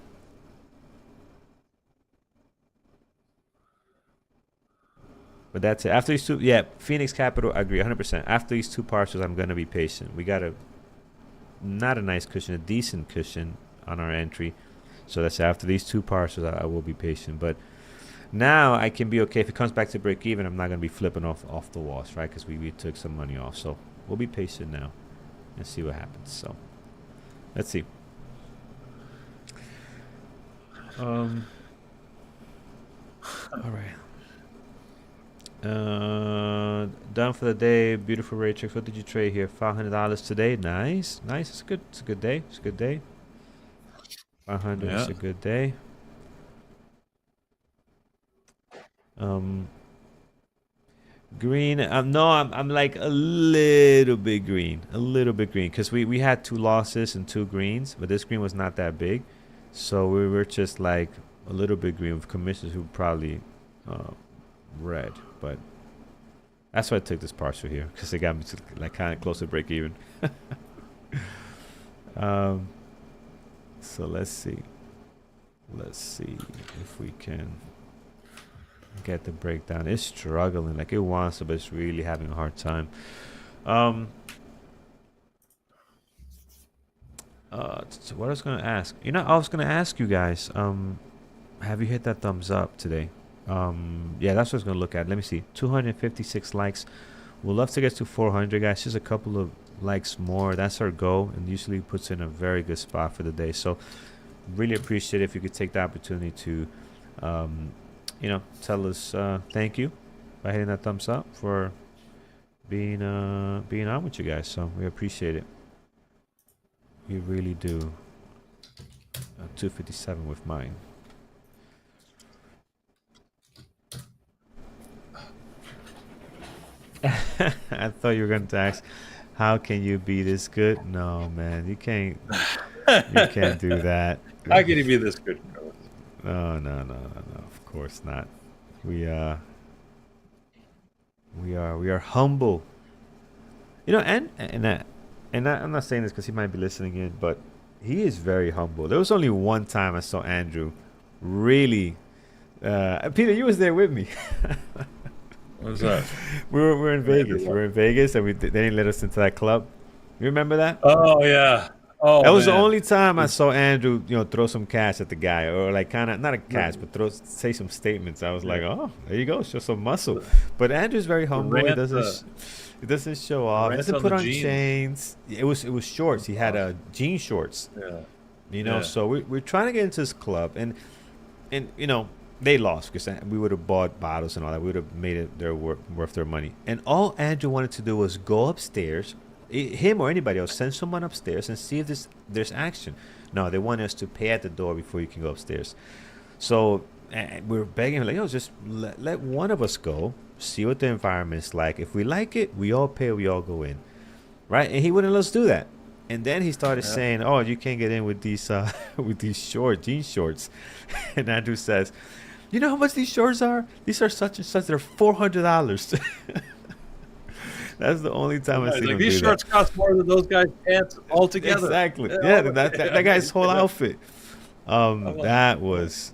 But that's it. After these two, yeah, Phoenix Capital, I agree 100%. After these two partials, I'm gonna be patient. We got not a nice cushion, a decent cushion on our entry. So that's after these two partials, I will be patient. But now I can be okay if it comes back to break even. I'm not gonna be flipping off the walls, right? Because we took some money off. So we'll be patient now and see what happens. So let's see. All right. Done for the day. Beautiful Raytrix. What did you trade here? $500 today. Nice, nice. It's good. It's a good day. It's a good day. 500 is a good day. Green. No, I'm like a little bit green, because we had 2 losses and 2 greens, but this green was not that big, so we were just like a little bit green with commissions who probably red, but that's why I took this partial here, because they got me to like kind of close to break even. So let's see if we can get the breakdown. It's struggling, like it wants to, but it's really having a hard time. So what I was gonna ask, I was gonna ask you guys, have you hit that thumbs up today? Yeah, that's what I was gonna look at. Let me see, 256 likes. We'd love to get to 400, guys. Just a couple of likes more, that's our goal, and usually puts in a very good spot for the day. So really appreciate it if you could take the opportunity to tell us thank you by hitting that thumbs up for being on with you guys. So we appreciate it. We really do. 257 with mine. I thought you were going to ask, how can you be this good? No, man, you can't. You can't do that. How can you be this good? No. Of course not. We are humble. And I'm not saying this because he might be listening in, but he is very humble. There was only one time I saw Andrew really. Peter, you was there with me. What was that? We were in Vegas. We were in Vegas, and they didn't let us into that club. You remember that? Oh yeah. Oh, that was the only time I saw Andrew, throw some cash at the guy, or like kind of not a cash, but say some statements. I was like, oh, there you go, show some muscle. But Andrew's very humble. He doesn't show off. He doesn't put on chains. It was shorts. He had jean shorts. Yeah. So we're trying to get into this club, and they lost because we would have bought bottles and all that. We would have made it worth their money. And all Andrew wanted to do was go upstairs. Him or anybody else, send someone upstairs and see if there's action. No, they want us to pay at the door before you can go upstairs. So we're begging him, like, just let one of us go, see what the environment's like. If we like it, we all pay, we all go in, right? And he wouldn't let us do that. And then he started saying, oh, you can't get in with these jean shorts. And Andrew says, you know how much these shorts are? These are such and such. They're $400. That's the only time I see him these do shorts that. cost more than those guys' pants altogether. Exactly. Yeah, that guy's whole outfit. That was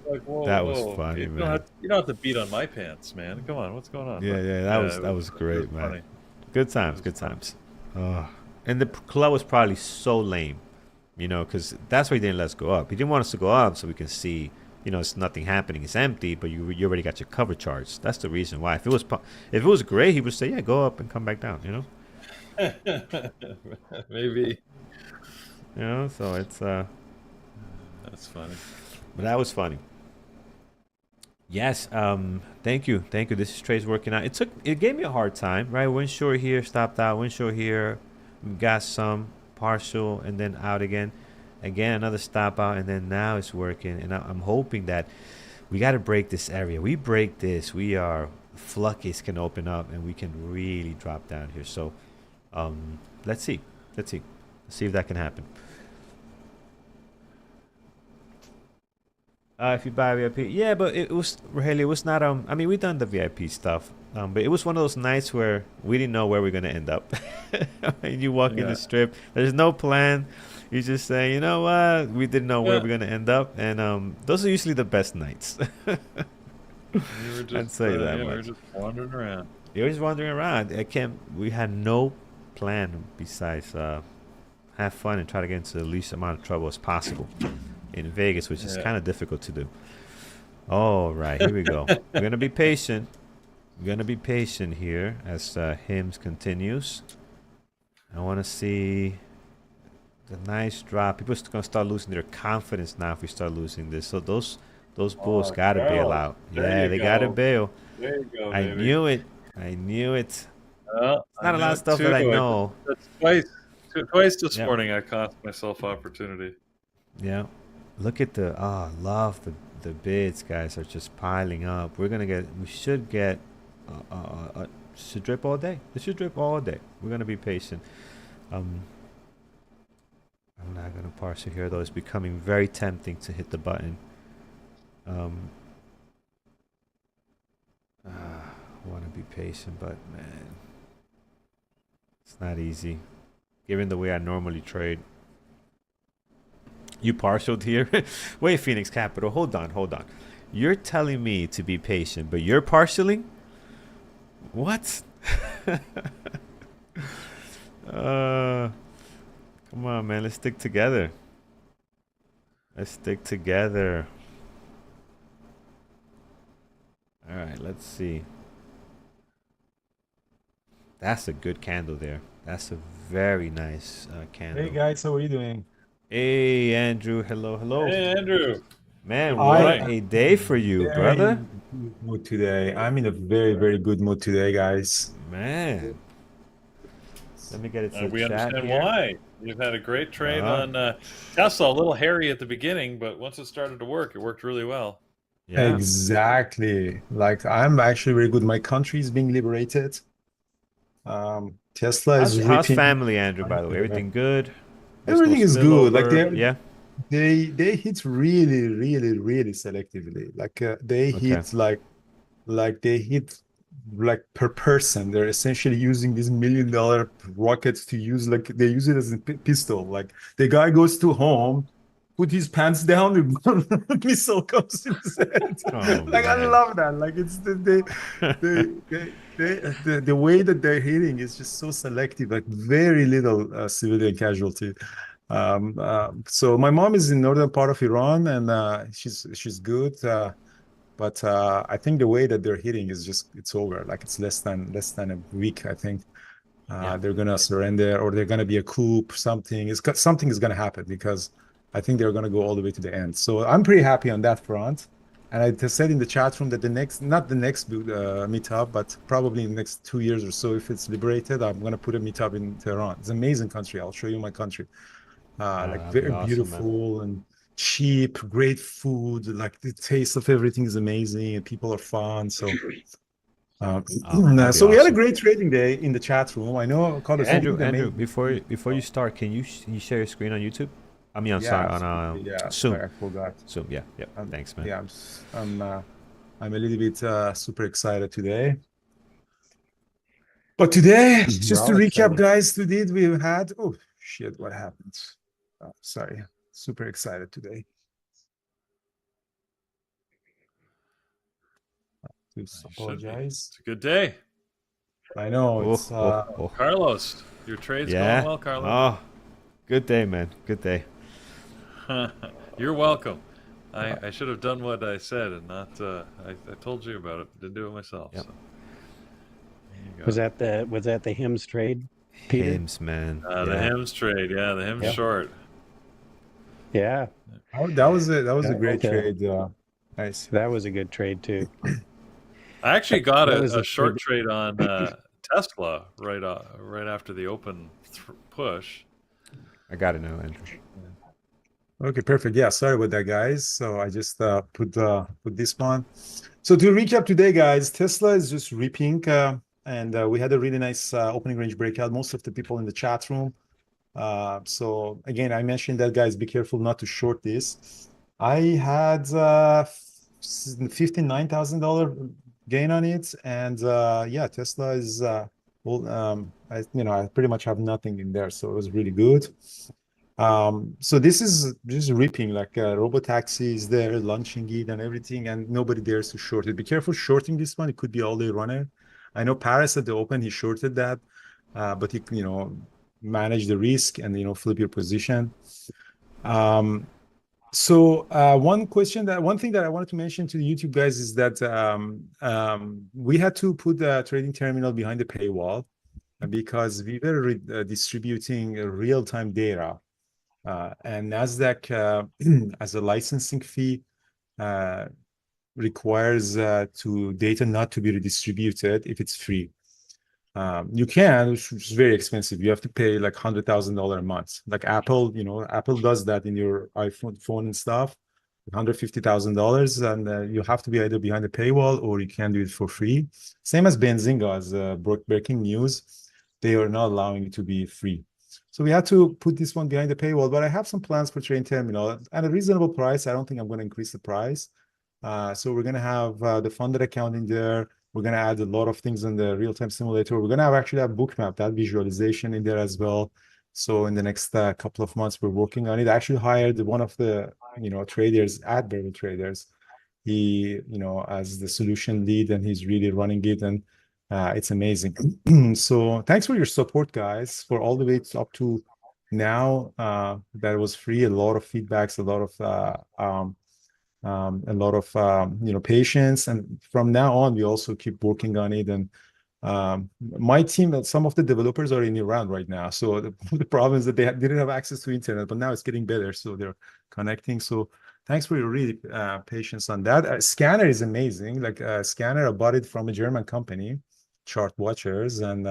funny, man. You don't have to beat on my pants, man. Come on, what's going on? Yeah, that was great, man. Funny. Good times. And the club was probably so lame, because that's why he didn't let us go up. He didn't want us to go up so we can see. It's nothing happening. It's empty, but you already got your cover charge. That's the reason why. If it was great, he would say, yeah, go up and come back down. Maybe. So it's that's funny. But that was funny. Yes. Thank you. This trade's working out. It gave me a hard time, right? Went short here, stopped out. Went short here, got some partial, and then out again. Again, another stop out, and then now it's working. And I'm hoping that we got to break this area. We break this, floodgates can open up, and we can really drop down here. So let's see if that can happen. If you buy VIP, yeah, but it was not. I mean, we done the VIP stuff, but it was one of those nights where we didn't know where we're gonna end up. And you walk in the strip, there's no plan. You just say, you know what? We didn't know where we're gonna end up, and those are usually the best nights. I'd say that much. We were just wandering around. You're just wandering around. We had no plan besides have fun and try to get into the least amount of trouble as possible in Vegas, which is kind of difficult to do. All right, here we go. We're gonna be patient. Here as hymns continues. I want to see the nice drop. People are gonna start losing their confidence now if we start losing this. So those bulls gotta bail out. Yeah, they gotta bail. There you go. I knew it. I knew it. Well, Not I a knew lot of it stuff too. that I know. That's twice this Yep. morning I cost myself opportunity. Yeah. Look at the love the bids, guys, are just piling up. We should get should drip all day. It should drip all day. We're gonna be patient. Um I'm not gonna parse it here though. It's becoming very tempting to hit the button. Um I wanna be patient, but man, it's not easy. Given the way I normally trade. You partialed here? Wait, Phoenix Capital, hold on. You're telling me to be patient, but you're partialing? What? uh, Come on, man. Let's stick together. Let's stick together. All right, let's see. That's a good candle there. That's a very nice candle. Hey guys, how are you doing? Hey, Andrew. Hello, hello. Hey, Andrew. Man, Good what morning. a day for you, Very brother. good mood today. I'm in a very, very good mood today, guys. Man. Let me get it to the We chat understand here. why. You've had a great trade Uh-huh. on Tesla. A little hairy at the beginning, but once it started to work, it worked really well. Yeah. Exactly. Like I'm actually very good. My country is being liberated. Tesla is How's ripping. family, Andrew, by the way? Everything good? There's no Everything is good. Like spillover? Yeah? they hit really, really, really selectively. Like they Okay. hit like they hit like per person. They're essentially using these $1 million rockets to use, like they use it as a pistol. Like the guy goes to home, put his pants down, the missile comes in his head. Oh, Like I man. love that. Like it's the way that they're hitting is just so selective. Like very little civilian casualty. So my mom is in northern part of Iran, and she's good. But I think the way that they're hitting is just it's over. Like it's less than a week. I think Yeah. they're gonna surrender, or they're gonna be a coup. Something is gonna happen, because I think they're gonna go all the way to the end. So I'm pretty happy on that front. And I just said in the chat room that not the next meetup, but probably in the next 2 years or so, if it's liberated, I'm gonna put a meetup in Tehran. It's an amazing country. I'll show you my country. Like That'd be very awesome, man. beautiful and cheap, great food. Like the taste of everything is amazing, and people are fun. So, That'd be so we had a awesome. great trading day in the chat room. I know, Carlos, you did Andrew, amazing. before you start, can you share your screen on YouTube? I mean, Yeah, sorry, absolutely. Yeah, Zoom. sorry, I forgot. Zoom, yeah. Thanks, man. Yeah, I'm a little bit super excited today. But today, just to recap, guys, today we had, oh shit, what happened? Oh, sorry, super excited today. Please apologize. It's a good day. I know it's Carlos, your trade's Yeah. going well, Carlos. Oh, good day, man. Good day. You're welcome. I should have done what I said and not. I told you about it. Didn't do it myself. Yep. So. Was that the Hims trade, Peter? Hims, man. The Hims trade, yeah, the Hims short. Yeah. Oh, that was a great trade. Nice. That was a good trade too. I actually got That was a a short good- trade on Tesla right after the open push. I got it now, Andrew. Okay, perfect. Yeah, sorry about that, guys. So I just put this one. So to recap today, guys, Tesla is just ripping, and we had a really nice opening range breakout. Most of the people in the chat room. So again, I mentioned that, guys, be careful not to short this. I had $59,000 gain on it, and yeah, Tesla is I pretty much have nothing in there, so it was really good. So this is just ripping, like Robotaxi is there launching it and everything, and nobody dares to short it. Be careful shorting this one. It could be all-day runner. I know Paris at the open, he shorted that, but he, manage the risk and, flip your position. So one thing that I wanted to mention to the YouTube guys is that we had to put the trading terminal behind the paywall because we were distributing real-time data. And NASDAQ, as a licensing fee, requires to data not to be redistributed if it's free. You can, which is very expensive. You have to pay like $100,000 a month. Like Apple, Apple does that in your iPhone phone and stuff, $150,000, and you have to be either behind a paywall or you can do it for free. Same as Benzinga, as breaking news, they are not allowing it to be free. So we had to put this one behind the paywall, but I have some plans for Train Terminal at a reasonable price. I don't think I'm going to increase the price. So we're going to have the funded account in there. We're going to add a lot of things in the real-time simulator. We're going to actually have bookmap, that visualization in there as well. So in the next couple of months, we're working on it. I actually hired one of the traders at Barrel Traders. He, as the solution lead, and he's really running it, and it's amazing. So thanks for your support, guys, for all the way up to now. That was free. A lot of feedbacks, a lot of patience, and from now on we also keep working on it. And my team, some of the developers are in Iran right now, so the problem is that they didn't have access to internet, but now it's getting better, so they're connecting. So thanks for your really patience on that. Scanner is amazing. Like Scanner, I bought it from a German company, Chart Watchers, and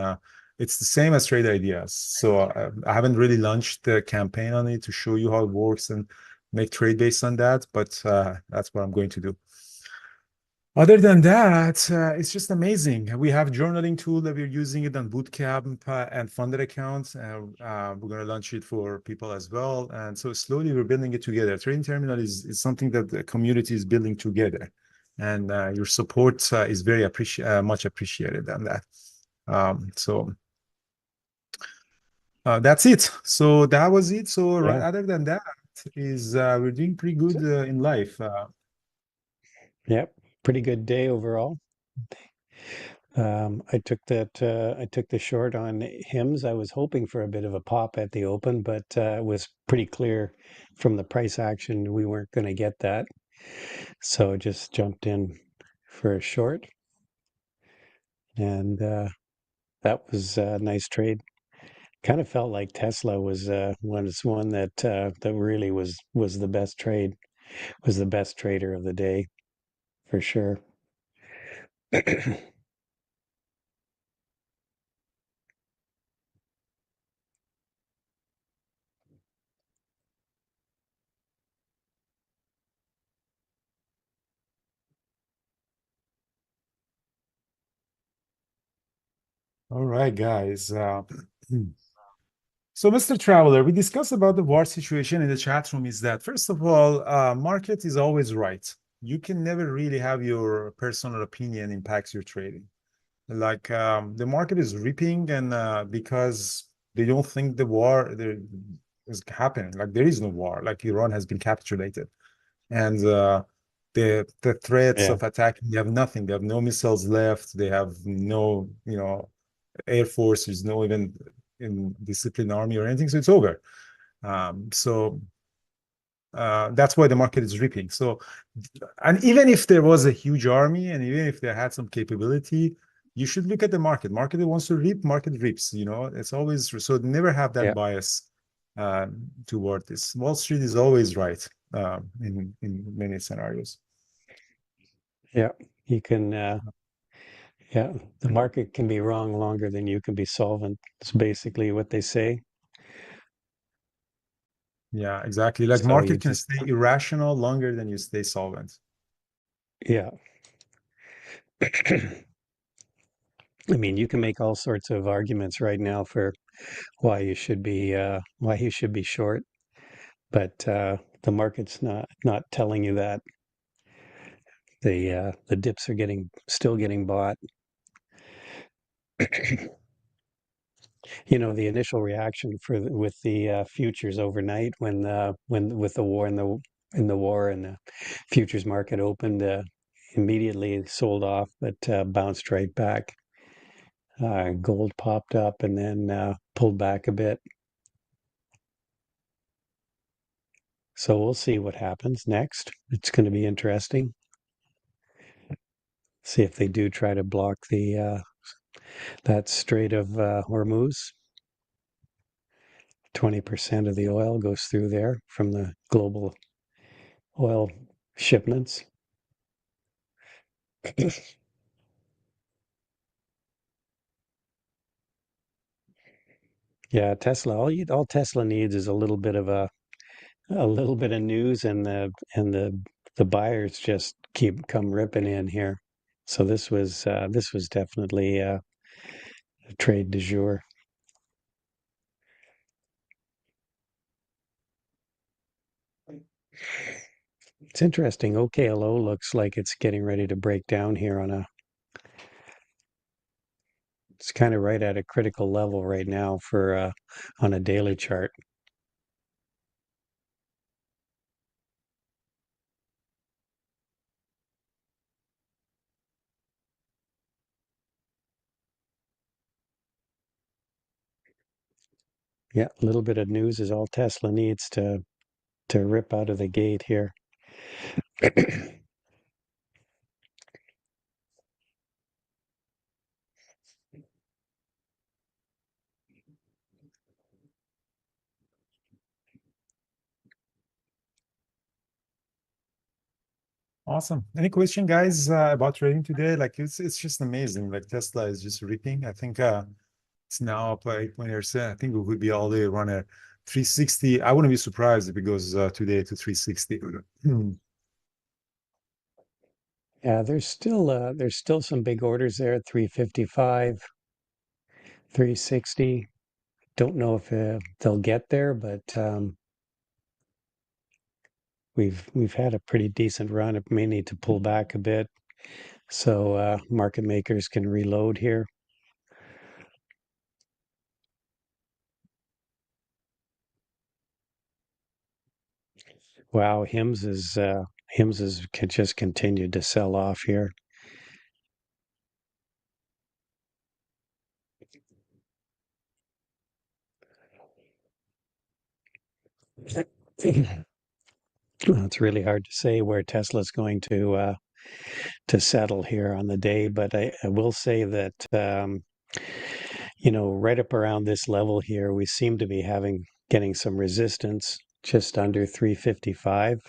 it's the same as Trade Ideas. So I haven't really launched the campaign on it to show you how it works and make trade based on that, but that's what I'm going to do. Other than that, it's just amazing. We have journaling tool that we're using it on Bootcamp and funded accounts. We're going to launch it for people as well. And so slowly we're building it together. Trading Terminal is something that the community is building together. And your support is very much appreciated on that. So that's it. So that was it. So other than that, we're doing pretty good in life. Yep, pretty good day overall. I took the short on hymns. I was hoping for a bit of a pop at the open, but it was pretty clear from the price action we weren't going to get that. So just jumped in for a short, and that was a nice trade. Kind of felt like Tesla was one that really was the best trade, was the best trader of the day for sure. All right, guys. So, Mr. Traveler, we discussed about the war situation in the chat room. Is that, first of all, market is always right. You can never really have your personal opinion impacts your trading. Like the market is ripping, and because they don't think the war there is happening. Like there is no war. Like Iran has been capitulated, and the threats Yeah, of attacking, they have nothing. They have no missiles left. They have no air force. There's no even in disciplined army or anything. So it's over. So that's why the market is ripping. So, and even if there was a huge army, and even if they had some capability, you should look at the market. Market that wants to rip, market rips. It's always so. Never have that yeah, bias toward this. Wall Street is always right in many scenarios. yeah. You can, yeah. The market can be wrong longer than you can be solvent. It's basically what they say. Yeah, exactly. Like So you market can just, stay irrational longer than you stay solvent. yeah. I mean, you can make all sorts of arguments right now for why you should be short, but the market's not telling you that. The dips are still getting bought. The initial reaction with the futures overnight when with the war and the futures market opened, immediately sold off, but bounced right back. Gold popped up and then pulled back a bit. So we'll see what happens next. It's going to be interesting. See if they do try to block the that Strait of Hormuz. 20% of the oil goes through there from the global oil shipments. Yeah, Tesla. All Tesla needs is a little bit of a little bit of news, and the buyers just keep come ripping in here. So this was definitely a trade du jour. It's interesting. OKLO looks like it's getting ready to break down here on a. It's kind of right at a critical level right now for on a daily chart. Yeah, a little bit of news is all Tesla needs to rip out of the gate here. Awesome. Any question, guys, about trading today? Like it's just amazing. Like Tesla is just ripping. I think it's now up by 8%. I think we could be all day around at 360. I wouldn't be surprised if it goes today to 360. Yeah, there's still some big orders there at 355, 360. Don't know if they'll get there, but we've had a pretty decent run. It may need to pull back a bit so market makers can reload here. Wow, Hims is just continued to sell off here. Well, it's really hard to say where Tesla's going to settle here on the day, but I will say that you know, right up around this level here, we seem to be getting some resistance just under 355,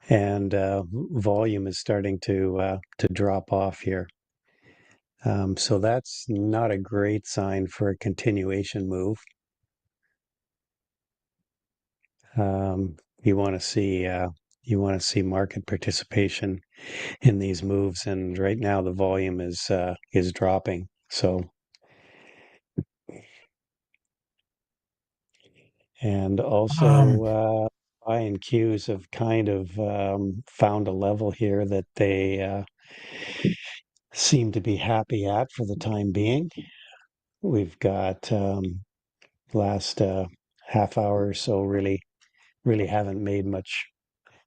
and volume is starting to drop off here. So that's not a great sign for a continuation move. Um, you want to see market participation in these moves, and right now the volume is dropping. So, and Um, also I and Qs have kind of found a level here that they seem to be happy at for the time being. We've got last half hour or so really haven't made much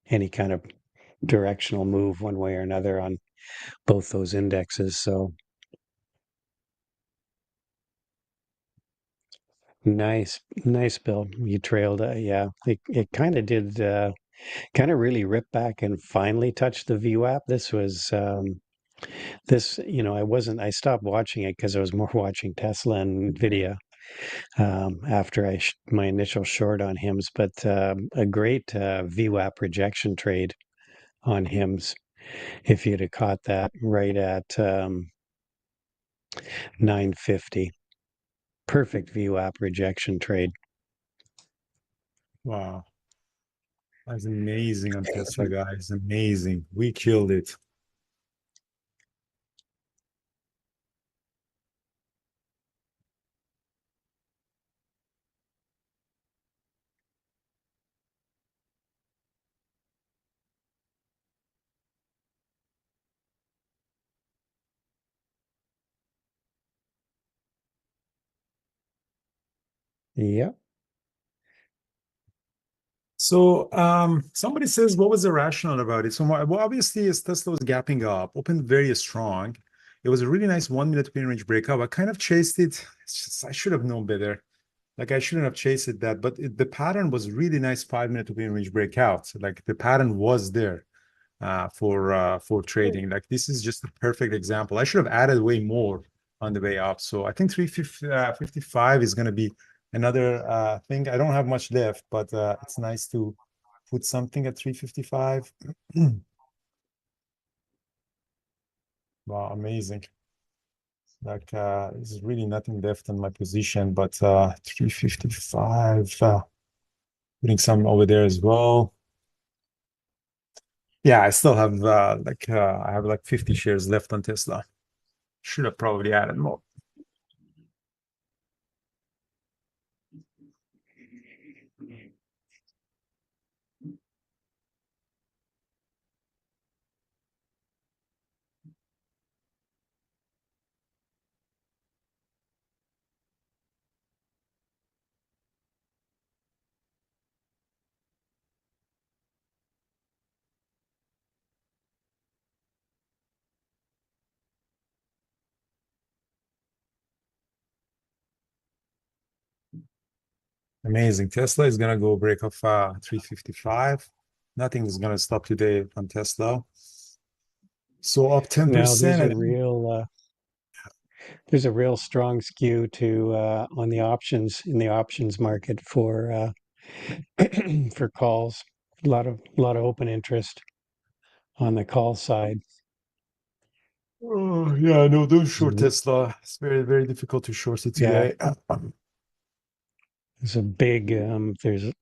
any kind of directional move one way or another on both those indexes. So nice, Bill. You trailed. Yeah, it kind of did. Kind of really ripped back and finally touched the VWAP. This was this. You know, I stopped watching it because I was more watching Tesla and Nvidia after my initial short on Hims. But a great VWAP rejection trade on Hims. If you'd have caught that right at 950. Perfect VWAP rejection trade. wow, that's amazing on Tesla, guys. Amazing. We killed it. Yep. So somebody says, what was the rationale about it? So well, obviously, as Tesla was gapping up, opened very strong. It was a really nice 1 minute opinion range breakout. I kind of chased it. It's just, I should have known better. Like I shouldn't have chased it that, but the pattern was really nice 5 minute opinion range breakout. Like the pattern was there for trading. Like this is just a perfect example. I should have added way more on the way up. So I think 355 is going to be another thing. I don't have much left, but it's nice to put something at 355. Wow, amazing. Like there's really nothing left in my position, but 355, putting some over there as well. Yeah, I still have I have like 50 shares left on Tesla. Should have probably added more. Amazing. Tesla is gonna go break off 355. Nothing is gonna stop today on Tesla. So up Now 10%. there's a real strong skew to on the options in the options market for for calls. A lot of open interest on the call side. Oh, yeah, no, don't short Mhm. Tesla. It's very, very difficult to short it Yeah, today. there's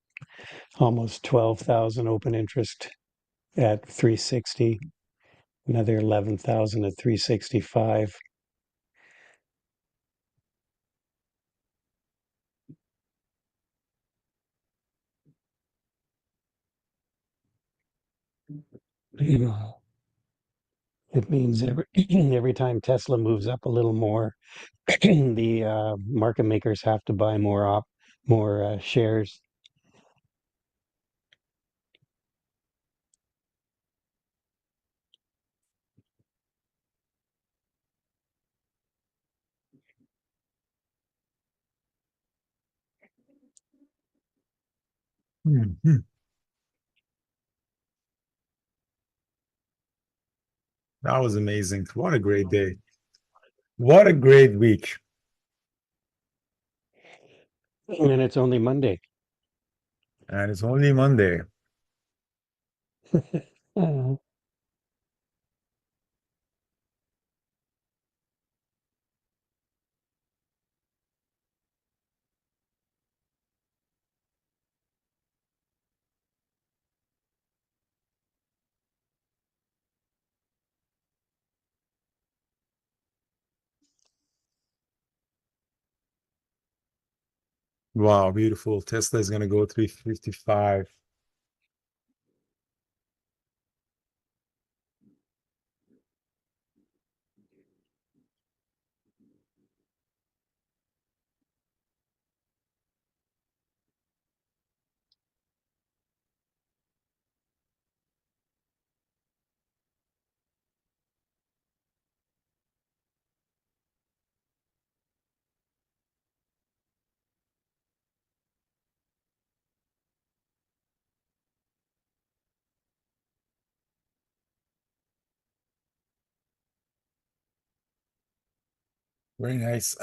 almost 12,000 open interest at 360, another 11,000 at 365. You know, it means every time Tesla moves up a little more, the market makers have to buy more shares. Mhm. That was amazing. What a great day. What a great week. And it's only Monday. And it's only Monday. Uh, Wow, beautiful. Tesla is gonna go 355. Very nice.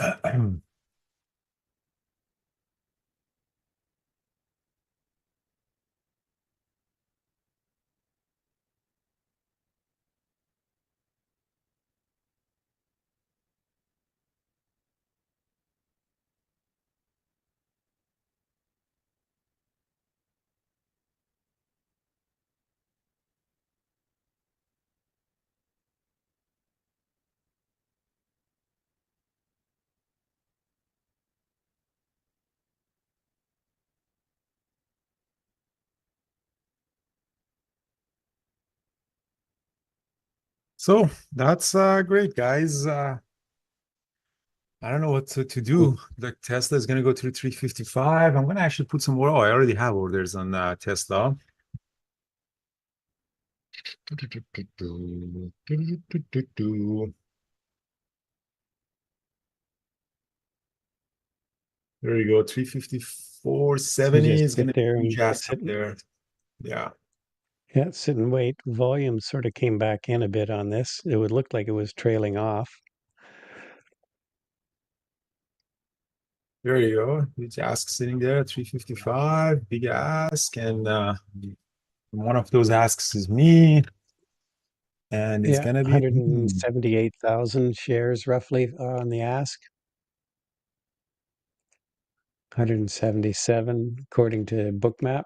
So that's great, guys. I don't know what to do. The Tesla is gonna go to 355. I'm gonna actually put some more. Oh, I already have orders on Tesla. There you go, so 354.70 just is sit gonna there be huge and ass up there. Yeah. sit and wait. Volume sort of came back in a bit on this. It would look like it was trailing off. There you go. Huge ask sitting there, 355, big ask, and one of those asks is me. and it's Yeah, gonna be 178,000 shares roughly on the ask. 177 according to Bookmap.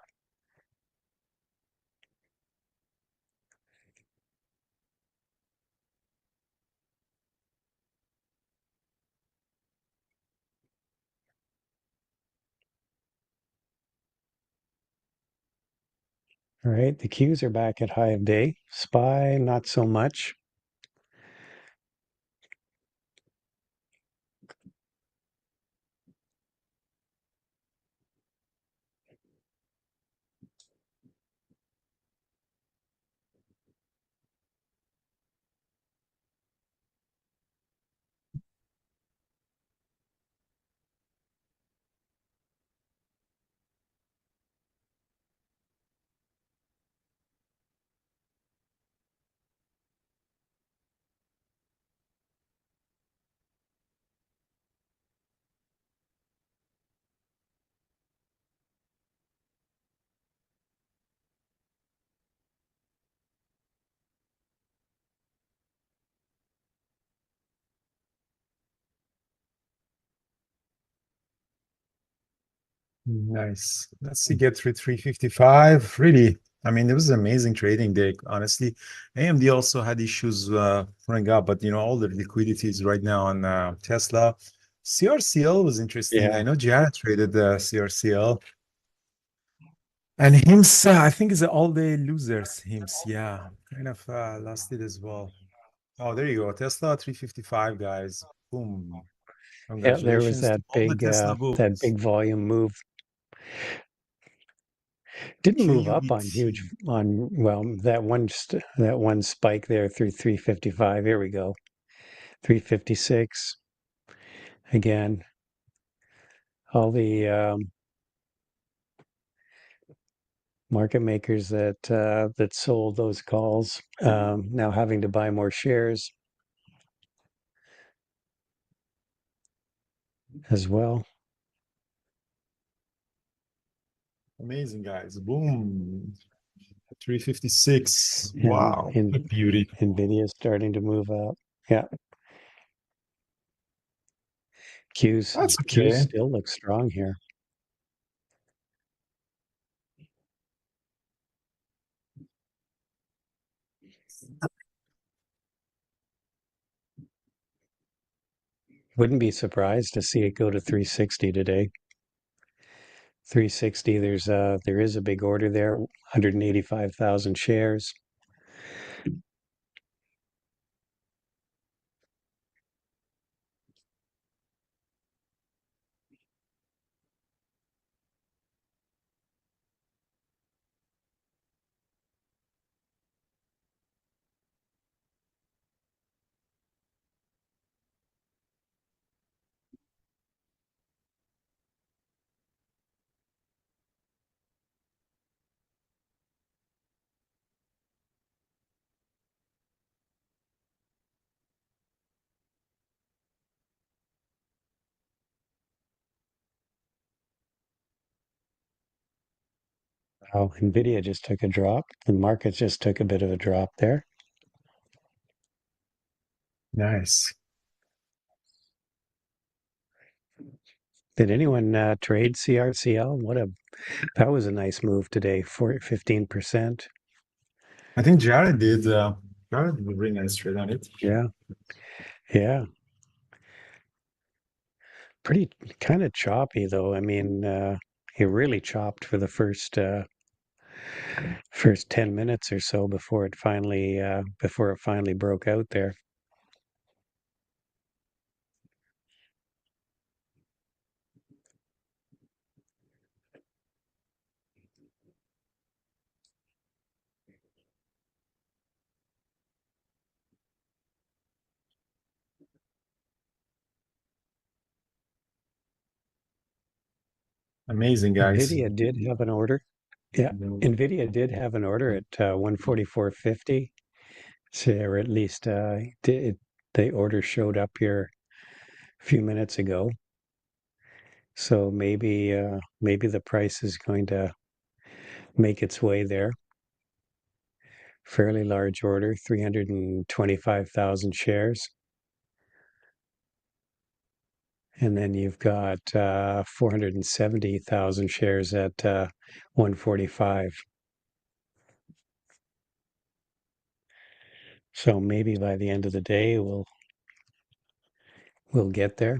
All right, the Qs are back at high of day. SPY, not so much. nice. Let's see, get through 355. Really, I mean, it was an amazing trading day, honestly. AMD also had issues running up, but all the liquidity is right now on Tesla. CRCL was interesting. Yeah, I know Jared traded CRCL. And HIMS, I think is all day losers. HIMS, yeah, kind of lost it as well. Oh, there you go. Tesla 355, guys. Boom. yeah. There was Congratulations to all the Tesla that bulls. big volume move. Didn't move up on huge QUBT. on well that one spike there through 355. Here we go. 356 again. All the market makers that sold those calls now having to buy more shares as well. Amazing, guys. Boom. 356. And Wow. A beauty. Nvidia is starting to move up. Yeah, That's Q's okay. still look strong here. Wouldn't be surprised to see it go to 360 today. 360. There is a big order there. 185,000 shares. Oh, Nvidia just took a drop. The market just took a bit of a drop there. Nice. Did anyone trade CRCL? That was a nice move today, for 15%. I think Jared did. Jared did a really nice trade on it. Yeah, yeah. Pretty kind of choppy though. I mean, it really chopped for the first 10 minutes or so before it finally broke out there. Amazing, guys. Nvidia did have an order. Yeah, Nvidia did have an order at 144.50. So, or at least the order showed up here a few minutes ago. So maybe the price is going to make its way there. fairly large order, 325,000 shares. And then you've got 470,000 shares at 145. So maybe by the end of the day we'll get there.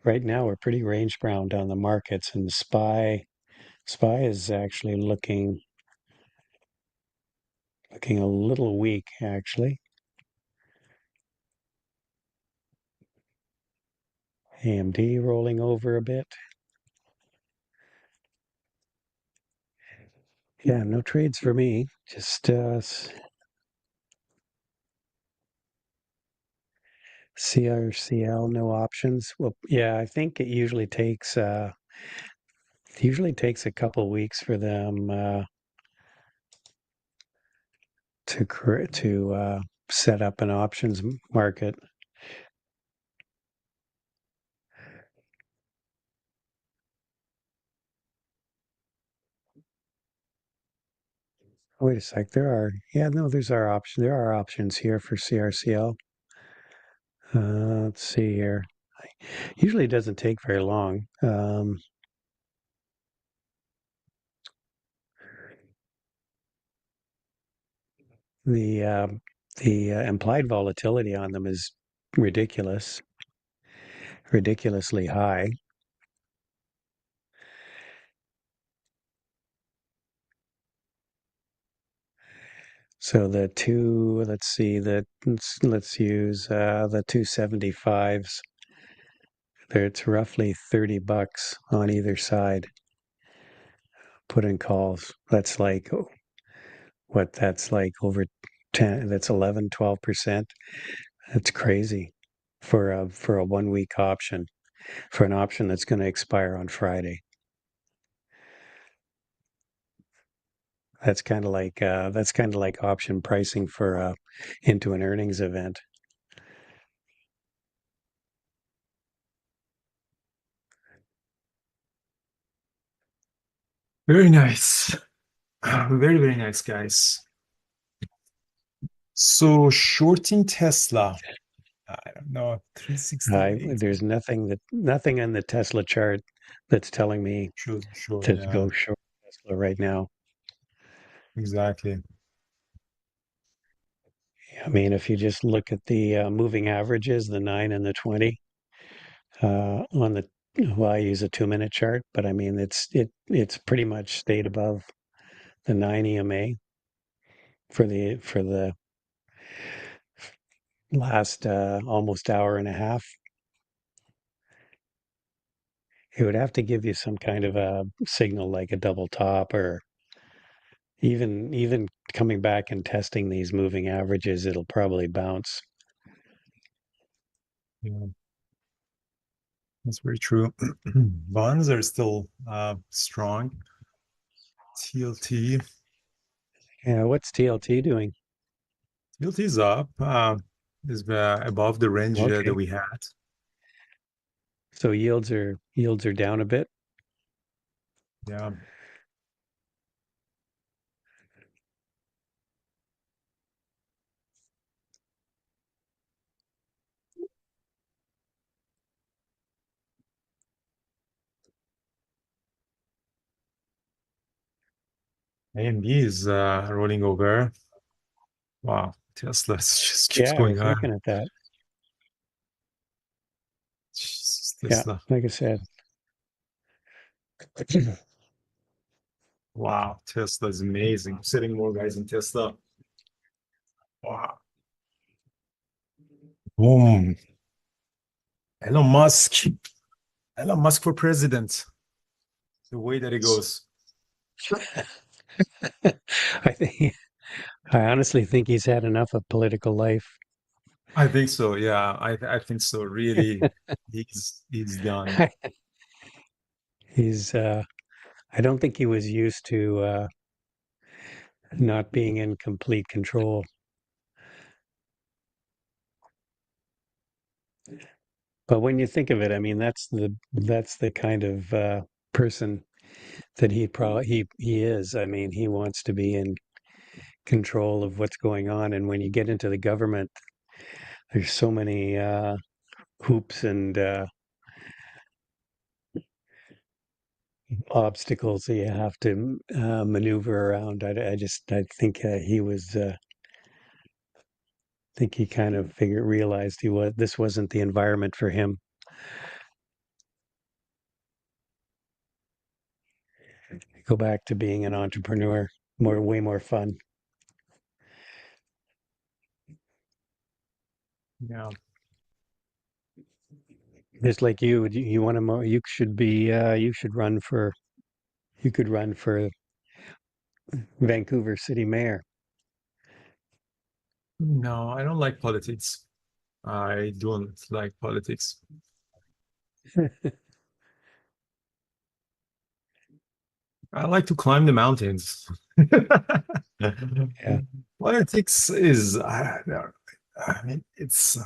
Right now we're pretty range bound on the markets, and SPY is actually looking a little weak actually. AMD rolling over a bit. Yeah, no trades for me. Just CRCL, no options. Well, yeah, I think it usually takes a couple weeks for them to set up an options market. Wait a sec. There are options here for CRCL. Let's see here. Usually it doesn't take very long. The implied volatility on them is ridiculously high. So let's use the 275s. It's roughly $30 on either side. Put in calls. That's like that's like over 10, that's 11, 12%. That's crazy for a 1 week option, for an option that's going to expire on Friday. That's kind of like option pricing for into an earnings event. Very nice. Very, very nice, guys. So shorting Tesla. I don't know, 368. There's nothing on the Tesla chart that's telling me Sure, to yeah, go short Tesla right now. exactly. I mean, if you just look at the moving averages, the 9 and the 20 on the, well, I use a 2-minute chart, but I mean, it's pretty much stayed above the 9 EMA for the last almost hour and a half. It would have to give you some kind of a signal like a double top, or even coming back and testing these moving averages, it'll probably bounce. Yeah, that's very true. Bonds are still strong. TLT. Yeah, what's TLT doing? TLT is up. Is above the range that Okay, we had. so yields are down a bit. Yeah. AMD is rolling over. Wow, Tesla just keeps Yeah, I going was higher. looking at that. Jesus, Yeah, Tesla. like I said. Wow, Tesla is amazing. Setting more guys in Tesla. Wow. Boom. Elon Musk. Elon Musk for president. The way that it goes. I honestly think he's had enough of political life. I think so. Yeah, I think so. Really, he's done. He's I don't think he was used to not being in complete control. But when you think of it, I mean, that's the kind of person that he is. I mean, he wants to be in control of what's going on, and when you get into the government, there's so many hoops and obstacles that you have to maneuver around. I think think he kind of realized this wasn't the environment for him. Go back to being an entrepreneur, way more fun. Yeah. Just like you want to, you should be, you could run for Vancouver City Mayor. No, I don't like politics. I don't like politics. I like to climb the mountains. Yeah. Politics is, I mean, it's.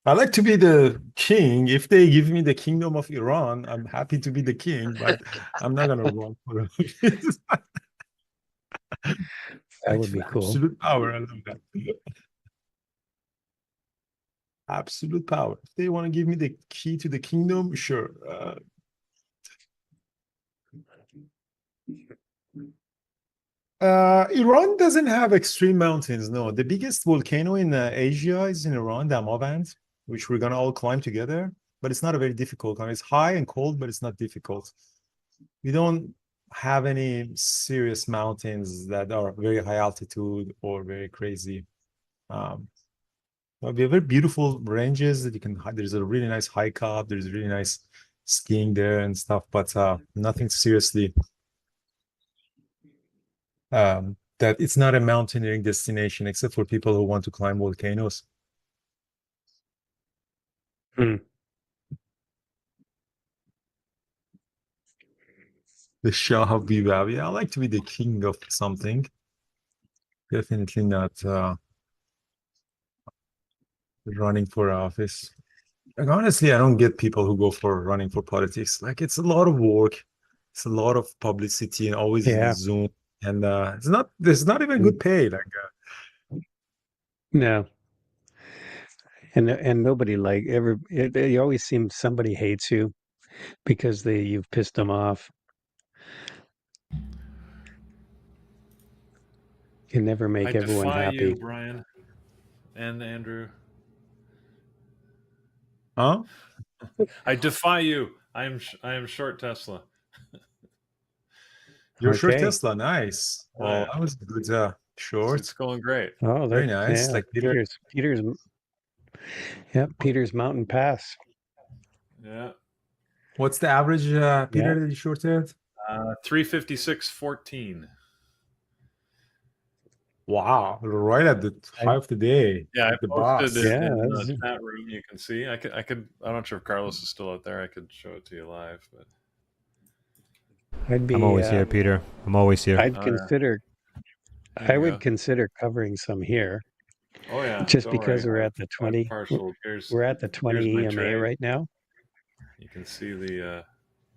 I like to be the king. If they give me the kingdom of Iran, I'm happy to be the king, but I'm not gonna run for it. That would be cool. Absolute power. I love that. Absolute power. If they want to give me the key to the kingdom, sure. Iran doesn't have extreme mountains. No, the biggest volcano in Asia is in Iran, the Damavand, which we're gonna all climb together. But it's not a very difficult one. It's high and cold, but it's not difficult. We don't have any serious mountains that are very high altitude or very crazy. But we have very beautiful ranges that you can. There's a really nice hike up. There's really nice skiing there and stuff, but nothing seriously. That it's not a mountaineering destination except for people who want to climb volcanoes. Hmm. The Shah of Bibabi. I like to be the king of something. Definitely not running for office. Like, honestly, I don't get people who go for running for politics. Like, it's a lot of work. It's a lot of publicity and always Yeah. Zoom. And there's not even good pay. Like, No. And nobody you always seem somebody hates you because you've pissed them off. You never make I everyone defy happy. you, Brian and Andrew. huh? I defy you. I am short Tesla. You're sure Okay. Tesla. Nice. Oh, Well, yeah. that was a good short. It's going great. Oh, Very nice. yeah. Like Peter. Peter's Mountain Pass. Yeah. What's the average, Peter, that you shorted? 356.14. Wow, right at the high of the day. Yeah, like the I posted boss. it Yeah, in that's- the chat room. You can see. I could. I'm not sure if Carlos is still out there. I could show it to you live, but I'd be. I'm always here, Peter. I'm always here. I'd Oh, yeah. consider. There I you would go. consider covering some here, Oh yeah. just don't because worry. we're at the I'm 20. partial. Here's We're at the 20 my EMA trade. right now. You can see the.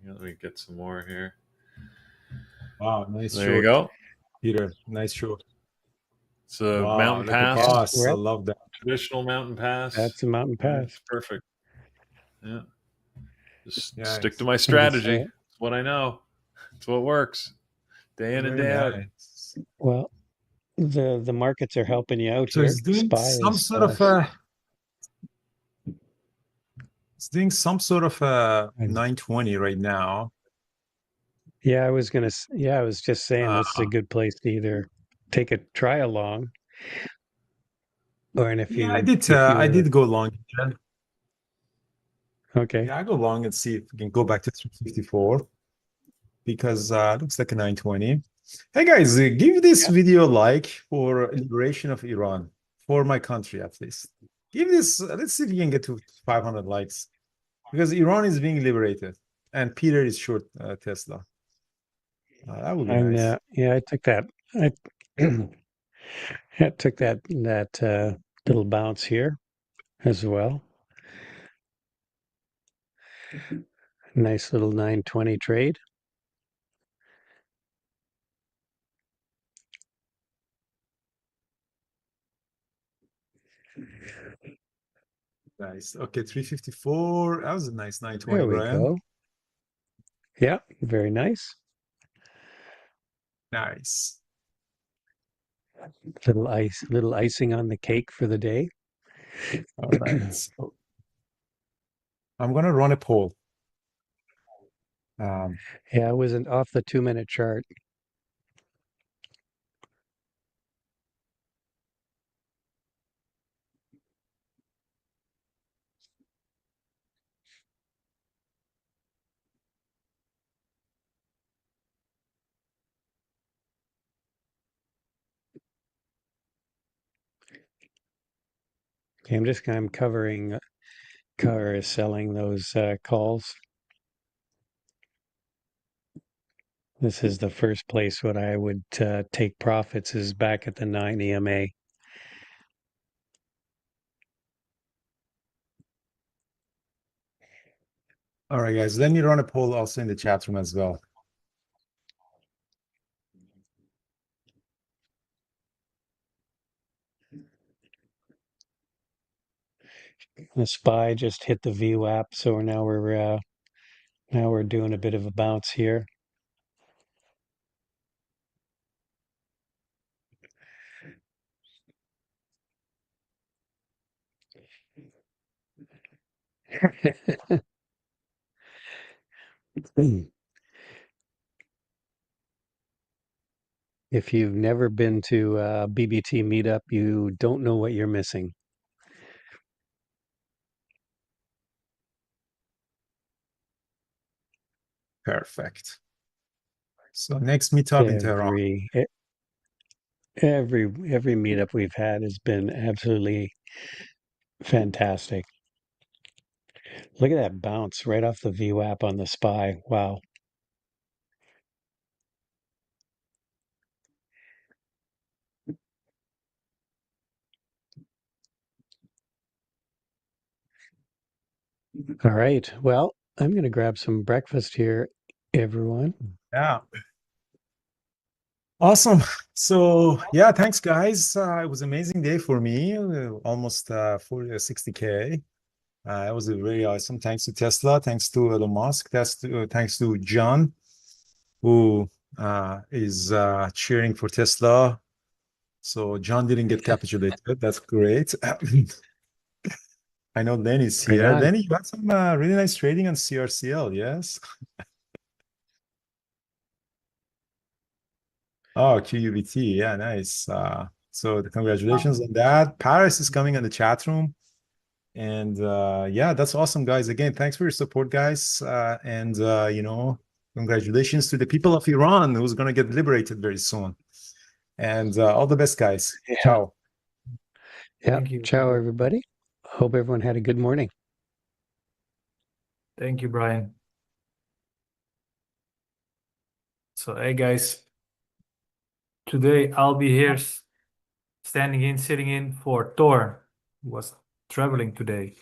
Let me get some more here. Wow, nice There short. you go. Peter, nice short. It's a Wow, mountain like a pass. boss. I love that. Traditional mountain pass. That's a mountain Yeah, pass. it's perfect. Yeah. Just Nice. stick to my strategy. uh, It's what I know. It's what works. Day in and Very day out. nice. Well, the markets are helping you out So here. it's doing SPY some is, sort of a. It's doing some sort of a 920 right now. Yeah, I was just saying this is a Uh, good place to either take a try along, or and if Yeah, you I did go long. okay. Yeah, I go long and see if we can go back to 354 because it looks like a 920. Hey guys, give this video a like for liberation of Iran, for my country at least. Give this, let's see if we can get to 500 likes because Iran is being liberated and Peter is short Tesla. That would be And nice. yeah, I took that. I took that little bounce here as well. Nice little 920 trade. Nice. Okay, 354. That was a nice 920, There we Brian. go. Yeah, very nice. Nice. Little icing on the cake for the day. All right. So I'm gonna run a poll. Yeah, it wasn't off the 2-minute chart. Okay, I'm covering selling those calls. This is the first place what I would take profits is back at the 9 EMA. All right, guys. Let me run a poll also in the chat room as well. The SPY just hit the VWAP, so now we're doing a bit of a bounce here. If you've never been to a BBT meetup, you don't know what you're missing. Perfect. So next meetup in Tehran. Every meetup we've had has been absolutely fantastic. Look at that bounce right off the VWAP on the SPY. Wow. All right. Well, I'm going to grab some breakfast here, everyone. Yeah. Awesome. So yeah, thanks guys. It was an amazing day for me. Almost 60K. It was a very awesome. Thanks to Tesla. Thanks to Elon Musk. Thanks to John, who is cheering for Tesla. So John didn't get capitulated. That's great. I know Lenny's Right here. on. Lenny, you got some really nice trading on CRCL, yes? Oh, QUBT. Yeah, nice. So congratulations on that. Paris is coming in the chat room. And yeah, that's awesome, guys. Again, thanks for your support, guys. Congratulations to the people of Iran who's going to get liberated very soon. And all the best, guys. Yeah. Ciao. Yeah. Thank you. Ciao, everybody. Hope everyone had a good morning. Thank you, Brian. So, hey guys, today I'll be here sitting in for Thor, who was traveling today.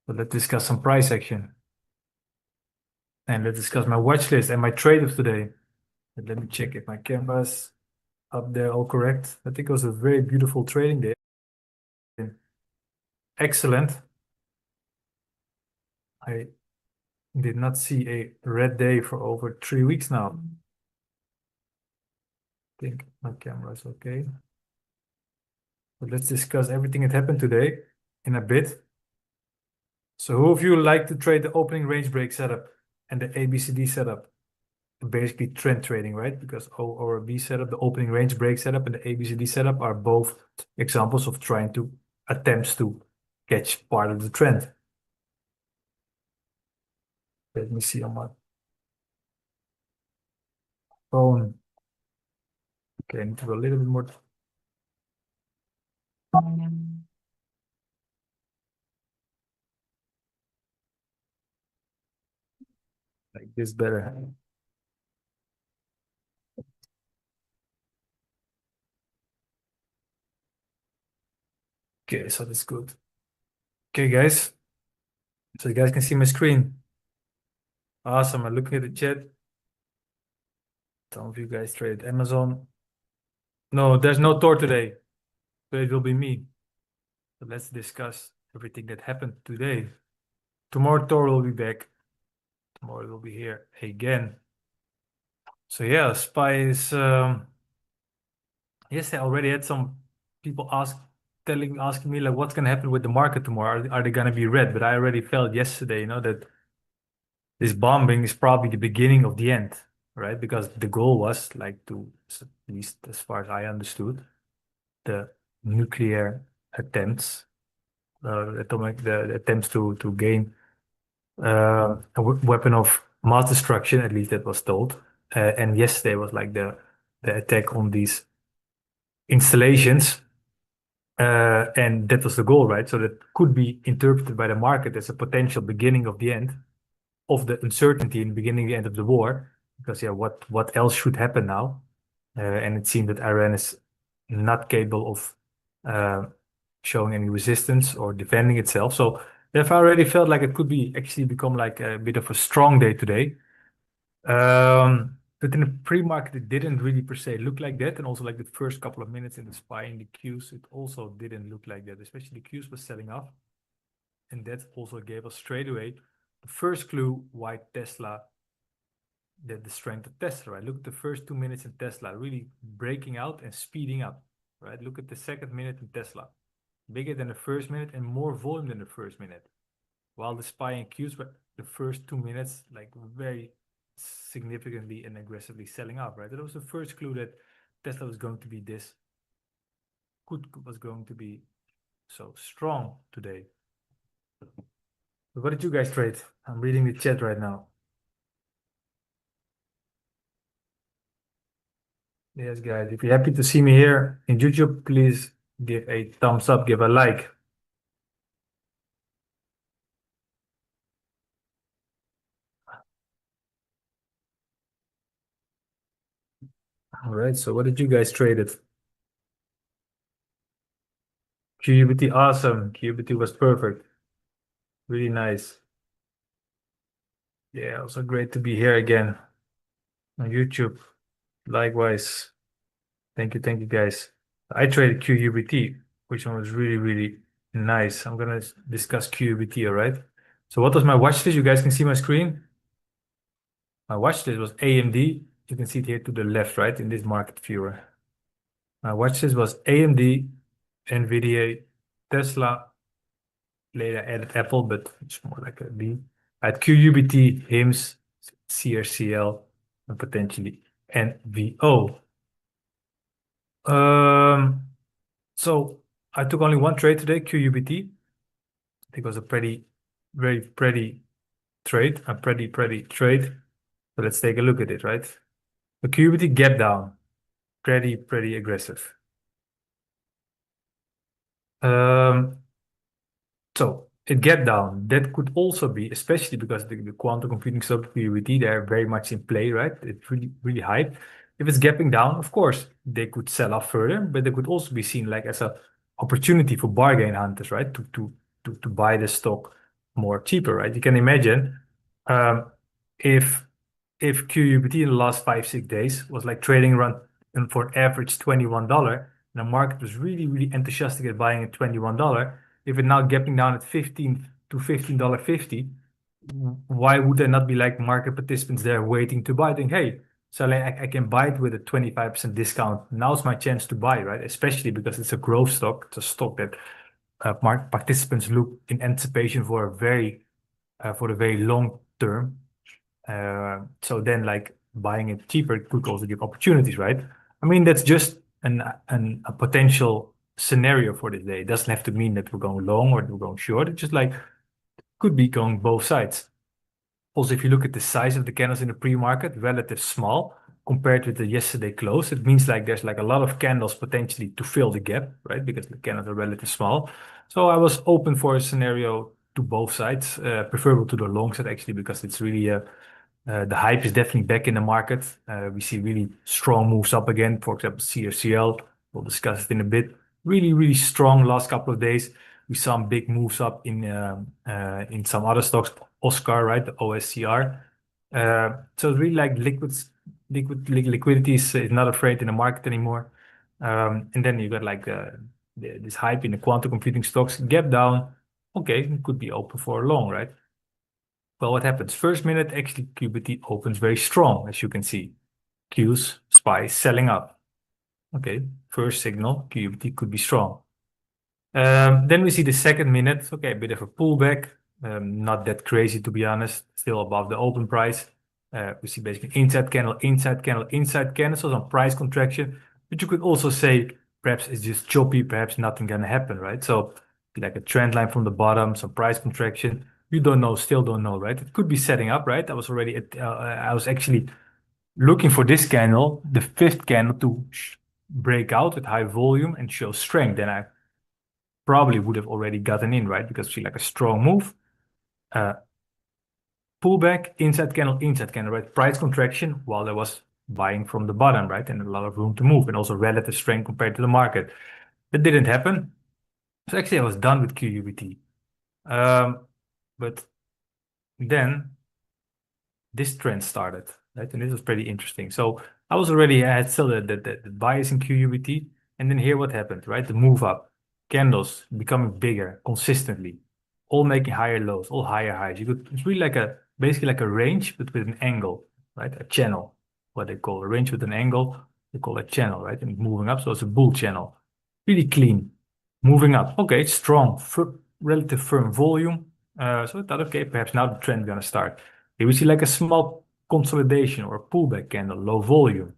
So let's discuss some price action. And let's discuss my watch list and my trade of today. And let me check if my camera's up there all correct. I think it was a very beautiful trading day. Excellent. I did not see a red day for over 3 weeks now. I think my camera is okay. But let's discuss everything that happened today in a bit. So who of you like to trade the opening range break setup and the ABCD setup? Basically trend trading, right? Because O or B setup, the opening range break setup and the ABCD setup are both examples of trying to attempts to catch part of the trend. Let me see on my phone. Okay, I need to go a little bit more. Like this better. Okay, so that's good. Okay, guys. So you guys can see my screen. Awesome. I'm looking at the chat. Some of you guys traded Amazon. No, there's no Thor today. So it will be me. So let's discuss everything that happened today. Tomorrow Thor will be back. Tomorrow will be here again. So yeah, SPY is yes, I already had some people asking me like what's gonna happen with the market tomorrow. Are they gonna be red? But I already felt yesterday, you know, that this bombing is probably the beginning of the end, right? Because the goal was like to, at least as far as I understood, the nuclear attempts, the attempts to gain a weapon of mass destruction. At least that was told. And yesterday was like the attack on these installations. And that was the goal, right? So that could be interpreted by the market as a potential beginning of the end of the uncertainty in the beginning, the end of the war. Because yeah, what else should happen now? And it seemed that Iran is not capable of showing any resistance or defending itself. So therefore, I already felt like it could be actually become like a bit of a strong day today. But in the pre-market, it didn't really per se look like that. And also like the first couple of minutes in the SPY in the Qs, it also didn't look like that, especially the Qs was selling off. And that also gave us straight away the first clue why Tesla, the strength of Tesla, right? Look at the first 2 minutes in Tesla, really breaking out and speeding up, right? Look at the second minute in Tesla, bigger than the first minute and more volume than the first minute. While the SPY and Qs were the first 2 minutes, like very significantly and aggressively selling up, right? That was the first clue that Tesla was going to be was going to be so strong today. But what did you guys trade? I'm reading the chat right now. Yes, guys, if you're happy to see me here in YouTube, please give a thumbs up, give a like. All right, so what did you guys trade it? QUBT, awesome. QUBT was perfect. Really nice. Yeah, also great to be here again on YouTube. Likewise. Thank you, guys. I traded QUBT, which one was really, really nice. I'm gonna discuss QUBT, all right? So what was my watch list? You guys can see my screen. My watch list was AMD. You can see it here to the left, right, in this market viewer. My watch list was AMD, NVIDIA, Tesla. Later I added Apple, but it's more like a B. I had QUBT, HIMS, CRCL, and potentially NVO. So I took only one trade today, QUBT. I think it was a very pretty trade, a pretty trade. So let's take a look at it, right? The QUBT gap down, pretty aggressive. So it gap down, that could also be, especially because the quantum computing sub QUBT, they're very much in play, right? It's really hype. If it's gapping down, of course, they could sell off further, but they could also be seen like as a opportunity for bargain hunters, right? To buy the stock more cheaper, right? You can imagine if QUBT in the last 5-6 days was like trading around and for an average $21, and the market was really enthusiastic at buying at $21. If it's now gapping down at $15 to $15.50, why would there not be like market participants there waiting to buy? Think, hey, so like I can buy it with a 25% discount. Now's my chance to buy, right? Especially because it's a growth stock. It's a stock that market participants look in anticipation for the very long term. So then like buying it cheaper could also give opportunities, right? I mean, that's just a potential scenario for this day. It doesn't have to mean that we're going long or we're going short. It's just like could be going both sides. Also, if you look at the size of the candles in the pre-market, relative small compared with the yesterday close, it means like there's like a lot of candles potentially to fill the gap, right? Because the candles are relatively small. So I was open for a scenario to both sides, preferable to the long side actually, because it's really the hype is definitely back in the market. We see really strong moves up again. For example, CRCL, we'll discuss it in a bit. Really strong last couple of days. We saw some big moves up in some other stocks. Oscar, right? The OSCR. So it's really like liquidity is not afraid in the market anymore. And then you got like this hype in the quantum computing stocks, gap down. Okay, it could be open for long, right? Well, what happens? First minute, actually, QBT opens very strong, as you can see. Q's, SPY selling up. Okay, first signal, QBT could be strong. Then we see the second minute. Okay, a bit of a pullback. Not that crazy, to be honest. Still above the open price. We see basically inside candle, inside candle, inside candle. So some price contraction. But you could also say perhaps it's just choppy. Perhaps nothing gonna happen, right? So like a trend line from the bottom, some price contraction. You don't know, still don't know, right? It could be setting up, right? I was actually looking for this candle, the fifth candle, to break out with high volume and show strength. Then I probably would have already gotten in, right? Because she like a strong move. Pullback, inside candle, right? Price contraction while there was buying from the bottom, right? And a lot of room to move and also relative strength compared to the market. That didn't happen. So actually I was done with QUBT. But then this trend started, right? And this was pretty interesting. So I had still the bias in QUBT. And then here what happened, right? The move up. Candles becoming bigger consistently, all making higher lows, all higher highs. It's really like basically like a range, but with an angle, right? A channel, what they call a range with an angle, they call a channel, right? And moving up, so it's a bull channel, really clean, moving up. Okay, it's strong, relative firm volume. So I thought, okay, perhaps now the trend is gonna start. Here we see like a small consolidation or a pullback candle, low volume.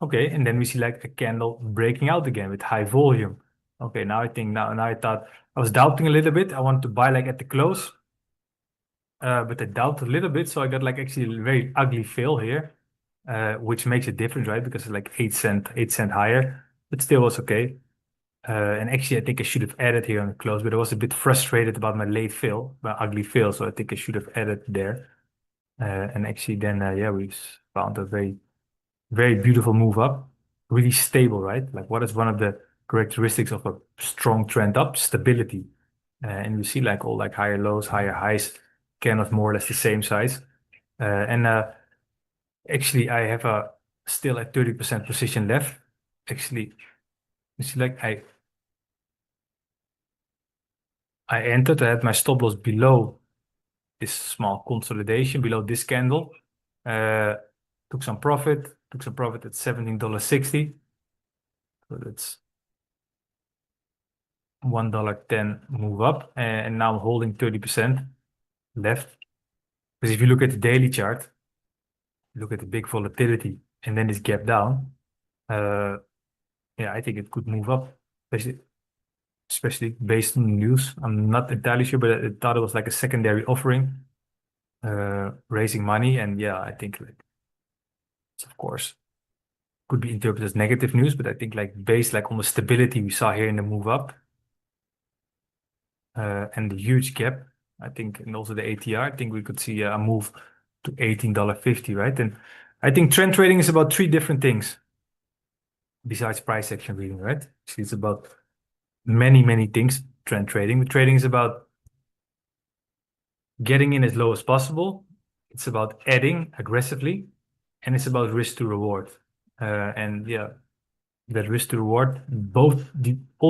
Okay, and then we see like a candle breaking out again with high volume. Okay, now I thought I was doubting a little bit. I wanted to buy like at the close, but I doubted a little bit, so I got like actually a very ugly fail here, which makes a difference, right? Because it's like 8 cent higher, but still was okay. And actually, I think I should have added here on the close, but I was a bit frustrated about my late fail, my ugly fail, so I think I should have added there. And actually, then yeah, we found a very, very beautiful move up, really stable, right? Like what is one of the characteristics of a strong trend up? Stability. And we see like all like higher lows, higher highs, candles more or less the same size. And actually, I have still at 30% position left. Actually, you see like I entered, I had my stop loss below this small consolidation, below this candle. Took some profit at $17.60. So that's $1.10 move up, and now I'm holding 30% left. Because if you look at the daily chart, look at the big volatility and then this gap down, yeah, I think it could move up, especially based on the news. I'm not entirely sure, but I thought it was like a secondary offering, raising money, and yeah, I think like it's of course could be interpreted as negative news, but I think like based like on the stability we saw here in the move up, and the huge gap, I think, and also the ATR, I think we could see a move to $18.50, right? And I think trend trading is about three different things besides price action reading, right? So it's about many, many things, trend trading. But trading is about getting in as low as possible. It's about adding aggressively, and it's about risk to reward. And yeah, that risk to reward, all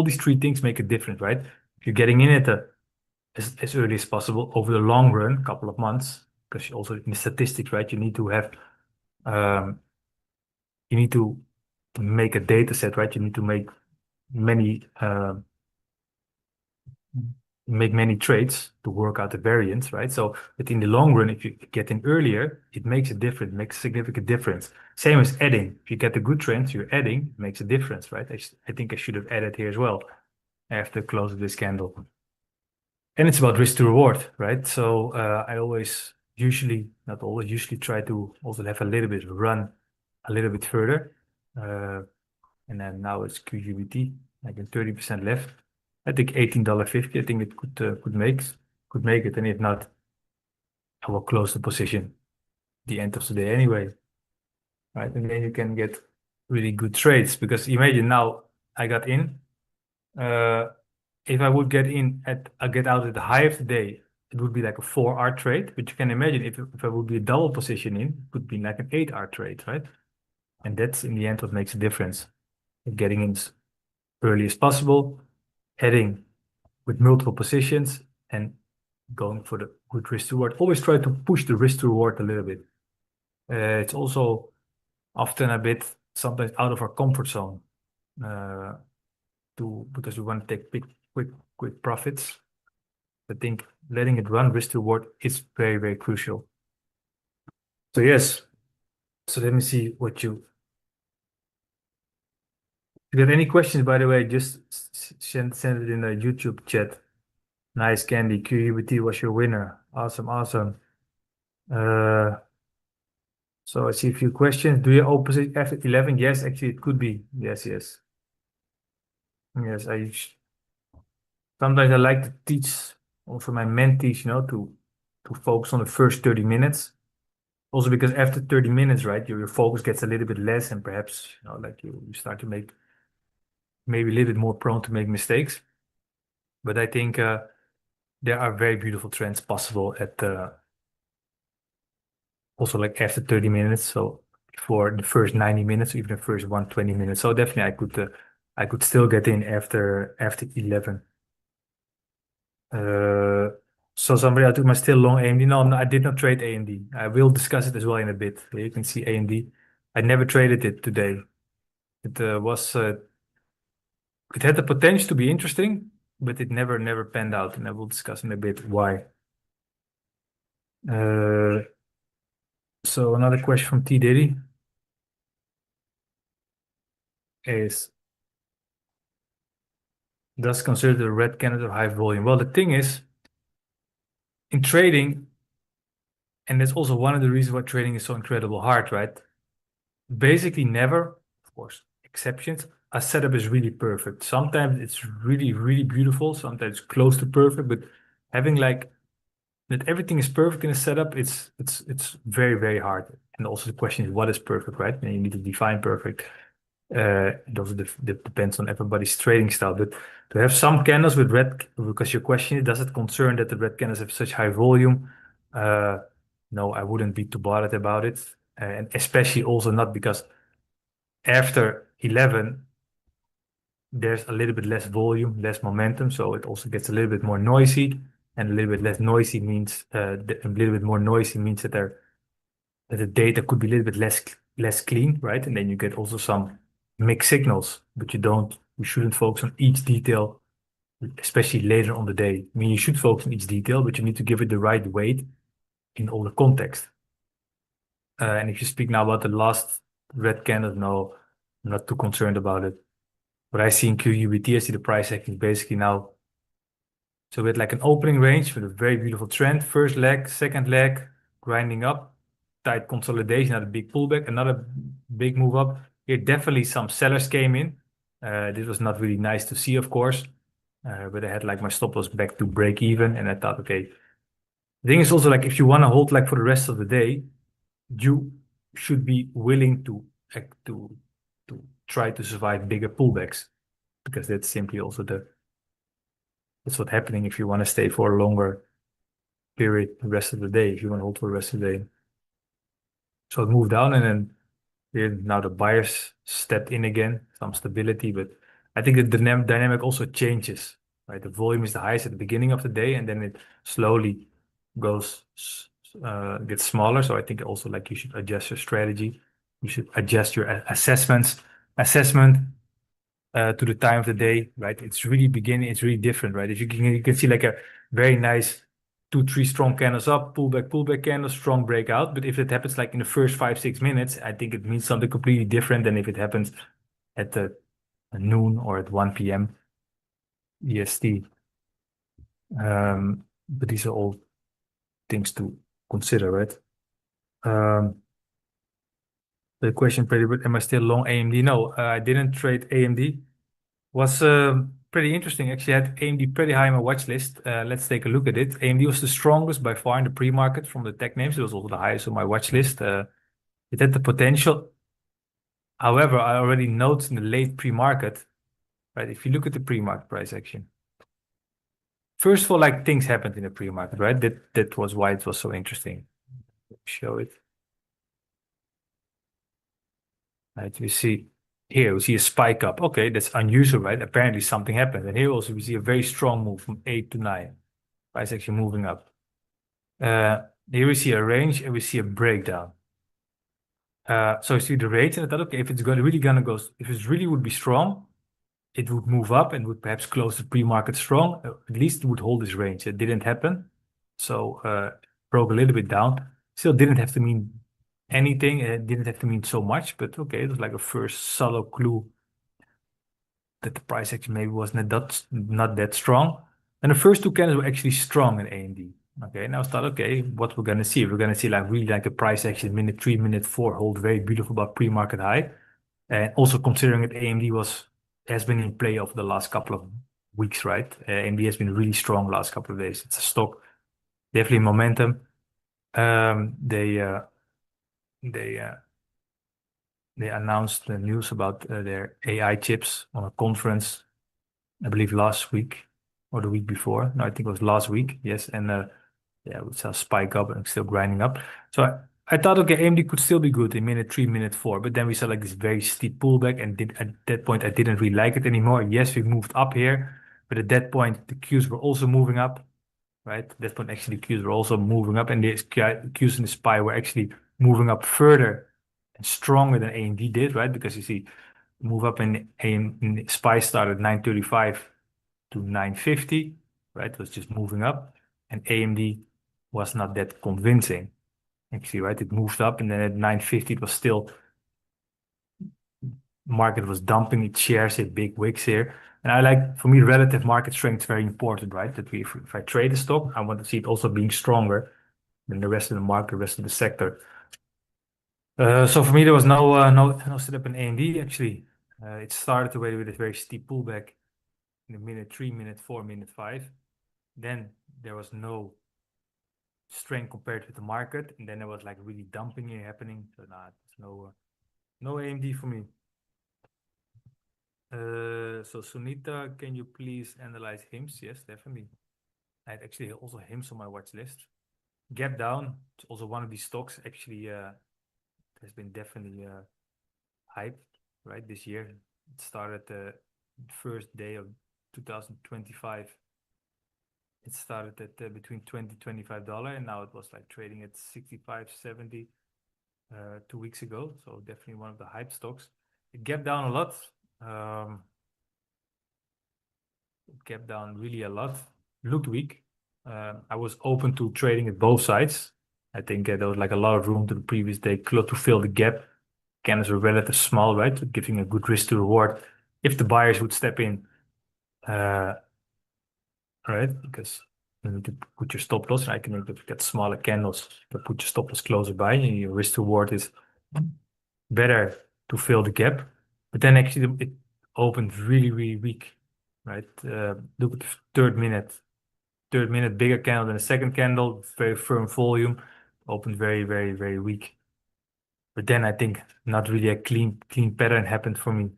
these three things make a difference, right? If you're getting in at as early as possible over the long run, couple of months, because also in the statistics, right, you need to have, you need to make a data set, right? You need to make many trades to work out the variance, right? So, but in the long run, if you get in earlier, it makes a difference, makes a significant difference. Same as adding. If you get a good trend, you're adding, it makes a difference, right? I think I should have added here as well after close of this candle. And it's about risk to reward, right? So I usually try to also have a little bit run a little bit further. And then now it's QGBT, like 30% left. I think $18.50. I think it could make it, and if not, I will close the position the end of the day anyway, right? And then you can get really good trades, because imagine now I got in. If I would get out at the high of the day it would be like a 4-hour trade. But you can imagine if I would be a double position in, it would be like an 8-hour trade, right? And that's in the end what makes a difference. Getting in as early as possible, heading with multiple positions, and going for the good risk to reward. Always try to push the risk to reward a little bit. It's also often a bit sometimes out of our comfort zone because we want to take quick profits. I think letting it run risk to reward is very, very crucial. So yes. So let me see what you. If you have any questions, by the way, just send it in the YouTube chat. Nice, Candy. QUBT was your winner. Awesome, awesome. So I see a few questions. Do you opposite F11? Yes, actually it could be. Yes, yes. Yes, sometimes I like to teach also my mentees, to focus on the first 30 minutes. Also because after 30 minutes, right, your focus gets a little bit less and perhaps, like you start to make maybe a little bit more prone to make mistakes. But I think there are very beautiful trends possible at also like after 30 minutes. So for the first 90 minutes, even the first 120 minutes. So definitely I could still get in after 11. So somebody I took my still long AMD. No, I did not trade AMD. I will discuss it as well in a bit. Here you can see AMD. I never traded it today. It it had the potential to be interesting, but it never panned out, and I will discuss in a bit why. So another question from T Diddy is, does consider the red candle high volume? Well, the thing is, in trading, and that's also one of the reasons why trading is so incredible hard, right? Basically never, of course, exceptions, a setup is really perfect. Sometimes it's really, really beautiful, sometimes close to perfect, but having like that everything is perfect in a setup, it's very, very hard. And also the question is, what is perfect, right? And you need to define perfect. It also depends on everybody's trading style. But to have some candles with red, because your question is, does it concern that the red candles have such high volume? No, I wouldn't be too bothered about it. And especially also not because after 11, there's a little bit less volume, less momentum. So it also gets a little bit more noisy. And a little bit less noisy means, a little bit more noisy means that the data could be a little bit less clean, right? And then you get also some mixed signals, but you shouldn't focus on each detail, especially later on the day. I mean, you should focus on each detail, but you need to give it the right weight in all the context. And if you speak now about the last red candle, no, I'm not too concerned about it. What I see in QUBT, I see the price action basically now. So we had like an opening range with a very beautiful trend. First leg, second leg, grinding up, tight consolidation, another big pullback, another big move up. Here, definitely some sellers came in. This was not really nice to see, of course. But I had like my stop loss back to break even, and I thought, okay. The thing is also like if you want to hold like for the rest of the day, you should be willing to try to survive bigger pullbacks, because that's simply also that's what's happening if you want to stay for a longer period the rest of the day, if you want to hold for the rest of the day. So it moved down, and then now the buyers stepped in again, some stability, but I think the dynamic also changes, right? The volume is the highest at the beginning of the day, and then it slowly gets smaller. So I think also like you should adjust your strategy. You should adjust your assessment to the time of the day, right? It's really different, right? If you can see like a very nice 2-3 strong candles up, pullback candles, strong breakout. But if it happens like in the first 5-6 minutes, I think it means something completely different than if it happens at noon or at 1 p.m. EST. But these are all things to consider, right? The question pretty good, am I still long AMD? No, I didn't trade AMD. Was pretty interesting. Actually, I had AMD pretty high on my watch list. Let's take a look at it. AMD was the strongest by far in the pre-market from the tech names. It was also the highest on my watch list. It had the potential. However, I already noticed in the late pre-market, right? If you look at the pre-market price action, first of all, like things happened in the pre-market, right? That was why it was so interesting. Show it. Right, we see here, we see a spike up. Okay, that's unusual, right? Apparently something happened. And here also we see a very strong move from 8 to 9. Price actually moving up. Here we see a range and we see a breakdown. So you see the range and I thought, okay, if it's really gonna go, if it really would be strong, it would move up and would perhaps close the pre-market strong. At least it would hold this range. It didn't happen. So broke a little bit down. Still didn't have to mean anything. It didn't have to mean so much, but okay, it was like a first subtle clue that the price action maybe was not that strong. And the first two candles were actually strong in AMD. Okay, now I thought, okay, what we're gonna see? We're gonna see like really like a price action minute 3, minute 4 hold very beautiful about pre-market high. And also considering that AMD has been in play over the last couple of weeks, right? AMD has been really strong last couple of days. It's a stock, definitely momentum. They announced the news about their AI chips on a conference, I believe last week or the week before. No, I think it was last week. Yes, and yeah, we saw a spike up and still grinding up. So I thought, okay, AMD could still be good in minute 3, minute 4, but then we saw like this very steep pullback, and at that point I didn't really like it anymore. Yes, we moved up here, but at that point the Qs were also moving up, right? At that point actually the Qs were also moving up, and the Qs in the SPY were actually moving up further and stronger than AMD did, right? Because you see, move up in SPY started 935 to 950, right? It was just moving up, and AMD was not that convincing. Actually, right? It moved up, and then at 950, it was still market was dumping its shares, hit big wicks here. And I like, for me, relative market strength is very important, right? That if I trade a stock, I want to see it also being stronger than the rest of the market, the rest of the sector. So for me, there was no setup in AMD actually. It started away with a very steep pullback in the minute 3, minute 4, minute 5. Then there was no strength compared with the market, and then there was like really dumping here happening. So nah, there's no AMD for me. So Sunita, can you please analyze HIMS? Yes, definitely. I had actually also HIMS on my watch list. Gap down, it's also one of these stocks actually has been definitely hyped, right? This year it started the first day of 2025. It started at between $20-$25, and now it was like trading at 65-70 2 weeks ago. So definitely one of the hype stocks. It gapped down a lot. It gapped down really a lot. Looked weak. I was open to trading at both sides. I think there was like a lot of room to the previous day to fill the gap. Candles were relatively small, right? Giving a good risk to reward if the buyers would step in. Right? Because you need to put your stop loss, and I can get smaller candles, but put your stop loss closer by, and your risk to reward is better to fill the gap. But then actually it opened really, really weak, right? Look at the third minute bigger candle than the second candle, very firm volume, opened very, very, very weak. But then I think not really a clean pattern happened for me,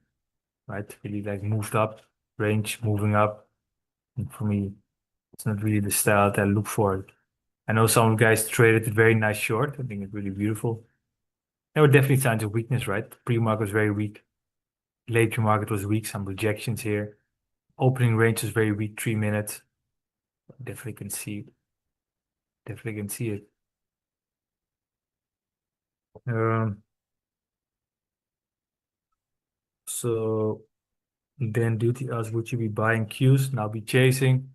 right? Really like moved up, range moving up. And for me, it's not really the style that I look for. I know some guys traded it very nice short. I think it's really beautiful. There were definitely signs of weakness, right? Pre-market was very weak. Late pre-market was weak. Some rejections here. Opening range was very weak, 3 minutes. Definitely can see it. Definitely can see it. So then duty asks, would you be buying Qs? Now be chasing.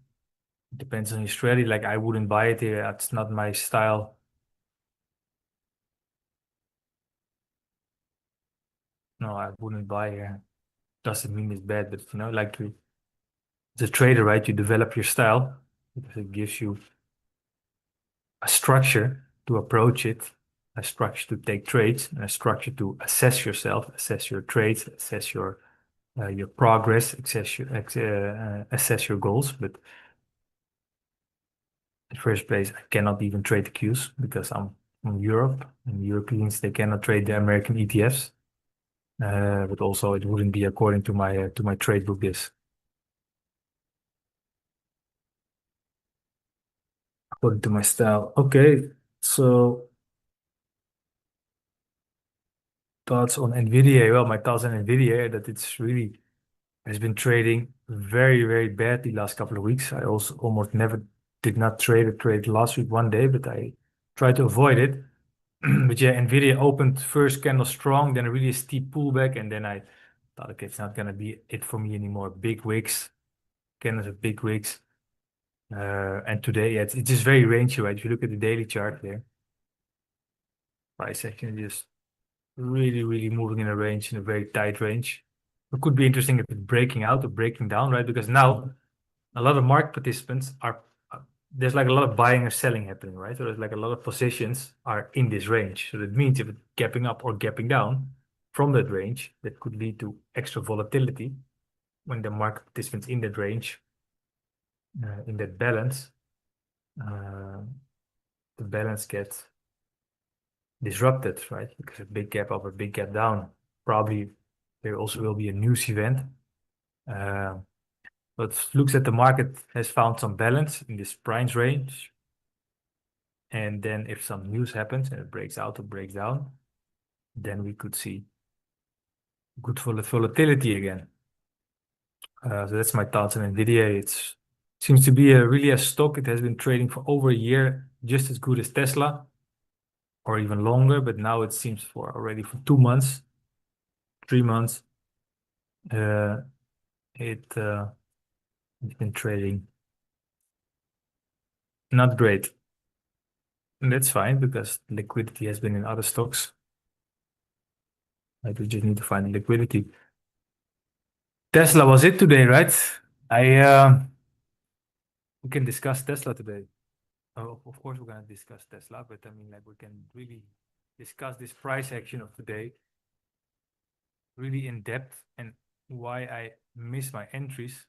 Depends on your strategy. Like I wouldn't buy it here. That's not my style. No, I wouldn't buy here. Doesn't mean it's bad, but you know, like as a trader, right? You develop your style because it gives you a structure to approach it, a structure to take trades, and a structure to assess yourself, assess your trades, assess your progress, assess your goals. But in first place, I cannot even trade the Qs because I'm from Europe, and Europeans they cannot trade the American ETFs. But also it wouldn't be according to my trade book this. according to my style. Okay, so thoughts on NVIDIA. Well, my thoughts on NVIDIA that it's really has been trading very, very badly last couple of weeks. I also almost never did not trade last week one day, but I tried to avoid it. But yeah, NVIDIA opened first candle strong, then a really steep pullback, and then I thought, okay, it's not gonna be it for me anymore. Big wicks, candles of big wicks. And today, yeah, it's just very rangy, right? If you look at the daily chart there, price action is just really, really moving in a range, in a very tight range. It could be interesting if it's breaking out or breaking down, right? Because now a lot of market participants are, there's like a lot of buying or selling happening, right? So there's like a lot of positions are in this range. So that means if it's gapping up or gapping down from that range, that could lead to extra volatility when the market participants in that range, in that balance, the balance gets disrupted, right? Because a big gap up, a big gap down. Probably there also will be a news event. But looks at the market has found some balance in this price range. And then if some news happens and it breaks out or breaks down, then we could see good volatility again. So that's my thoughts on NVIDIA. It seems to be really a stock. It has been trading for over a year, just as good as Tesla, or even longer. But now it seems for already for 2 months, 3 months, it's been trading not great. And that's fine because liquidity has been in other stocks. Right? We just need to find the liquidity. Tesla was it today, right? We can discuss Tesla today. Of course, we're gonna discuss Tesla, but I mean, like, we can really discuss this price action of today really in depth and why I missed my entries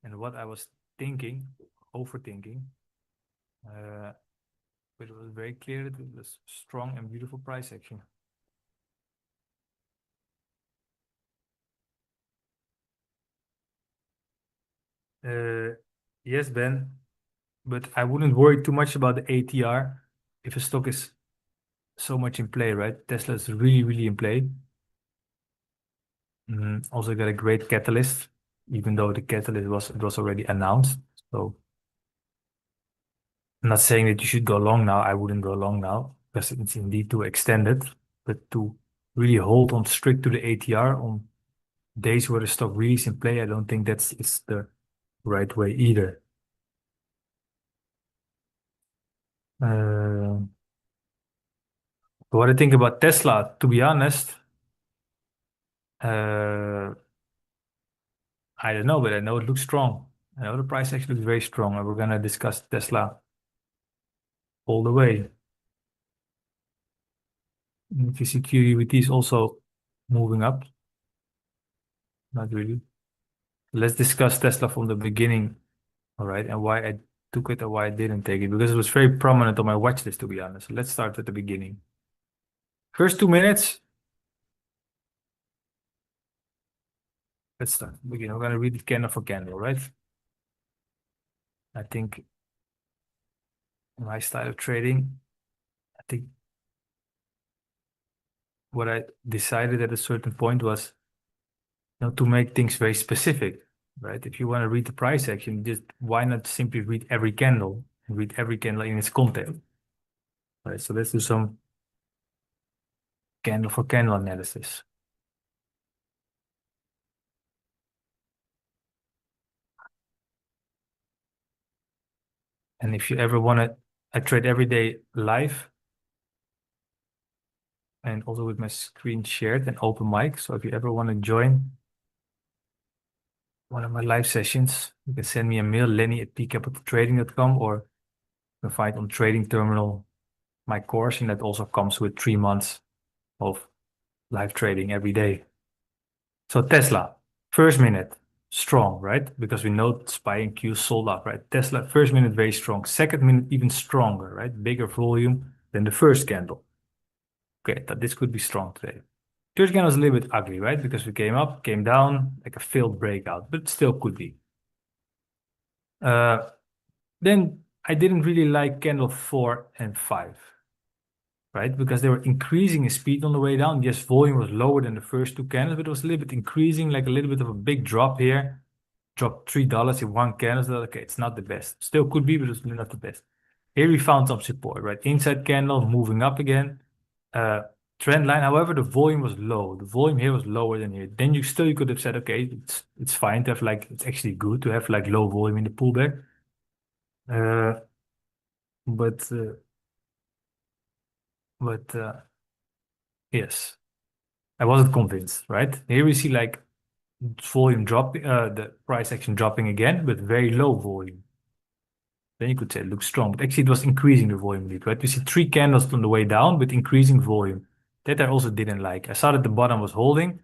and what I was thinking, overthinking. But it was very clear that it was strong and beautiful price action. Yes, Ben, but I wouldn't worry too much about the ATR if a stock is so much in play, right? Tesla is really, really in play. Also got a great catalyst, even though the catalyst was already announced. So I'm not saying that you should go long now. I wouldn't go long now because it's indeed too extended, but to really hold on strict to the ATR on days where the stock really is in play, I don't think it's the right way either. What I think about Tesla, to be honest, I don't know, but I know it looks strong. I know the price actually looks very strong, and we're gonna discuss Tesla all the way. And if you see QUT is also moving up, not really. Let's discuss Tesla from the beginning, all right, and why I took it and why I didn't take it, because it was very prominent on my watch list, to be honest. So let's start at the beginning. First 2 minutes. Let's start. Begin. We're gonna read it candle for candle, right? I think my style of trading, I think what I decided at a certain point was, to make things very specific, right? If you want to read the price action, just why not simply read every candle and read every candle in its content, right? So let's do some candle for candle analysis. And if you ever want to, I trade every day live and also with my screen shared and open mic. So if you ever want to join one of my live sessions, you can send me a mail, lenny@pcapitaltrading.com, or you can find on Trading Terminal my course, and that also comes with 3 months of live trading every day. So Tesla, first minute, strong, right? Because we know SPY and Q sold up, right? Tesla, first minute, very strong. Second minute, even stronger, right? Bigger volume than the first candle. Okay, that this could be strong today. Third candle is a little bit ugly, right? Because we came up, came down, like a failed breakout, but it still could be. Then I didn't really like candle 4 and 5, right? Because they were increasing in speed on the way down. Yes, volume was lower than the first two candles, but it was a little bit increasing, like a little bit of a big drop here. Dropped $3 in one candle. So okay, it's not the best. Still could be, but it's not the best. Here we found some support, right? Inside candle moving up again. Trend line, however, the volume was low. The volume here was lower than here. Then you could have said, okay, it's fine to have like, it's actually good to have like low volume in the pullback. But yes, I wasn't convinced, right? Here we see like volume dropping, the price action dropping again, but very low volume. Then you could say it looks strong, but actually it was increasing the volume lead, right? We see 3 candles on the way down with increasing volume. That I also didn't like. I saw that the bottom was holding.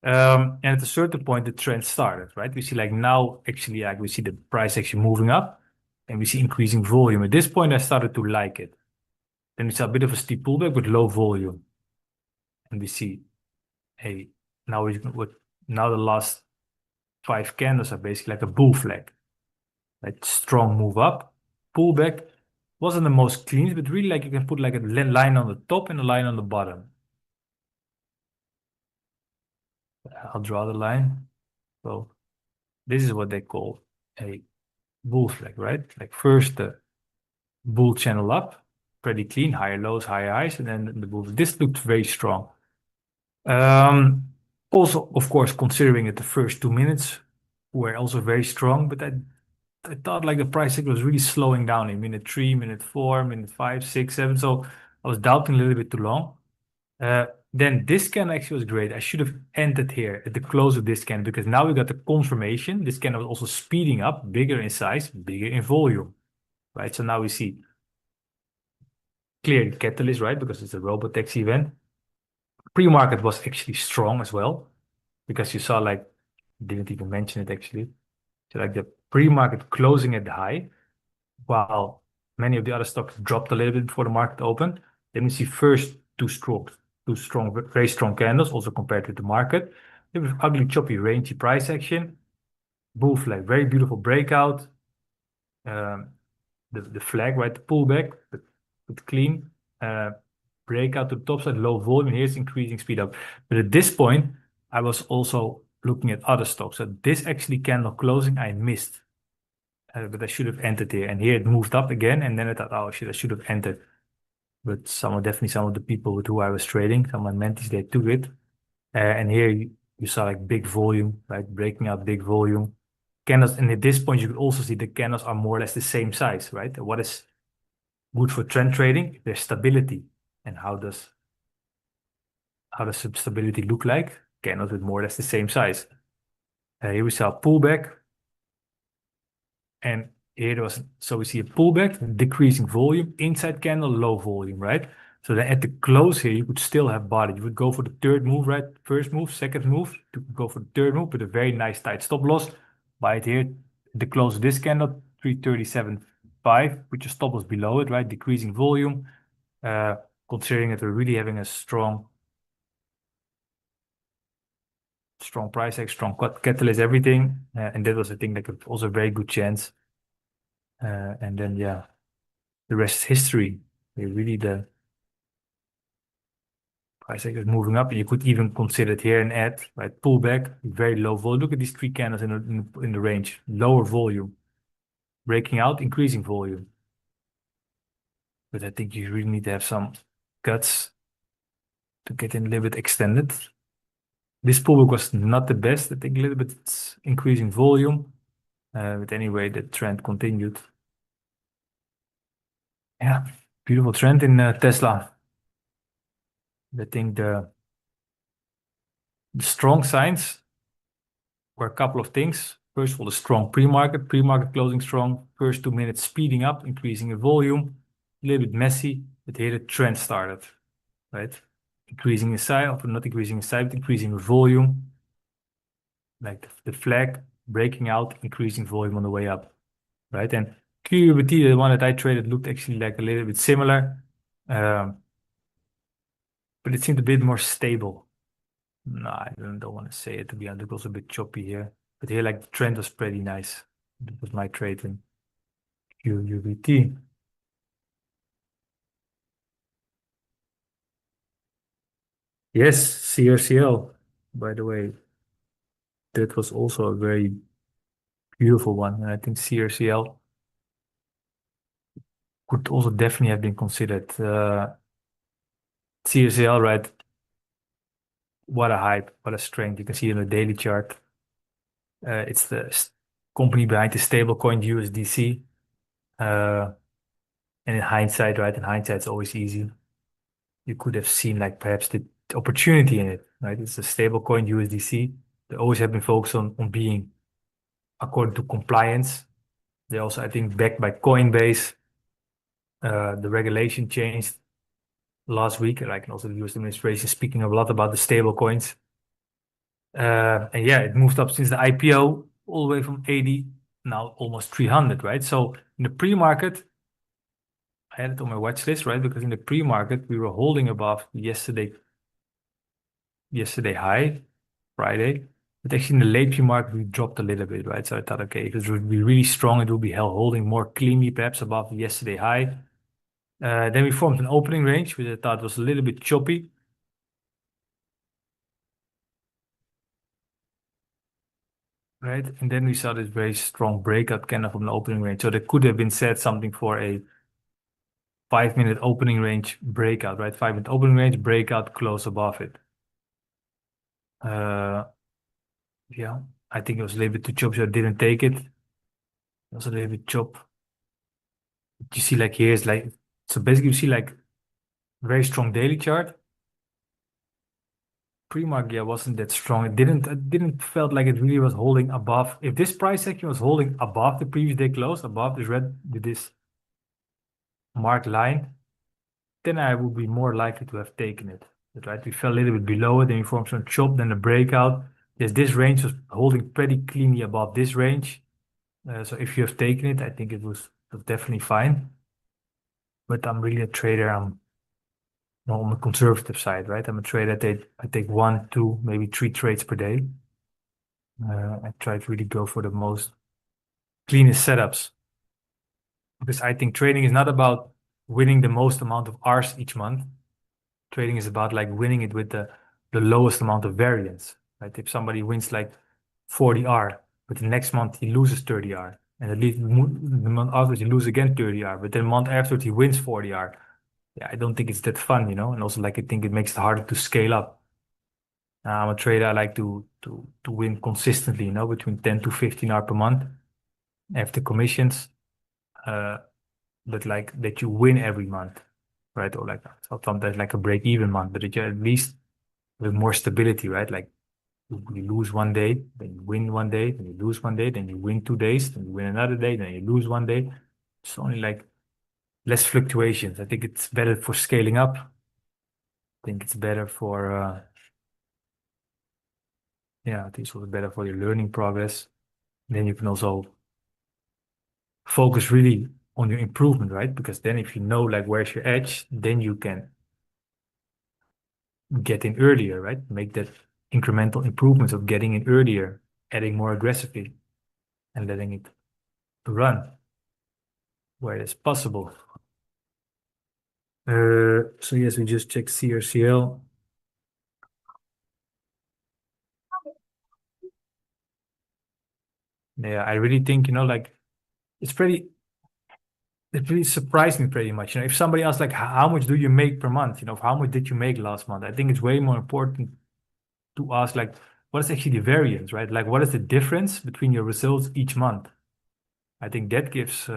And at a certain point, the trend started, right? We see like now, actually, like we see the price actually moving up and we see increasing volume. At this point, I started to like it. Then we saw a bit of a steep pullback with low volume. And we see, hey, now the last 5 candles are basically like a bull flag. Like strong move up, pullback. Wasn't the most clean, but really like you can put like a line on the top and a line on the bottom. I'll draw the line. So this is what they call a bull flag, right? Like first the bull channel up, pretty clean, higher lows, higher highs, and then the bull. This looked very strong. Also, of course, considering it, the first 2 minutes were also very strong, but I thought like the price signal was really slowing down in minute 3, minute 4, minute 5, 6, 7. So I was doubting a little bit too long. Then this scan actually was great. I should have ended here at the close of this scan because now we got the confirmation. This scan was also speeding up, bigger in size, bigger in volume, right? So now we see clear catalyst, right? Because it's a Robotaxi event. Pre-market was actually strong as well because you saw like, didn't even mention it actually. So like the pre-market closing at the high, while many of the other stocks dropped a little bit before the market opened. Then we see first two strong, very strong candles, also compared to the market. It was ugly, choppy, rangy price action. Bull flag, very beautiful breakout. The flag, right? The pullback, but clean. Breakout to the top side, low volume. Here's increasing speed up. But at this point, I was also looking at other stocks. So this actually candle closing, I missed. But I should have entered here. And here it moved up again. And then I thought, oh shit, I should have entered. But definitely some of the people with who I was trading, some of my mentees, they took it. And here you saw like big volume, right? Breaking out big volume. Candles, and at this point, you could also see the candles are more or less the same size, right? What is good for trend trading? There's stability. And how does stability look like? Candles with more or less the same size. Here we saw a pullback. And here there was, so we see a pullback, decreasing volume, inside candle, low volume, right? So then at the close here, you could still have body. You would go for the third move, right? First move, second move, to go for the third move with a very nice tight stop loss. Buy it here, at the close of this candle, 337.5, put your stop loss below it, right? Decreasing volume, considering that we're really having a strong price action, strong catalyst, everything. And that was, I think, like also a very good chance. And then, yeah, the rest is history. Really, the price action is moving up. And you could even consider it here an add, right? Pullback, very low volume. Look at these 3 candles in the range. Lower volume. Breaking out, increasing volume. But I think you really need to have some guts to get in a little bit extended. This pullback was not the best. I think a little bit increasing volume. But anyway, the trend continued. Yeah, beautiful trend in Tesla. I think the strong signs were a couple of things. First of all, the strong pre-market closing strong. First 2 minutes speeding up, increasing in volume. A little bit messy, but here the trend started, right? Increasing in size, or not increasing in size, but increasing in volume. Like the flag breaking out, increasing volume on the way up, right? And QUBT, the one that I traded, looked actually like a little bit similar, but it seemed a bit more stable. No, I don't want to say it, to be honest. It was a bit choppy here, but here like the trend was pretty nice. That was my trading. QUBT. Yes, CRCL, by the way. That was also a very beautiful one. And I think CRCL could also definitely have been considered. CRCL, right? What a hype, what a strength. You can see it on the daily chart. It's the company behind the stablecoin USDC. And in hindsight, right? In hindsight, it's always easy. You could have seen like perhaps the opportunity in it, right? It's a stablecoin USDC. They always have been focused on being according to compliance. They also, I think, backed by Coinbase. The regulation changed last week, like, and also the US administration speaking a lot about the stable coins. And yeah, it moved up since the IPO all the way from 80, now almost 300, right? So in the pre-market, I had it on my watch list, right? Because in the pre-market, we were holding above yesterday high, Friday. But actually in the late pre-market, we dropped a little bit, right? So I thought, okay, if it would be really strong, it would be held holding more cleanly, perhaps above yesterday high. Then we formed an opening range, which I thought was a little bit choppy. Right, and then we saw this very strong breakout kind of from the opening range. So there could have been said something for a 5-minute opening range breakout, right? 5-minute opening range breakout, close above it. Yeah, I think it was a little bit too choppy, so I didn't take it. It was a little bit chop. You see, like here's like, so basically you see like very strong daily chart. Pre-market, yeah, wasn't that strong. It didn't felt like it really was holding above. If this price action was holding above the previous day close, above this red, this marked line, then I would be more likely to have taken it. But, right, we fell a little bit below it, then we formed some chop, then a breakout. Yes, this range was holding pretty cleanly above this range. So if you have taken it, I think it was definitely fine. But I'm really a trader. I'm on the conservative side, right? I'm a trader. I take 1, 2, maybe 3 trades per day. I try to really go for the most cleanest setups, because I think trading is not about winning the most amount of R's each month. Trading is about like winning it with the lowest amount of variance, right? If somebody wins like 40R, but the next month he loses 30R, and at least the month after he loses again 30R, but then the month after he wins 40R. Yeah, I don't think it's that fun, you know. And also, like, I think it makes it harder to scale up. I'm a trader. I like to win consistently, you know, between 10 to 15R per month after commissions. But like that you win every month, right? Or like sometimes like a break-even month, but that you at least with more stability, right? Like you lose one day, then you win one day, then you lose one day, then you win 2 days, then you win another day, then you lose one day. It's only like less fluctuations. I think it's better for scaling up. I think it's better for yeah, I think it's also better for your learning progress. Then you can also focus really on your improvement, right? Because then if you know like where's your edge, then you can get in earlier, right? Make that incremental improvements of getting in earlier, adding more aggressively, and letting it run where it's possible. So yes, we just checked CRCL. Yeah, I really think, you know, like it really surprised me pretty much. You know, if somebody asks like, how much do you make per month? You know, how much did you make last month? I think it's way more important to ask like, what is actually the variance, right? Like, what is the difference between your results each month? I think that gives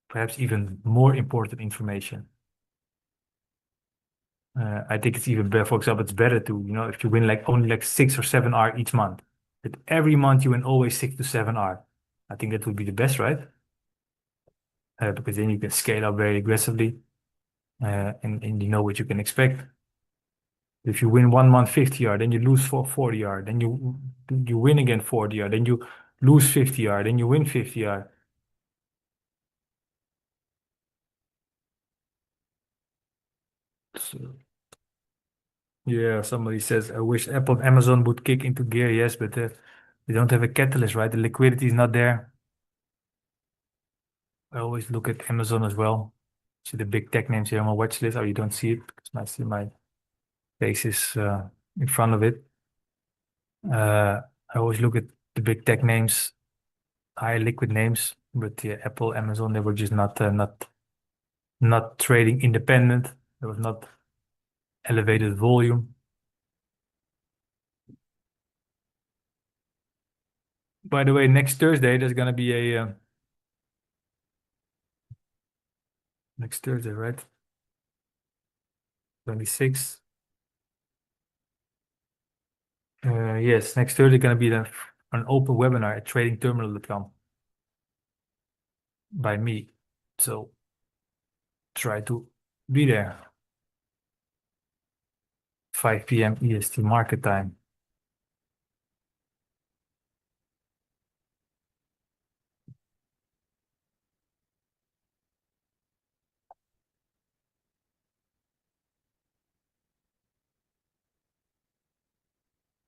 perhaps even more important information. I think it's even better, for example, it's better to, you know, if you win like only like 6 or 7R each month, but every month you win always 6 to 7R. I think that would be the best, right? Because then you can scale up very aggressively, and you know what you can expect. If you win 1 month 50R, then you lose 40R, then you win again 40R, then you lose 50R, then you win 50R. So, yeah, somebody says, I wish Apple and Amazon would kick into gear. Yes, but they don't have a catalyst, right? The liquidity is not there. I always look at Amazon as well. See the big tech names here on my watch list. Oh, you don't see it because I see my face is in front of it. I always look at the big tech names, high liquid names, but yeah, Apple, Amazon, they were just not trading independent. There was not elevated volume. By the way, next Thursday there's gonna be a next Thursday, right? 26th. Yes, next Thursday gonna be an open webinar at tradingterminal.com by me. So try to be there. 5 p.m. EST market time.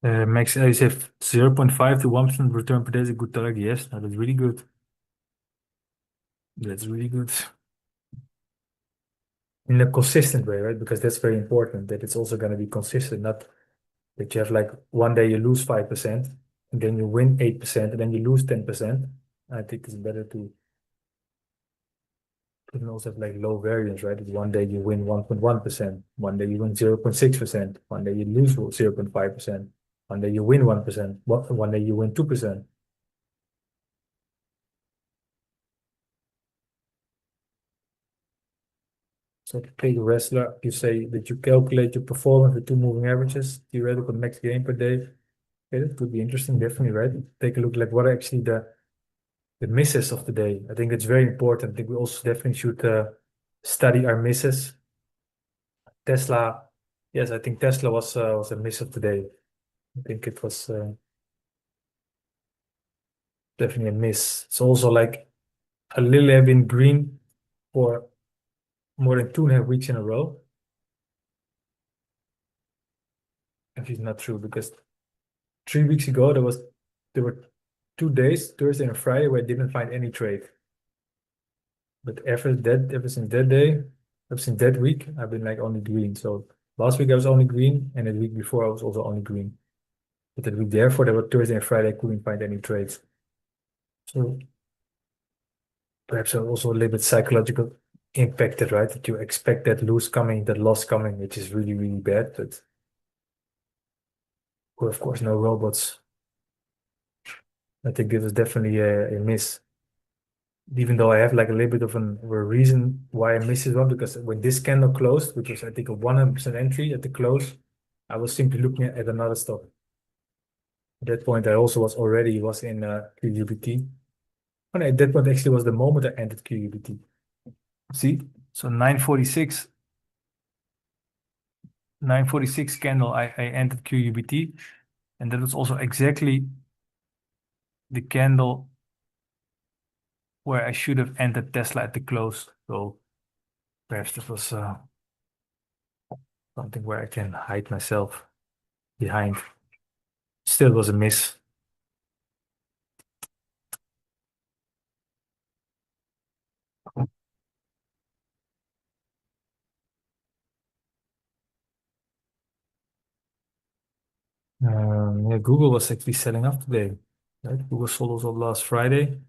Max, you say 0.5 to 1% return per day is a good target. Yes, no, that's really good. That's really good. In a consistent way, right? Because that's very important that it's also going to be consistent, not that you have like one day you lose 5% and then you win 8% and then you lose 10%. I think it's better to can also have like low variance, right? One day you win 1.1%, one day you win 0.6%, one day you lose 0.5%, one day you win 1%, one day you win 2%. So to take a wrestler, you say that you calculate your performance with two moving averages, theoretical max gain per day. Okay, that could be interesting, definitely, right? Take a look like what are actually the misses of the day. I think it's very important. I think we also definitely should study our misses. Tesla, yes, I think Tesla was a miss of the day. I think it was definitely a miss. It's also like a little have been green for more than 2.5 weeks in a row. If it's not true, because 3 weeks ago there were 2 days, Thursday and Friday, where I didn't find any trade. But ever since that day, ever since that week, I've been like only green. So last week I was only green, and the week before I was also only green. But the week therefore, there were Thursday and Friday, I couldn't find any trades. So perhaps also a little bit psychological impacted, right? That you expect that lose coming, that loss coming, which is really, really bad. But we're of course no robots. I think this is definitely a miss. Even though I have like a little bit of a reason why I missed this one, because when this candle closed, which was I think a 100% entry at the close, I was simply looking at another stock. At that point, I also was in QUBT. Oh, no, at that point actually was the moment I entered QUBT. See, so 946 candle, I entered QUBT, and that was also exactly the candle where I should have entered Tesla at the close. So perhaps this was something where I can hide myself behind. Still was a miss. Yeah, Google was actually selling off today. Right? Google sold also last Friday.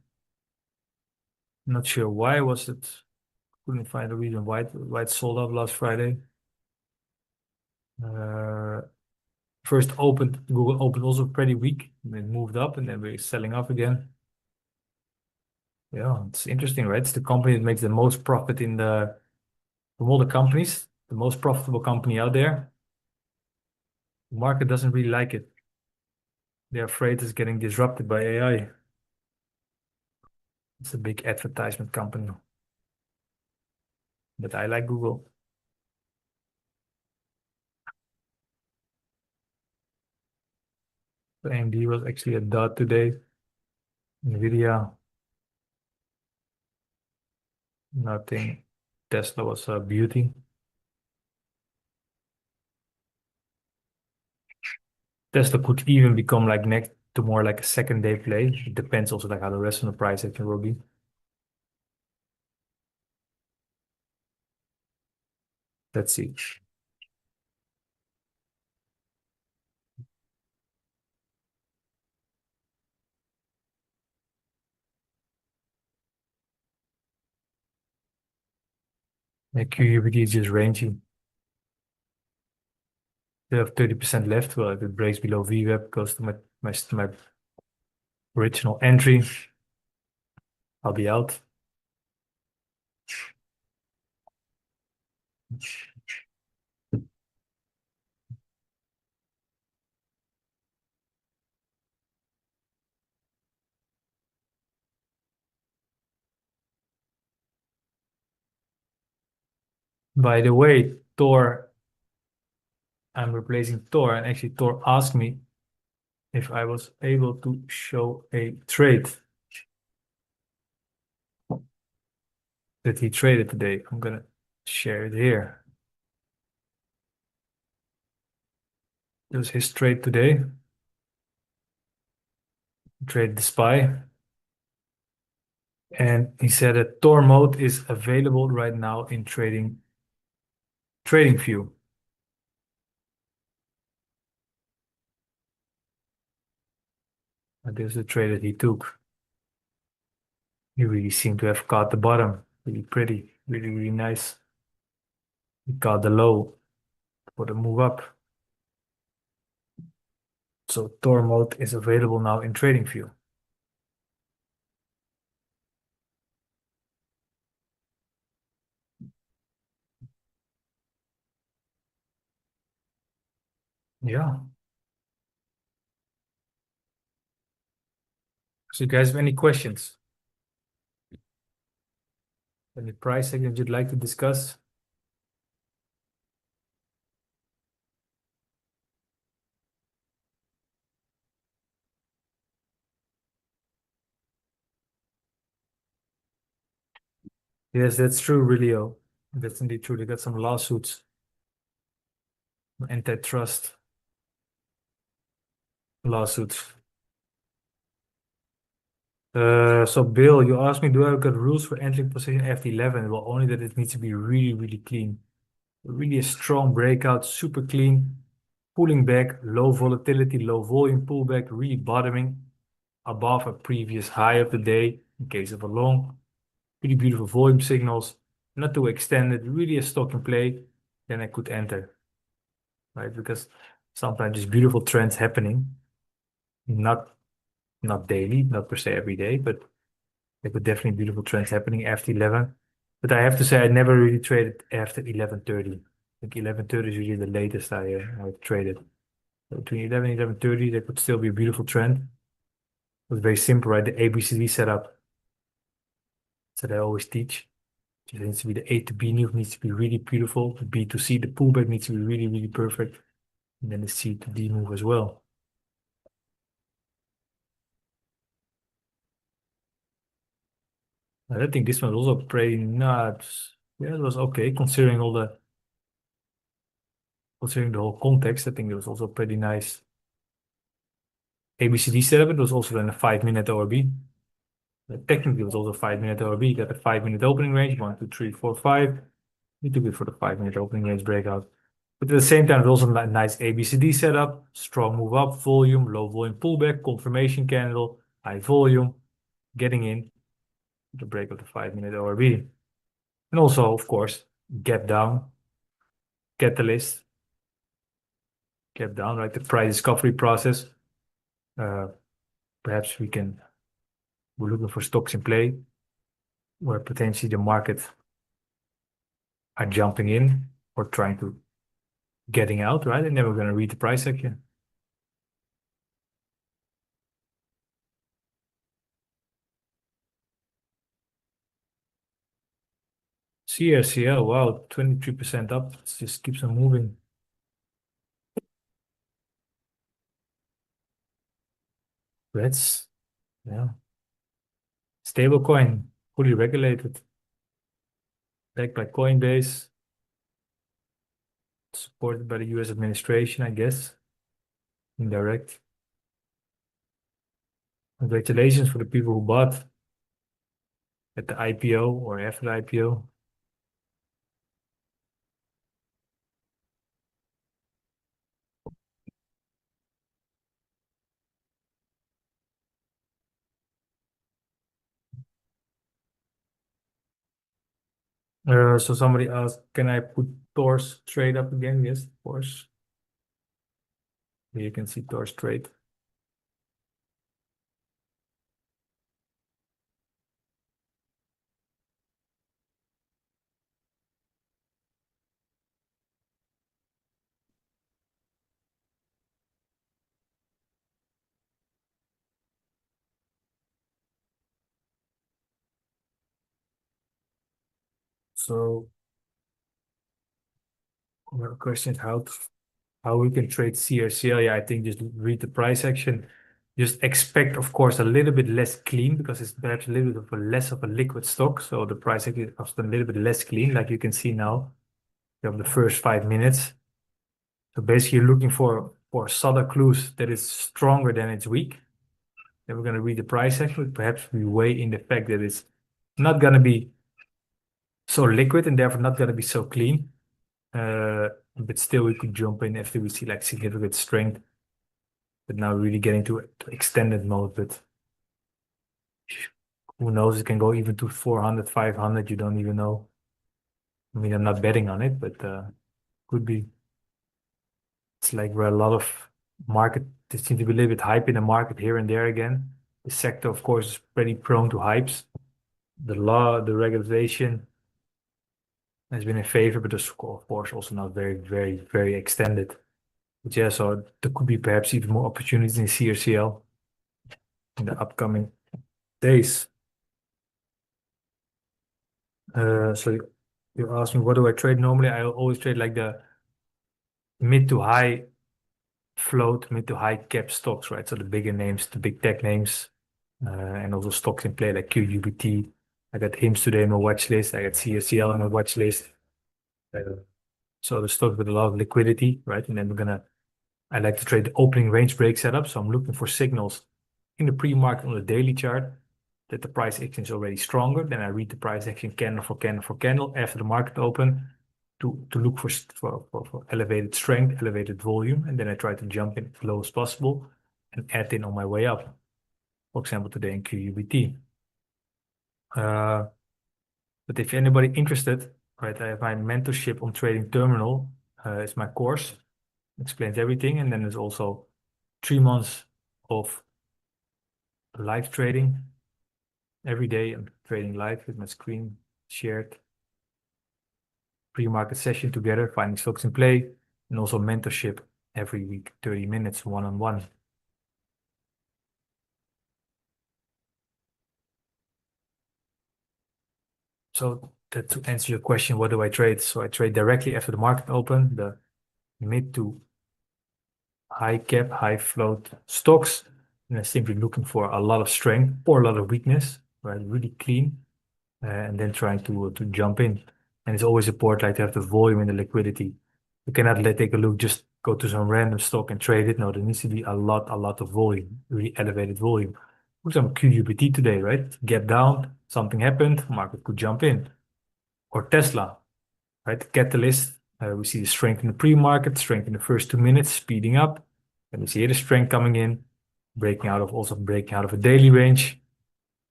Not sure why was it. Couldn't find a reason why it sold off last Friday. First Google opened also pretty weak, and it moved up, and then we're selling off again. Yeah, it's interesting, right? It's the company that makes the most profit from all the companies, the most profitable company out there. The market doesn't really like it. They're afraid it's getting disrupted by AI. It's a big advertisement company. But I like Google. The AMD was actually a dot today. Nvidia, nothing. Tesla was a beauty. Tesla could even become like next to more like a second day play. It depends also like how the rest of the price action will be. Let's see. The QUBD is just ranging. They have 30% left. Well, if it breaks below VWAP, goes to my original entry. I'll be out. By the way, Thor, I'm replacing Thor, and actually Thor asked me if I was able to show a trade that he traded today. I'm gonna share it here. It was his trade today. Trade the SPY. And he said that Tor mode is available right now in TradingView. And this is the trade that he took. He really seemed to have caught the bottom. Really pretty, really, really nice. He caught the low for the move up. So Tor mode is available now in TradingView. Yeah. So you guys have any questions? Any price segment you'd like to discuss? Yes, that's true, Relio. That's indeed true. They got some lawsuits. Antitrust lawsuits. So Bill, you asked me, do I got rules for entering position after 11? Well, only that it needs to be really, really clean. Really a strong breakout, super clean, pulling back, low volatility, low volume pullback, really bottoming above a previous high of the day in case of a long. Pretty beautiful volume signals, not too extended, really a stock in play, then I could enter, right? Because sometimes just beautiful trends happening, not daily, not per se every day, but there could definitely beautiful trends happening after 11. But I have to say, I never really traded after 11:30. I think 11:30 is usually the latest I traded. So between 11 and 11:30, there could still be a beautiful trend. It's very simple, right? The ABCD setup that I always teach. It needs to be the A to B move needs to be really beautiful. The B to C, the pullback needs to be really, really perfect. And then the C to D move as well. I think this one was also pretty nuts. Yeah, it was okay considering the whole context. I think it was also pretty nice. ABCD setup, it was also then a 5-minute ORB. Technically, it was also a 5-minute ORB. You got a 5-minute opening range, 1, 2, 3, 4, 5. We took it for the 5-minute opening range breakout. But at the same time, it was also a nice ABCD setup, strong move up, volume, low volume pullback, confirmation candle, high volume, getting in the break of the 5-minute ORB. And also, of course, gap down, catalyst, gap down, right? The price discovery process. Perhaps we're looking for stocks in play where potentially the market are jumping in or trying to getting out, right? And then we're going to read the price action. CRCL, wow, 23% up. It just keeps on moving. That's, yeah. Stablecoin, fully regulated. Backed by Coinbase. Supported by the US administration, I guess. Indirect. Congratulations for the people who bought at the IPO or after the IPO. So somebody asked, can I put Thor's trade up again? Yes, of course. Here you can see Thor's trade. So the question is how we can trade CRCL. Yeah, I think just read the price action. Just expect, of course, a little bit less clean because it's perhaps a little bit of a less of a liquid stock. So the price action is often a little bit less clean, like you can see now. You have the first 5 minutes. So basically, you're looking for subtle clues that it's stronger than it's weak. Then we're going to read the price action. Perhaps we weigh in the fact that it's not going to be so liquid and therefore not going to be so clean. But still, we could jump in after we see like significant strength. But now really getting to extended mode. But who knows? It can go even to 400, 500. You don't even know. I mean, I'm not betting on it, but could be. It's like where a lot of market, there seems to be a little bit hype in the market here and there again. The sector, of course, is pretty prone to hypes. The law, the regulation has been in favor, but it's of course also not very, very, very extended. But yeah, so there could be perhaps even more opportunities in CRCL in the upcoming days. So you asked me, what do I trade normally? I always trade like the mid to high float, mid to high cap stocks, right? So the bigger names, the big tech names, and also stocks in play like QUBT. I got HIMS today on my watch list. I got CRCL on my watch list. So the stocks with a lot of liquidity, right? And then I like to trade the opening range break setup. So I'm looking for signals in the pre-market on the daily chart that the price action is already stronger. Then I read the price action candle for candle for candle after the market open to look for elevated strength, elevated volume. And then I try to jump in as low as possible and add in on my way up. For example, today in QUBT. But if anybody interested, right, I have my mentorship on trading terminal. It's my course, explains everything. And then there's also 3 months of live trading. Every day I'm trading live with my screen shared. Pre-market session together, finding stocks in play, and also mentorship every week, 30 minutes one-on-one. So that to answer your question, what do I trade? So I trade directly after the market open, the mid to high cap, high float stocks. And I'm simply looking for a lot of strength or a lot of weakness, right? Really clean. And then trying to jump in. And it's always important like to have the volume and the liquidity. You cannot take a look, just go to some random stock and trade it. No, there needs to be a lot of volume, really elevated volume. For example, QUBT today, right? Gap down, something happened, market could jump in. Or Tesla, right? Catalyst, we see the strength in the pre-market, strength in the first 2 minutes, speeding up. And we see here the strength coming in, breaking out of a daily range.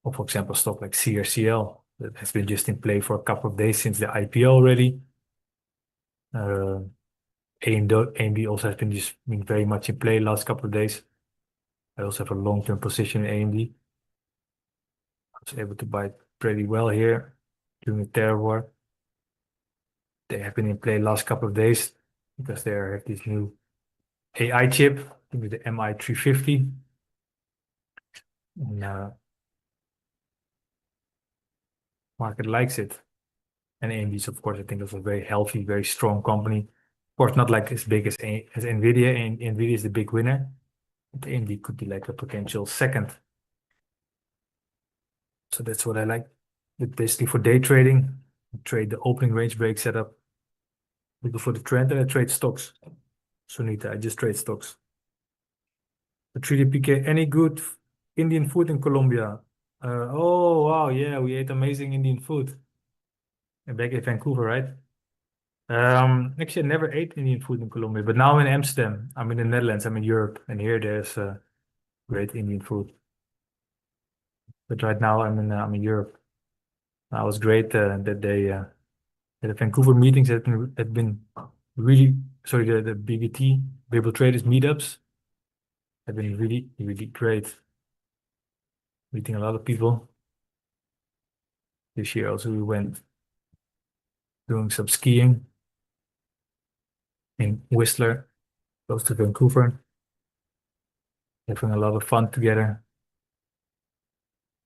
Or for example, a stock like CRCL that has been just in play for a couple of days since the IPO already. AMD also has been very much in play last couple of days. I also have a long-term position in AMD. I was able to buy it pretty well here during the terror war. They have been in play last couple of days because they have this new AI chip, I think it's the MI350. And market likes it. And AMD is, of course, I think that's a very healthy, very strong company. Of course, not like as big as NVIDIA, and NVIDIA is the big winner. But AMD could be like a potential second. So that's what I like. But basically for day trading, I trade the opening range break setup. Looking for the trend and I trade stocks. Sunita, I just trade stocks. The 3D PK, any good Indian food in Colombia? Oh, wow, yeah, we ate amazing Indian food. Back in Vancouver, right? Actually, I never ate Indian food in Colombia, but now I'm in Amsterdam. I'm in the Netherlands. I'm in Europe, and here there's great Indian food. But right now I'm in Europe. That was great that they The Vancouver meetings have been really, sorry, the BBT, Bible Traders meetups have been really, really great. Meeting a lot of people. This year also we went doing some skiing in Whistler, close to Vancouver. Having a lot of fun together.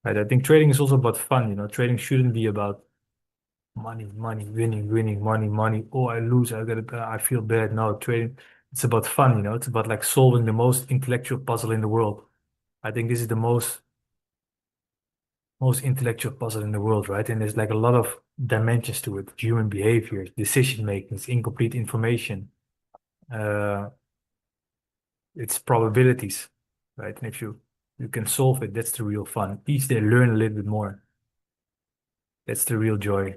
Right, I think trading is also about fun, you know. Trading shouldn't be about money, winning, money. Oh, I lose, I feel bad. No, trading, it's about fun, you know. It's about like solving the most intellectual puzzle in the world. I think this is the most intellectual puzzle in the world, right? And there's like a lot of dimensions to it: human behavior, decision making, it's incomplete information, it's probabilities, right? And if you can solve it, that's the real fun. Each day learn a little bit more. That's the real joy,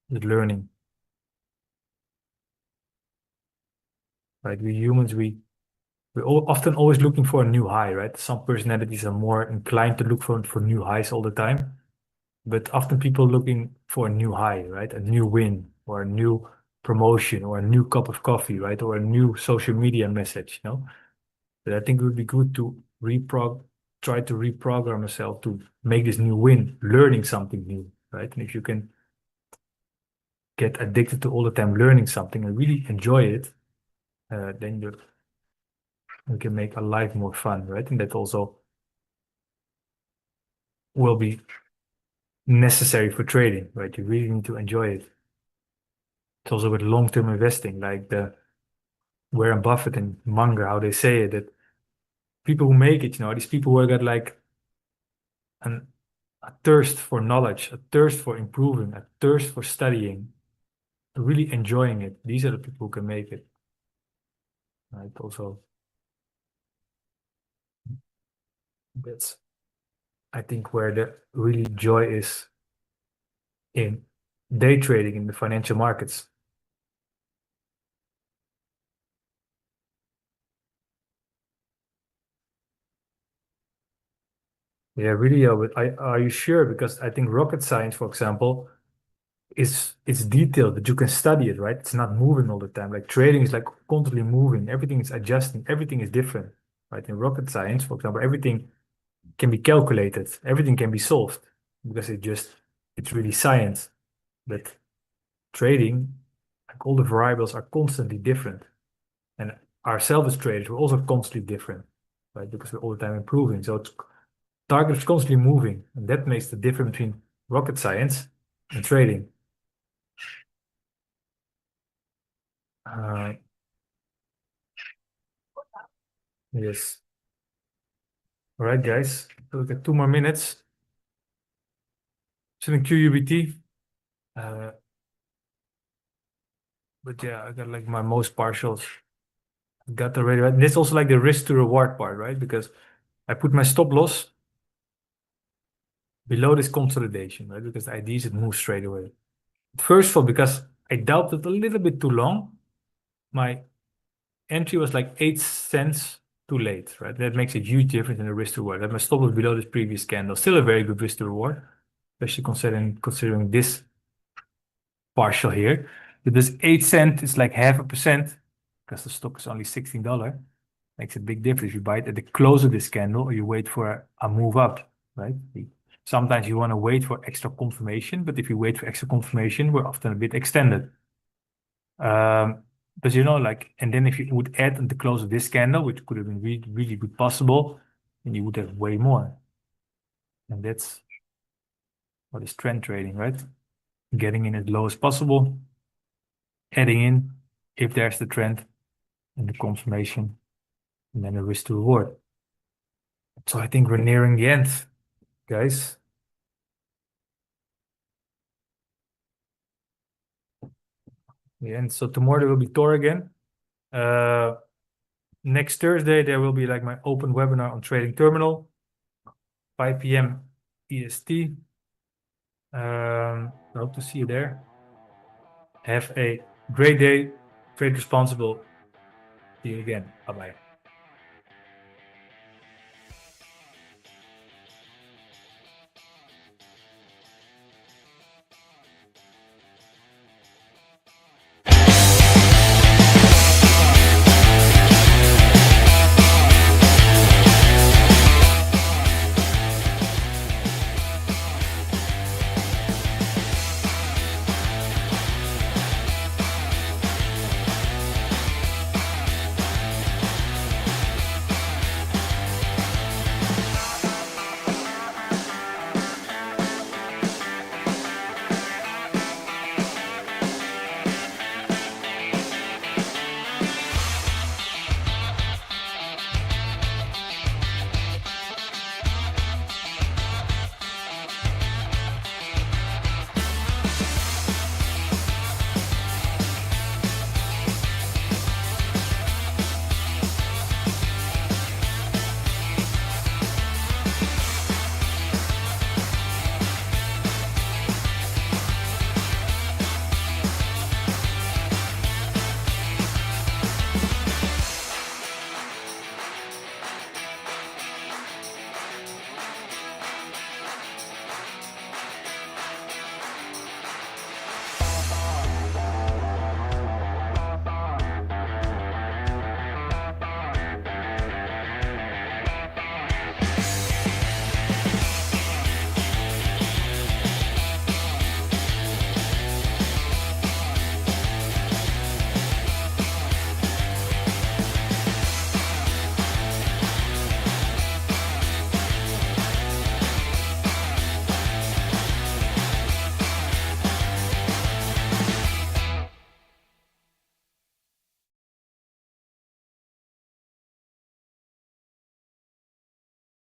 with learning. Right? We humans, we're often always looking for a new high, right? Some personalities are more inclined to look for new highs all the time, but often people looking for a new high, right? A new win or a new promotion or a new cup of coffee, right? Or a new social media message, you know? But I think it would be good to try to reprogram yourself to make this new win, learning something new, right? And if you can get addicted to all the time learning something and really enjoy it, then you can make a life more fun, right? And that also will be necessary for trading, right? You really need to enjoy it. It's also with long-term investing, like the Warren Buffett and Munger, how they say it, that people who make it, you know, these people who got like a thirst for knowledge, a thirst for improving, a thirst for studying, really enjoying it. These are the people who can make it. Right? Also, that's, I think, where the really joy is in day trading in the financial markets. Yeah, really. But are you sure? Because I think rocket science, for example, it's detailed, but you can study it, right? It's not moving all the time. Like trading is like constantly moving. Everything is adjusting. Everything is different, right? In rocket science, for example, everything can be calculated. Everything can be solved because it's really science. But trading, like all the variables are constantly different. And ourselves as traders, we're also constantly different, right? Because we're all the time improving. So it's target is constantly moving. And that makes the difference between rocket science and trading. Yes. All right, guys. Look at 2 more minutes. Still in QUBT. But yeah, I got like my most partials. Got already right. This is also like the risk to reward part, right? Because I put my stop loss below this consolidation, right? Because the idea is it moves straight away. First of all, because I doubted a little bit too long, my entry was like 8 cents too late, right? That makes a huge difference in the risk to reward. That my stop was below this previous candle. Still a very good risk to reward, especially considering this partial here. With this 8 cent, it's like 0.5%, because the stock is only $16. Makes a big difference. You buy it at the close of this candle or you wait for a move up, right? Sometimes you want to wait for extra confirmation, but if you wait for extra confirmation, we're often a bit extended. But you know, like, and then if you would add at the close of this candle, which could have been really, really good possible, then you would have way more. And that's what is trend trading, right? Getting in as low as possible, adding in if there's the trend and the confirmation, and then the risk to reward. So I think we're nearing the end, guys. The end. So tomorrow there will be Tor again. Next Thursday there will be like my open webinar on trading terminal, 5 p.m. EST. I hope to see you there. Have a great day. Trade responsible. See you again. Bye-bye.